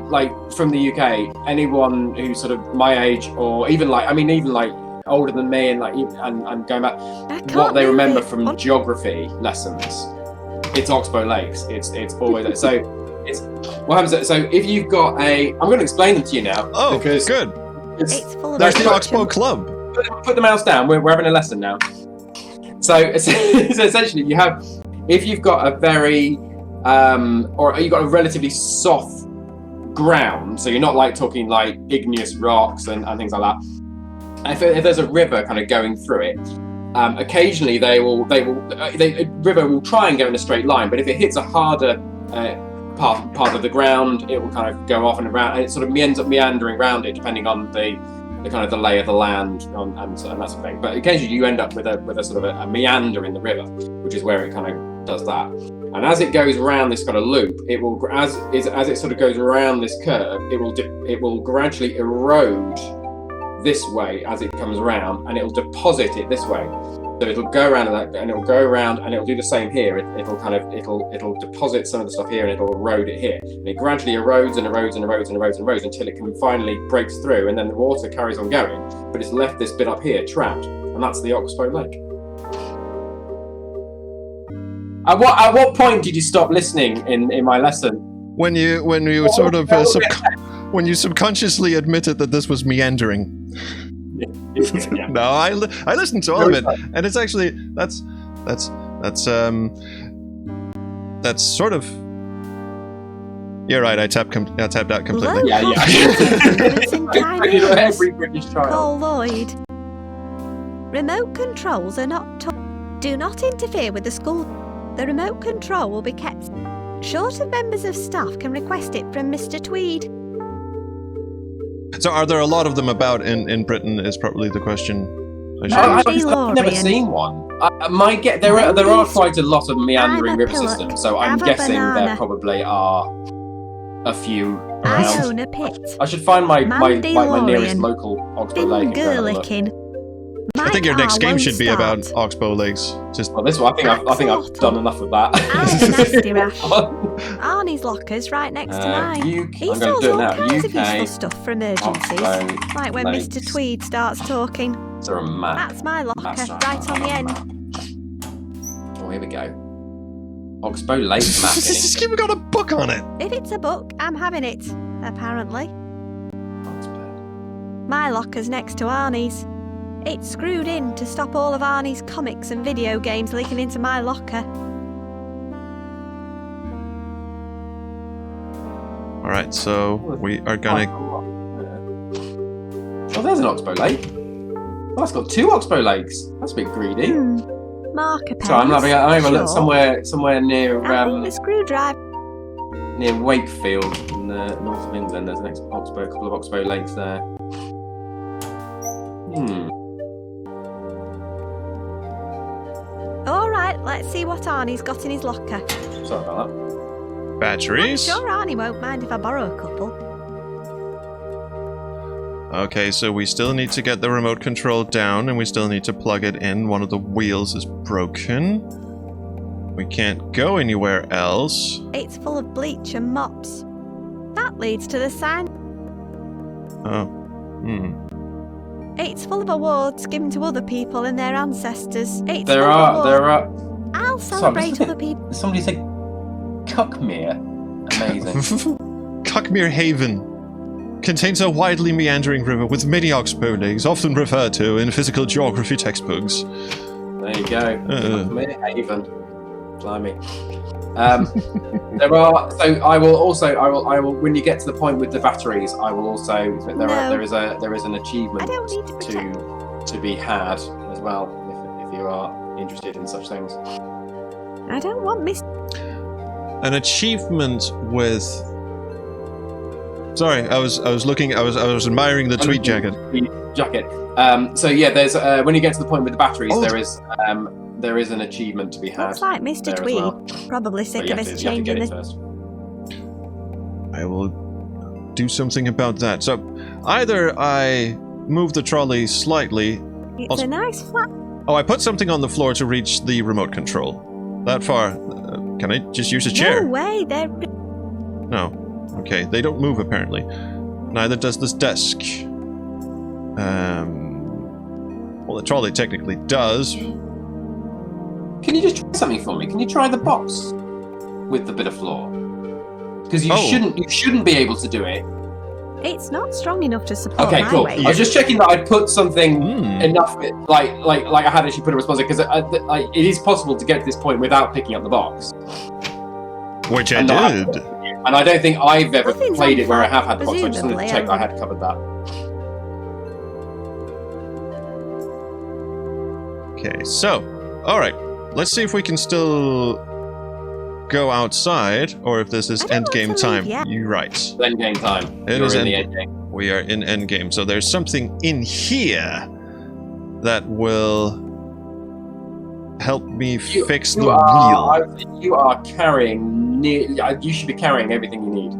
like from the UK, anyone who's sort of my age or even older than me and and going back, I can't what they move remember it. from geography lessons, it's Oxbow Lakes. It's always so. It's what happens. So if you've got I'm going to explain them to you now. Oh, because good. It's full of There's the attraction. Oxbow Club. Put the mouse down. We're having a lesson now. So essentially, you have, if you've got a very or you've got a relatively soft ground, so you're not like talking like igneous rocks and things like that. If there's a river kind of going through it, occasionally the river will try and go in a straight line, but if it hits a harder part of the ground, it will kind of go off and around, and it sort of ends up meandering around it, depending on the kind of the lay of the land and that sort of thing. But occasionally you end up with a sort of a meander in the river, which is where it kind of does that. And as it goes around this kind of loop, it will as it sort of goes around this curve, it will gradually erode this way as it comes around, and it will deposit it this way. So it'll go around and it'll go around, and it'll do the same here. It'll deposit some of the stuff here, and it'll erode it here. And it gradually erodes and erodes and erodes and erodes and erodes until it can finally breaks through, and then the water carries on going. But it's left this bit up here trapped, and that's the Oxbow Lake. At what point did you stop listening in my lesson? When you sort of when you subconsciously admitted that this was meandering. Yeah. No, I listened to all of it, and it's actually that's sort of. You're right. I tapped out completely. Yeah. It's in tiny You know, holes. every British child. Paul Lloyd. Remote controls are not do not interfere with the school. The remote control will be kept. Short of members of staff can request it from Mr. Tweed. So, are there a lot of them about in Britain? Is probably the question. I've never seen one. There are quite a lot of meandering I'm a river pillock. systems, so I'm Have a guessing there banana. probably are a few I around. own a pit. I should find my nearest Mandalorian. local Oxbow Lake. and go Finger have a look. licking. I think your next My game car should be won't about start. Oxbow Lakes. Just Well, this one, I think I've done enough of that. I'm a nasty rash. Arnie's locker's right next to mine. He I'm going to stores do it all now. kinds of UK useful stuff for emergencies. Oxbow Like when Lakes. Mr. Tweed starts talking. Is there a map? That's my locker, That's right on the end. Oh, here we go. Oxbow Lake map. This even got a book on it. If it's a book, I'm having it. Apparently. My locker's next to Arnie's. It's screwed in to stop all of Arnie's comics and video games leaking into my locker. Alright, so we are gonna... Oh, there's an Oxbow Lake. Oh, it's got 2 Oxbow Lakes. That's a bit greedy. Marker pens. So I'm having a look somewhere near the screwdriver. near Wakefield in the north of England. There's a couple of Oxbow Lakes there. Alright, let's see what Arnie's got in his locker. Sorry about that. Batteries? I'm sure Arnie won't mind if I borrow a couple. Okay, so we still need to get the remote control down, and we still need to plug it in. One of the wheels is broken. We can't go anywhere else. It's full of bleach and mops. That leads to the sign. Oh. It's full of awards given to other people and their ancestors. There are. I'll celebrate other people. Somebody said Cuckmere. Amazing. Cuckmere Haven contains a widely meandering river with many oxbow lakes, often referred to in physical geography textbooks. There you go. Cuckmere Haven. Blimey. There are. So I will. When you get to the point with the batteries, I will also. There is an achievement to be had as well if you are interested in such things. I don't want An achievement with. Sorry, I was looking. I was admiring the tweed jacket. So yeah, there's when you get to the point with the batteries, there is an achievement to be had. Looks like Mr. Tweed. Well. Probably sick of us changing this. I will do something about that. So either I move the trolley slightly. It's a nice flat. Oh, I put something on the floor to reach the remote control. That far. Can I just use a chair? No way, they're... No. Okay, they don't move apparently. Neither does this desk. Well, the trolley technically does. Can you just try something for me? Can you try the box with the bit of floor? Because you shouldn't be able to do it. It's not strong enough to support Okay, my cool. weight. I was just checking that I'd put something enough, like I had actually put a response, because it is possible to get to this point without picking up the box. Which I did. And I don't think I've ever Nothing's played on it where I fire, have had the box, so I just wanted to check presumably, I had covered that. Okay, so, alright. Let's see if we can still go outside, or if this is endgame time. You're right. Endgame time. It You're is in the endgame. We are in endgame, so there's something in here that will help me fix the wheel. You are carrying you should be carrying everything you need.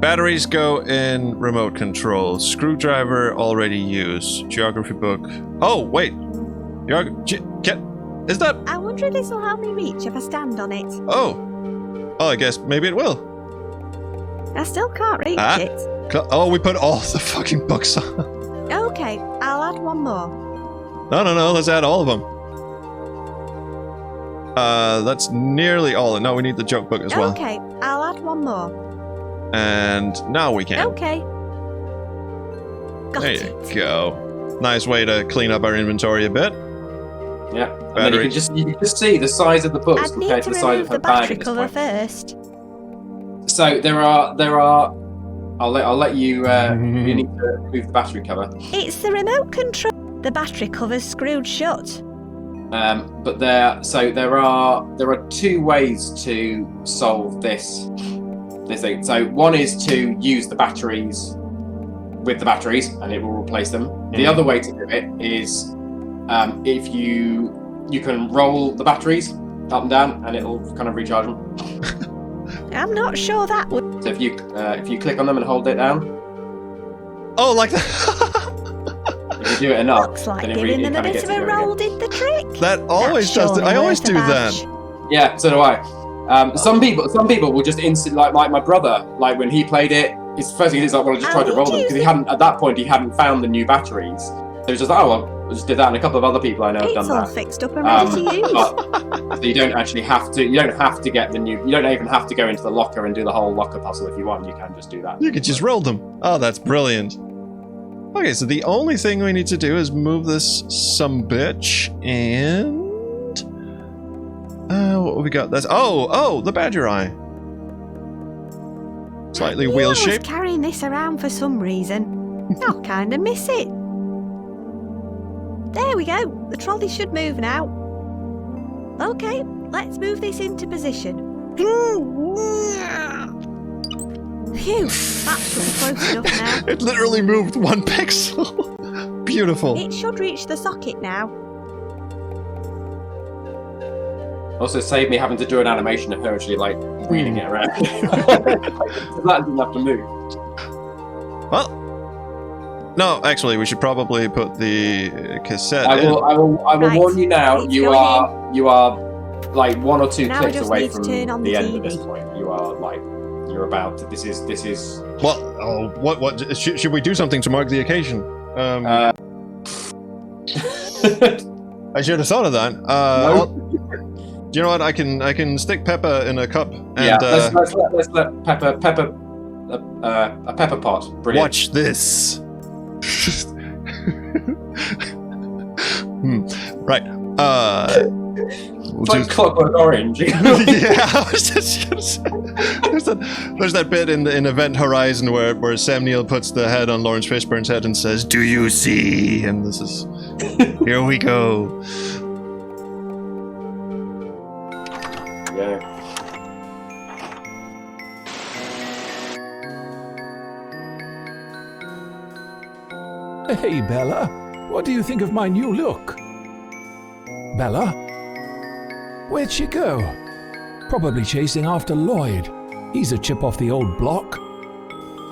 Batteries go in remote control. Screwdriver already used. Geography book. Oh, wait. Is that... I wonder if this will help me reach if I stand on it. Oh, I guess maybe it will. I still can't reach it. Oh, we put all the fucking books on. Okay, I'll add one more. No, let's add all of them. That's nearly all. No, we need the joke book as well. Okay, I'll add one more. And now we can. Okay. Got There it. you go. Nice way to clean up our inventory a bit. Yeah. And then you can just see the size of the books I'd need compared to to the size remove of her the bag battery at this cover point. first. So there are. I'll let you. You need to remove the battery cover. It's the remote control. The battery cover's screwed shut. But there are 2 ways to solve this thing. So one is to use the batteries with the batteries, and it will replace them. The other way to do it is if you can roll the batteries up and down, and it'll kind of recharge them. I'm not sure that would. So if you click on them and hold it down. Oh, like that. If you do it enough, Looks like then giving it them a kind of bit gets of it a going roll again. did the trick. That always does. I always do that. Yeah, so do I. Some people will just instantly, like my brother, like when he played it, his first thing is like, well, I just tried to roll them, because he hadn't found the new batteries. So it was just, oh, well, I just did that, and a couple of other people I know have done It's all that. fixed up and ready to use. So you don't actually have to. You don't have to get the new. You don't even have to go into the locker and do the whole locker puzzle if you want. You can just do that. You could just roll them. Oh, that's brilliant. Okay, so the only thing we need to do is move this sumbitch and what we got? That's the badger eye. Slightly I wheel was shaped. carrying this around for some reason. I'll kind of miss it. There we go. The trolley should move now. Okay, let's move this into position. Phew, that should be close enough now. It literally moved 1 pixel. Beautiful. It should reach the socket now. Also, save me having to do an animation of her actually like wheeling it around. That didn't have to move. Well, no, actually, we should probably put the cassette I will Right, warn you now. it's You going are like 1 or 2 Now I clicks just away need to from turn on the the end of TV. this point. You are like you're about to. This is. Well, what should we do something to mark the occasion? I should have thought of that. Do you know what? I can stick Peppa in a cup and let's let Peppa a pepper pot. Brilliant. watch this. Right. It's like Clockwork Orange. Yeah, I was just gonna say. There's that bit in Event Horizon where Sam Neill puts the head on Lawrence Fishburne's head and says, "Do you see?" And this is here we go. Yeah. Hey, Bella. What do you think of my new look? Bella? Where'd she go? Probably chasing after Lloyd. He's a chip off the old block.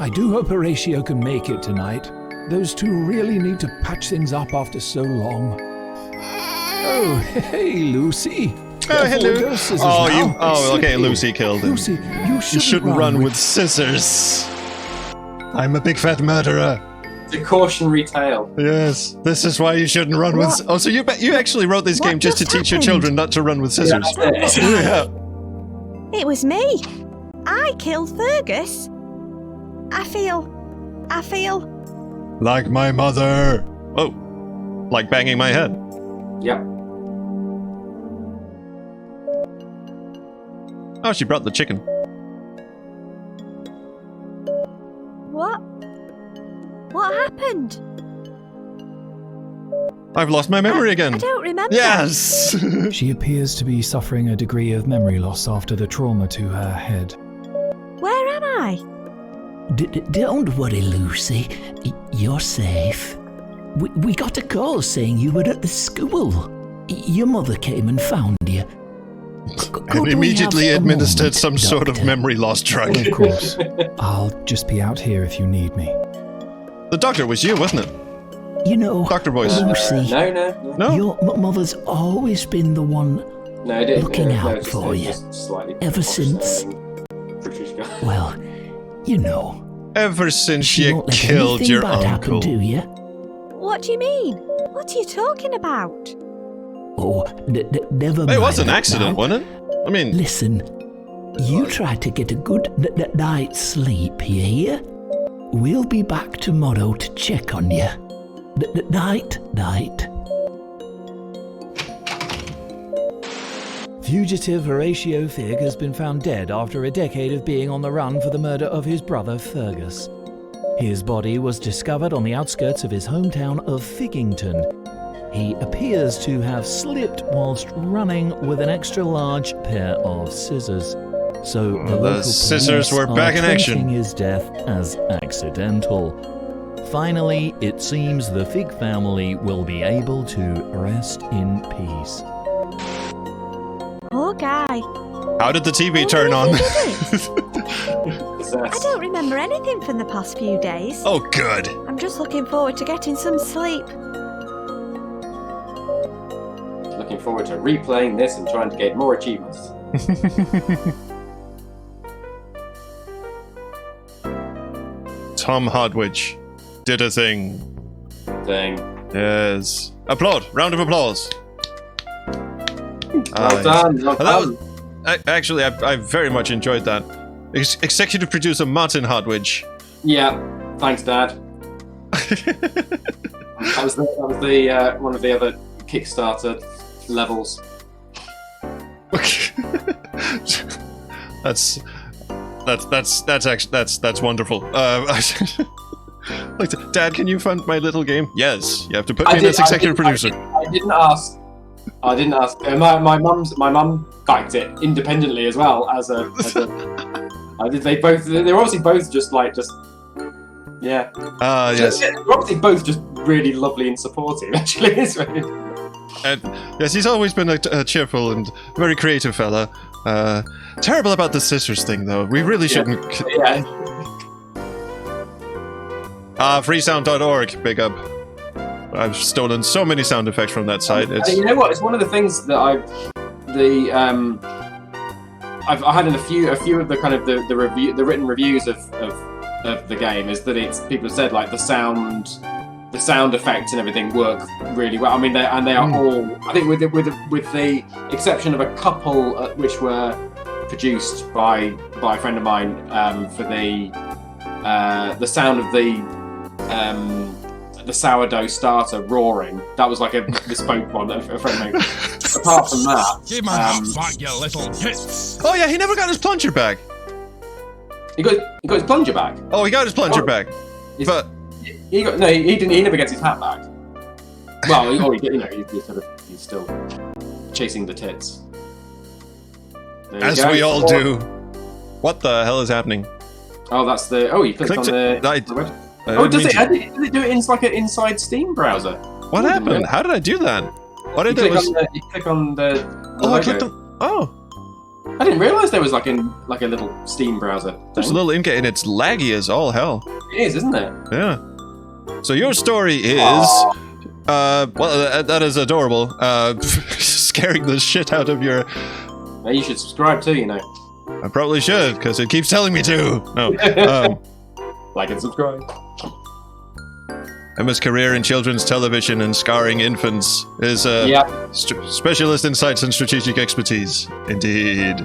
I do hope Horatio can make it tonight. Those two really need to patch things up after so long. Oh, hey, Lucy. Oh, hello. Those scissors now. Okay, Lucy killed him. Lucy, You shouldn't run with scissors. I'm a big fat murderer. It's a cautionary tale. Yes, this is why you shouldn't run with. Oh, so you actually wrote this What game just to just teach your happened? children not to run with scissors. Yeah. It was me. I killed Fergus. I feel Like my mother. Oh, like banging my head. Yep. Oh, she brought the chicken. What happened? I've lost my memory again. I don't remember. Yes. She appears to be suffering a degree of memory loss after the trauma to her head. Where am I? Don't worry, Lucy. You're safe. We got a call saying you were at the school. Your mother came and found you. And immediately administered some sort of memory loss drug. Of course. I'll just be out here if you need me. The doctor was you, wasn't it? You know, Doctor voice. Lucy, No. your mother's always been the one No, it didn't. looking No, out just- for it you. was slightly Ever since. British guy. Well, you know. Ever since She you won't let killed anything your bad uncle. happen to you. What do you mean? What are you talking about? Oh, never mind. It was an that accident, now. wasn't it? I mean, Listen, you try to get a good night's sleep, you hear? We'll be back tomorrow to check on you. Night. Fugitive Horatio Figg has been found dead after a decade of being on the run for the murder of his brother Fergus. His body was discovered on the outskirts of his hometown of Figgington. He appears to have slipped whilst running with an extra-large pair of scissors. So the the local scissors police were back are in action. treating his death as accidental. Finally, it seems the Figg family will be able to rest in peace. Poor guy. how did the TV Oh, turn on? I don't remember anything from the past few days. Oh, good. I'm just looking forward to getting some sleep. Looking forward to replaying this and trying to get more achievements. Tom Hardwidge did a thing. Thing. Yes. Applaud. Round of applause. Well done. Well done. Actually, I very much enjoyed that. Executive producer Martin Hardwidge. Yeah. Thanks, Dad. That was the one of the other Kickstarter levels. That's wonderful. Dad, can you fund my little game? Yes, you have to put me in as executive producer. I didn't ask. My mum backed it independently as well as a. They're obviously both just. Yeah. Yes. They're obviously both just really lovely and supportive. Actually, it's really. And yes, he's always been a cheerful and very creative fella. Terrible about the sisters thing, though. We really shouldn't. Yeah. Freesound.org, big up. I've stolen so many sound effects from that site. You know what? It's one of the things that I had in a few of the kind of the written reviews of the game is that people have said like the sound effects and everything work really well. I mean, they are all. I think with the exception of a couple which were produced by a friend of mine for the sound of the sourdough starter roaring. That was like a bespoke one that a friend made. Apart from that, Give my hat back, you little tits. Oh yeah, he never got his plunger back. He got his plunger back. Oh, he got his plunger back, but he didn't. He never gets his hat back. Well, he's still chasing the tits. As we all do. What the hell is happening? Oh, that's the. Oh, you clicked on the website. Oh, does it do it in like an inside Steam browser? What happened? How did I do that? What did you click on the oh, logo. I clicked on. Oh. I didn't realise there was like a little Steam browser. There's a little and it's laggy as all hell. It is, isn't it? Yeah. So your story is, that is adorable. Scaring the shit out of your. Now you should subscribe too, you know. I probably should because it keeps telling me to. No. Like and subscribe. Emma's career in children's television and scarring infants is a specialist insights and strategic expertise. Indeed.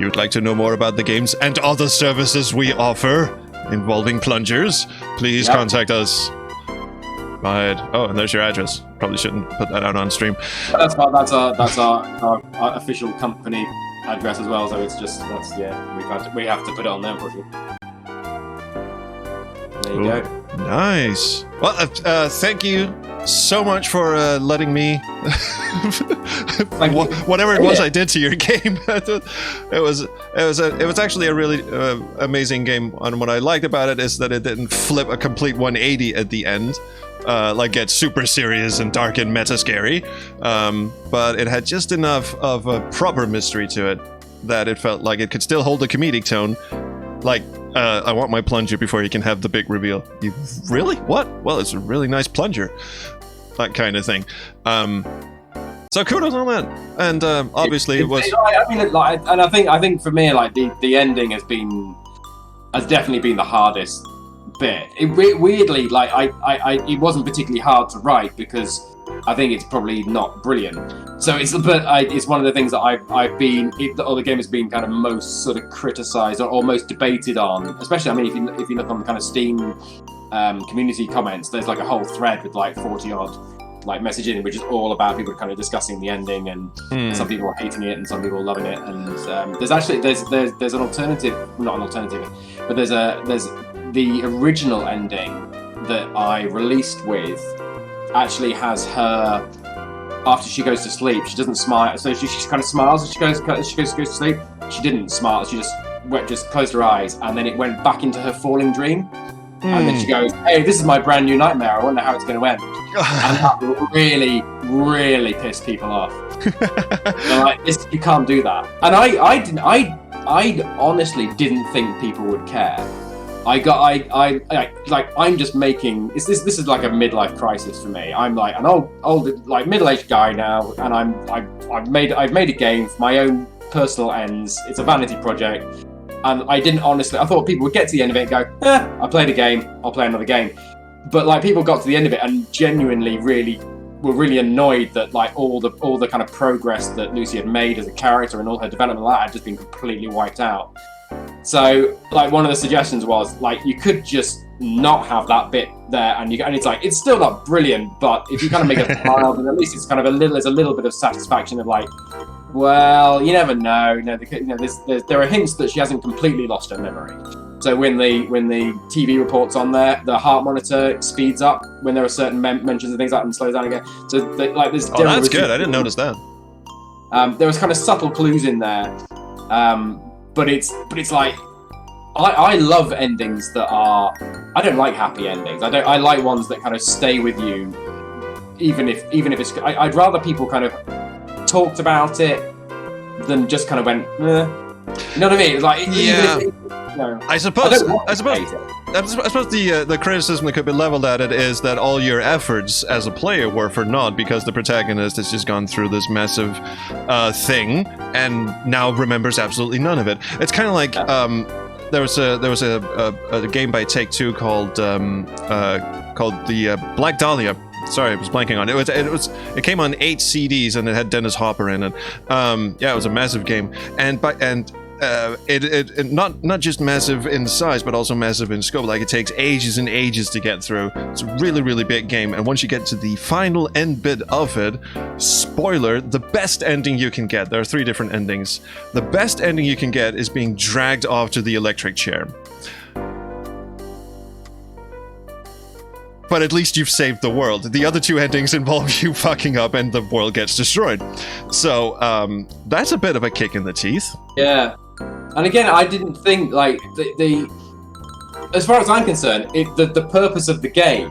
You would like to know more about the games and other services we offer involving plungers? Please contact us. Right. Oh, and there's your address. Probably shouldn't put that out on stream. That's our official company address as well. So it's just we have to put it on there, unfortunately. There you go. Nice. Well, thank you so much for letting me whatever it was I did to your game. it was actually a really amazing game. And what I liked about it is that it didn't flip a complete 180 at the end, like get super serious and dark and meta scary. But it had just enough of a proper mystery to it that it felt like it could still hold a comedic tone. Like, I want my plunger before you can have the big reveal. You really? What? Well, it's a really nice plunger. That kind of thing. So kudos on that. And obviously it was. I think for me, like the ending has definitely been the hardest bit. Weirdly, like it wasn't particularly hard to write because I think it's probably not brilliant. So it's one of the things that the game has been kind of most sort of criticised or most debated on. Especially, I mean, if you look on the kind of Steam community comments, there's like a whole thread with like 40 odd like messaging, which is all about people kind of discussing the ending, and some people are hating it and some people are loving it. And there's an alternative, not an alternative, but there's the original ending that I released with. Actually has her after she goes to sleep. She doesn't smile, so she kind of smiles as she goes to sleep. She didn't smile. She just closed her eyes, and then it went back into her falling dream. And then she goes, "Hey, this is my brand new nightmare. I wonder how it's going to end." And that really, really pissed people off. They're like, "This, you can't do that." And I honestly didn't think people would care. I'm just making this is like a midlife crisis for me. I'm like an old like middle-aged guy now, and I've made a game for my own personal ends. It's a vanity project, and I thought people would get to the end of it and go, I played a game, I'll play another game. But like people got to the end of it and genuinely really were really annoyed that like all the kind of progress that Lucy had made as a character and all her development like that had just been completely wiped out. So like one of the suggestions was like you could just not have that bit there, and it's like it's still not brilliant, but if you kind of make it mild, then at least it's kind of there's a little bit of satisfaction of like, well, you never know. There are hints that she hasn't completely lost her memory. So when the TV reports on there, the heart monitor speeds up when there are certain mentions of things like that and slows down again. So like this. Oh, that's good. I didn't notice that. There was kind of subtle clues in there, but it's like I love endings that are. I don't like happy endings. I like ones that kind of stay with you, even if it's. I'd rather people kind of talked about it than just kind of went. You know what I mean? It's like yeah. Even if I suppose the criticism that could be leveled at it is that all your efforts as a player were for naught because the protagonist has just gone through this massive thing and now remembers absolutely none of it. It's kind of like there was a game by Take-Two called the Black Dahlia. Sorry, I was blanking on it. It came on 8 CDs and it had Dennis Hopper in it. It was a massive game, it not just massive in size, but also massive in scope. Like it takes ages and ages to get through. It's a really, really big game. And once you get to the final end bit of it, spoiler, the best ending you can get. There are 3 different endings. The best ending you can get is being dragged off to the electric chair. But at least you've saved the world. The other 2 endings involve you fucking up and the world gets destroyed. So, that's a bit of a kick in the teeth. Yeah. And again, I didn't think, like, as far as I'm concerned, the purpose of the game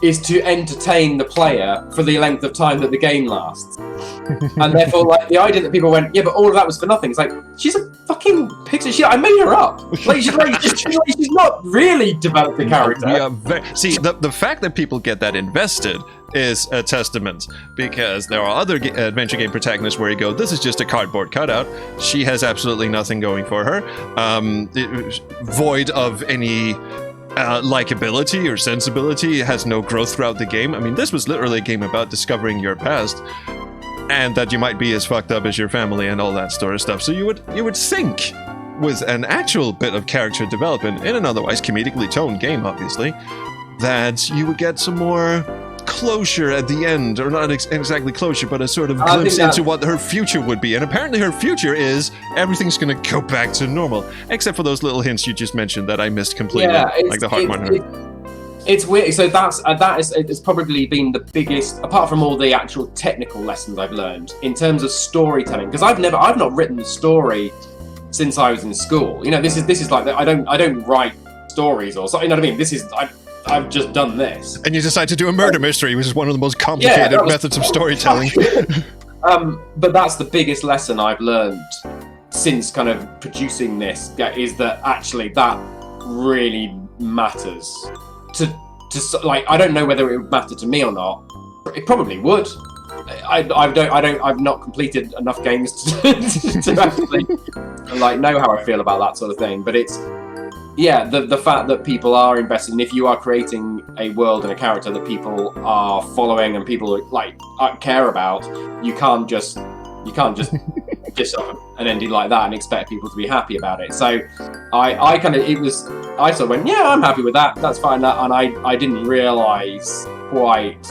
is to entertain the player for the length of time that the game lasts. And therefore, like, the idea that people went, yeah, but all of that was for nothing. It's like, she's a fucking pixie. I made her up. Like, she's not really developed a character. Yeah, see, the fact that people get that invested is a testament, because there are other adventure game protagonists where you go, this is just a cardboard cutout. She has absolutely nothing going for her. Void of any likability or sensibility, has no growth throughout the game. I mean, this was literally a game about discovering your past and that you might be as fucked up as your family and all that sort of stuff. So you would think, with an actual bit of character development in an otherwise comedically toned game, obviously, that you would get some more closure at the end, or not exactly closure, but a sort of glimpse into what her future would be. And apparently her future is everything's going to go back to normal, except for those little hints you just mentioned that I missed completely, like the heart monitor. It's weird. So it's probably been the biggest, apart from all the actual technical lessons I've learned in terms of storytelling, because I've not written the story since I was in school. You know, this is like I don't write stories or something. You know what I mean? I've just done this. And you decide to do a murder mystery, which is one of the most complicated methods of storytelling. But that's the biggest lesson I've learned since kind of producing this, is that actually that really matters. To like, I don't know whether it would matter to me or not. It probably would. I've not completed enough games to actually like know how I feel about that sort of thing. But it's the fact that people are invested, and if you are creating a world and a character that people are following and people like care about, you can't just just an ending like that and expect people to be happy about it. So I sort of went, yeah, I'm happy with that. That's fine. And I didn't realise quite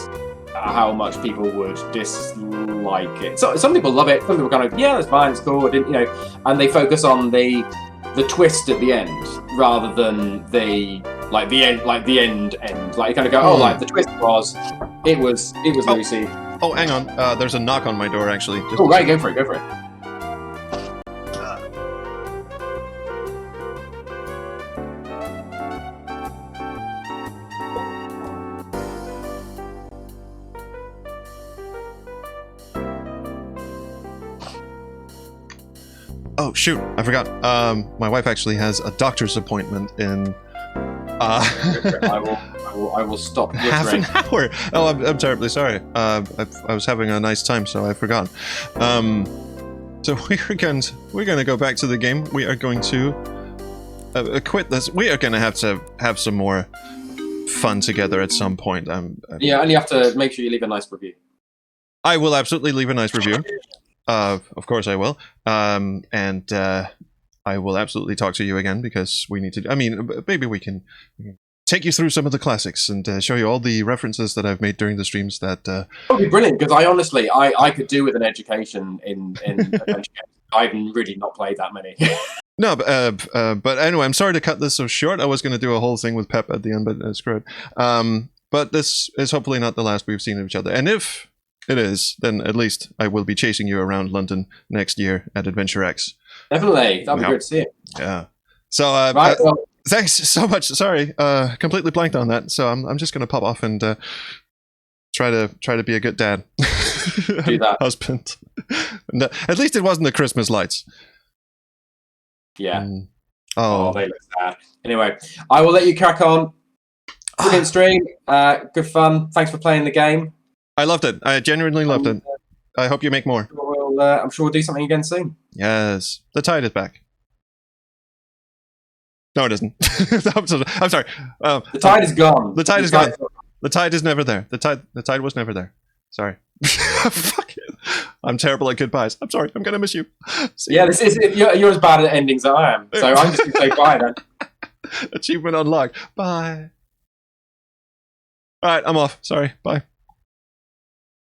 how much people would dislike it. So some people love it. Some people kind of, yeah, that's fine, it's cool. I didn't, and they focus on the twist at the end rather than the end. Like you kind of go, oh, like the twist was, it was Lucy. Oh, hang on. There's a knock on my door, actually. Oh, right, go for it. Oh, shoot. I forgot. My wife actually has a doctor's appointment in... I will stop half an hour. Oh, I'm terribly sorry. I was having a nice time, so I forgot. So we're going to go back to the game. We are going to quit this. We are going to have some more fun together at some point. Yeah, and you have to make sure you leave a nice review. I will absolutely leave a nice review. Of course I will. And I will absolutely talk to you again because we need to. I mean, maybe we can take you through some of the classics and show you all the references that I've made during the streams. That would be brilliant because I honestly, I could do with an education in adventure games. I've really not played that many. No, but anyway, I'm sorry to cut this so short. I was going to do a whole thing with Pep at the end, but screw it. But this is hopefully not the last we've seen of each other. And if it is, then at least I will be chasing you around London next year at Adventure X. Definitely. That'd be good to see it. Yeah. So, right, well, thanks so much. Sorry, completely blanked on that. So I'm just going to pop off and try to be a good dad. Do that. Husband. No, at least it wasn't the Christmas lights. Yeah. Oh, they look sad. Anyway, I will let you crack on. Brilliant stream. Good fun. Thanks for playing the game. I loved it. I genuinely loved it. I hope you make more. I'm sure we'll do something again soon. Yes. The tide is back. No, it isn't. I'm sorry. The tide is gone. The tide is gone. The tide is never there. The tide was never there. Sorry. Fuck it. I'm terrible at goodbyes. I'm sorry. I'm going to miss you. Yeah, this is you're as bad at endings as I am. So I'm just going to say bye then. Achievement unlocked. Bye. All right, I'm off. Sorry. Bye.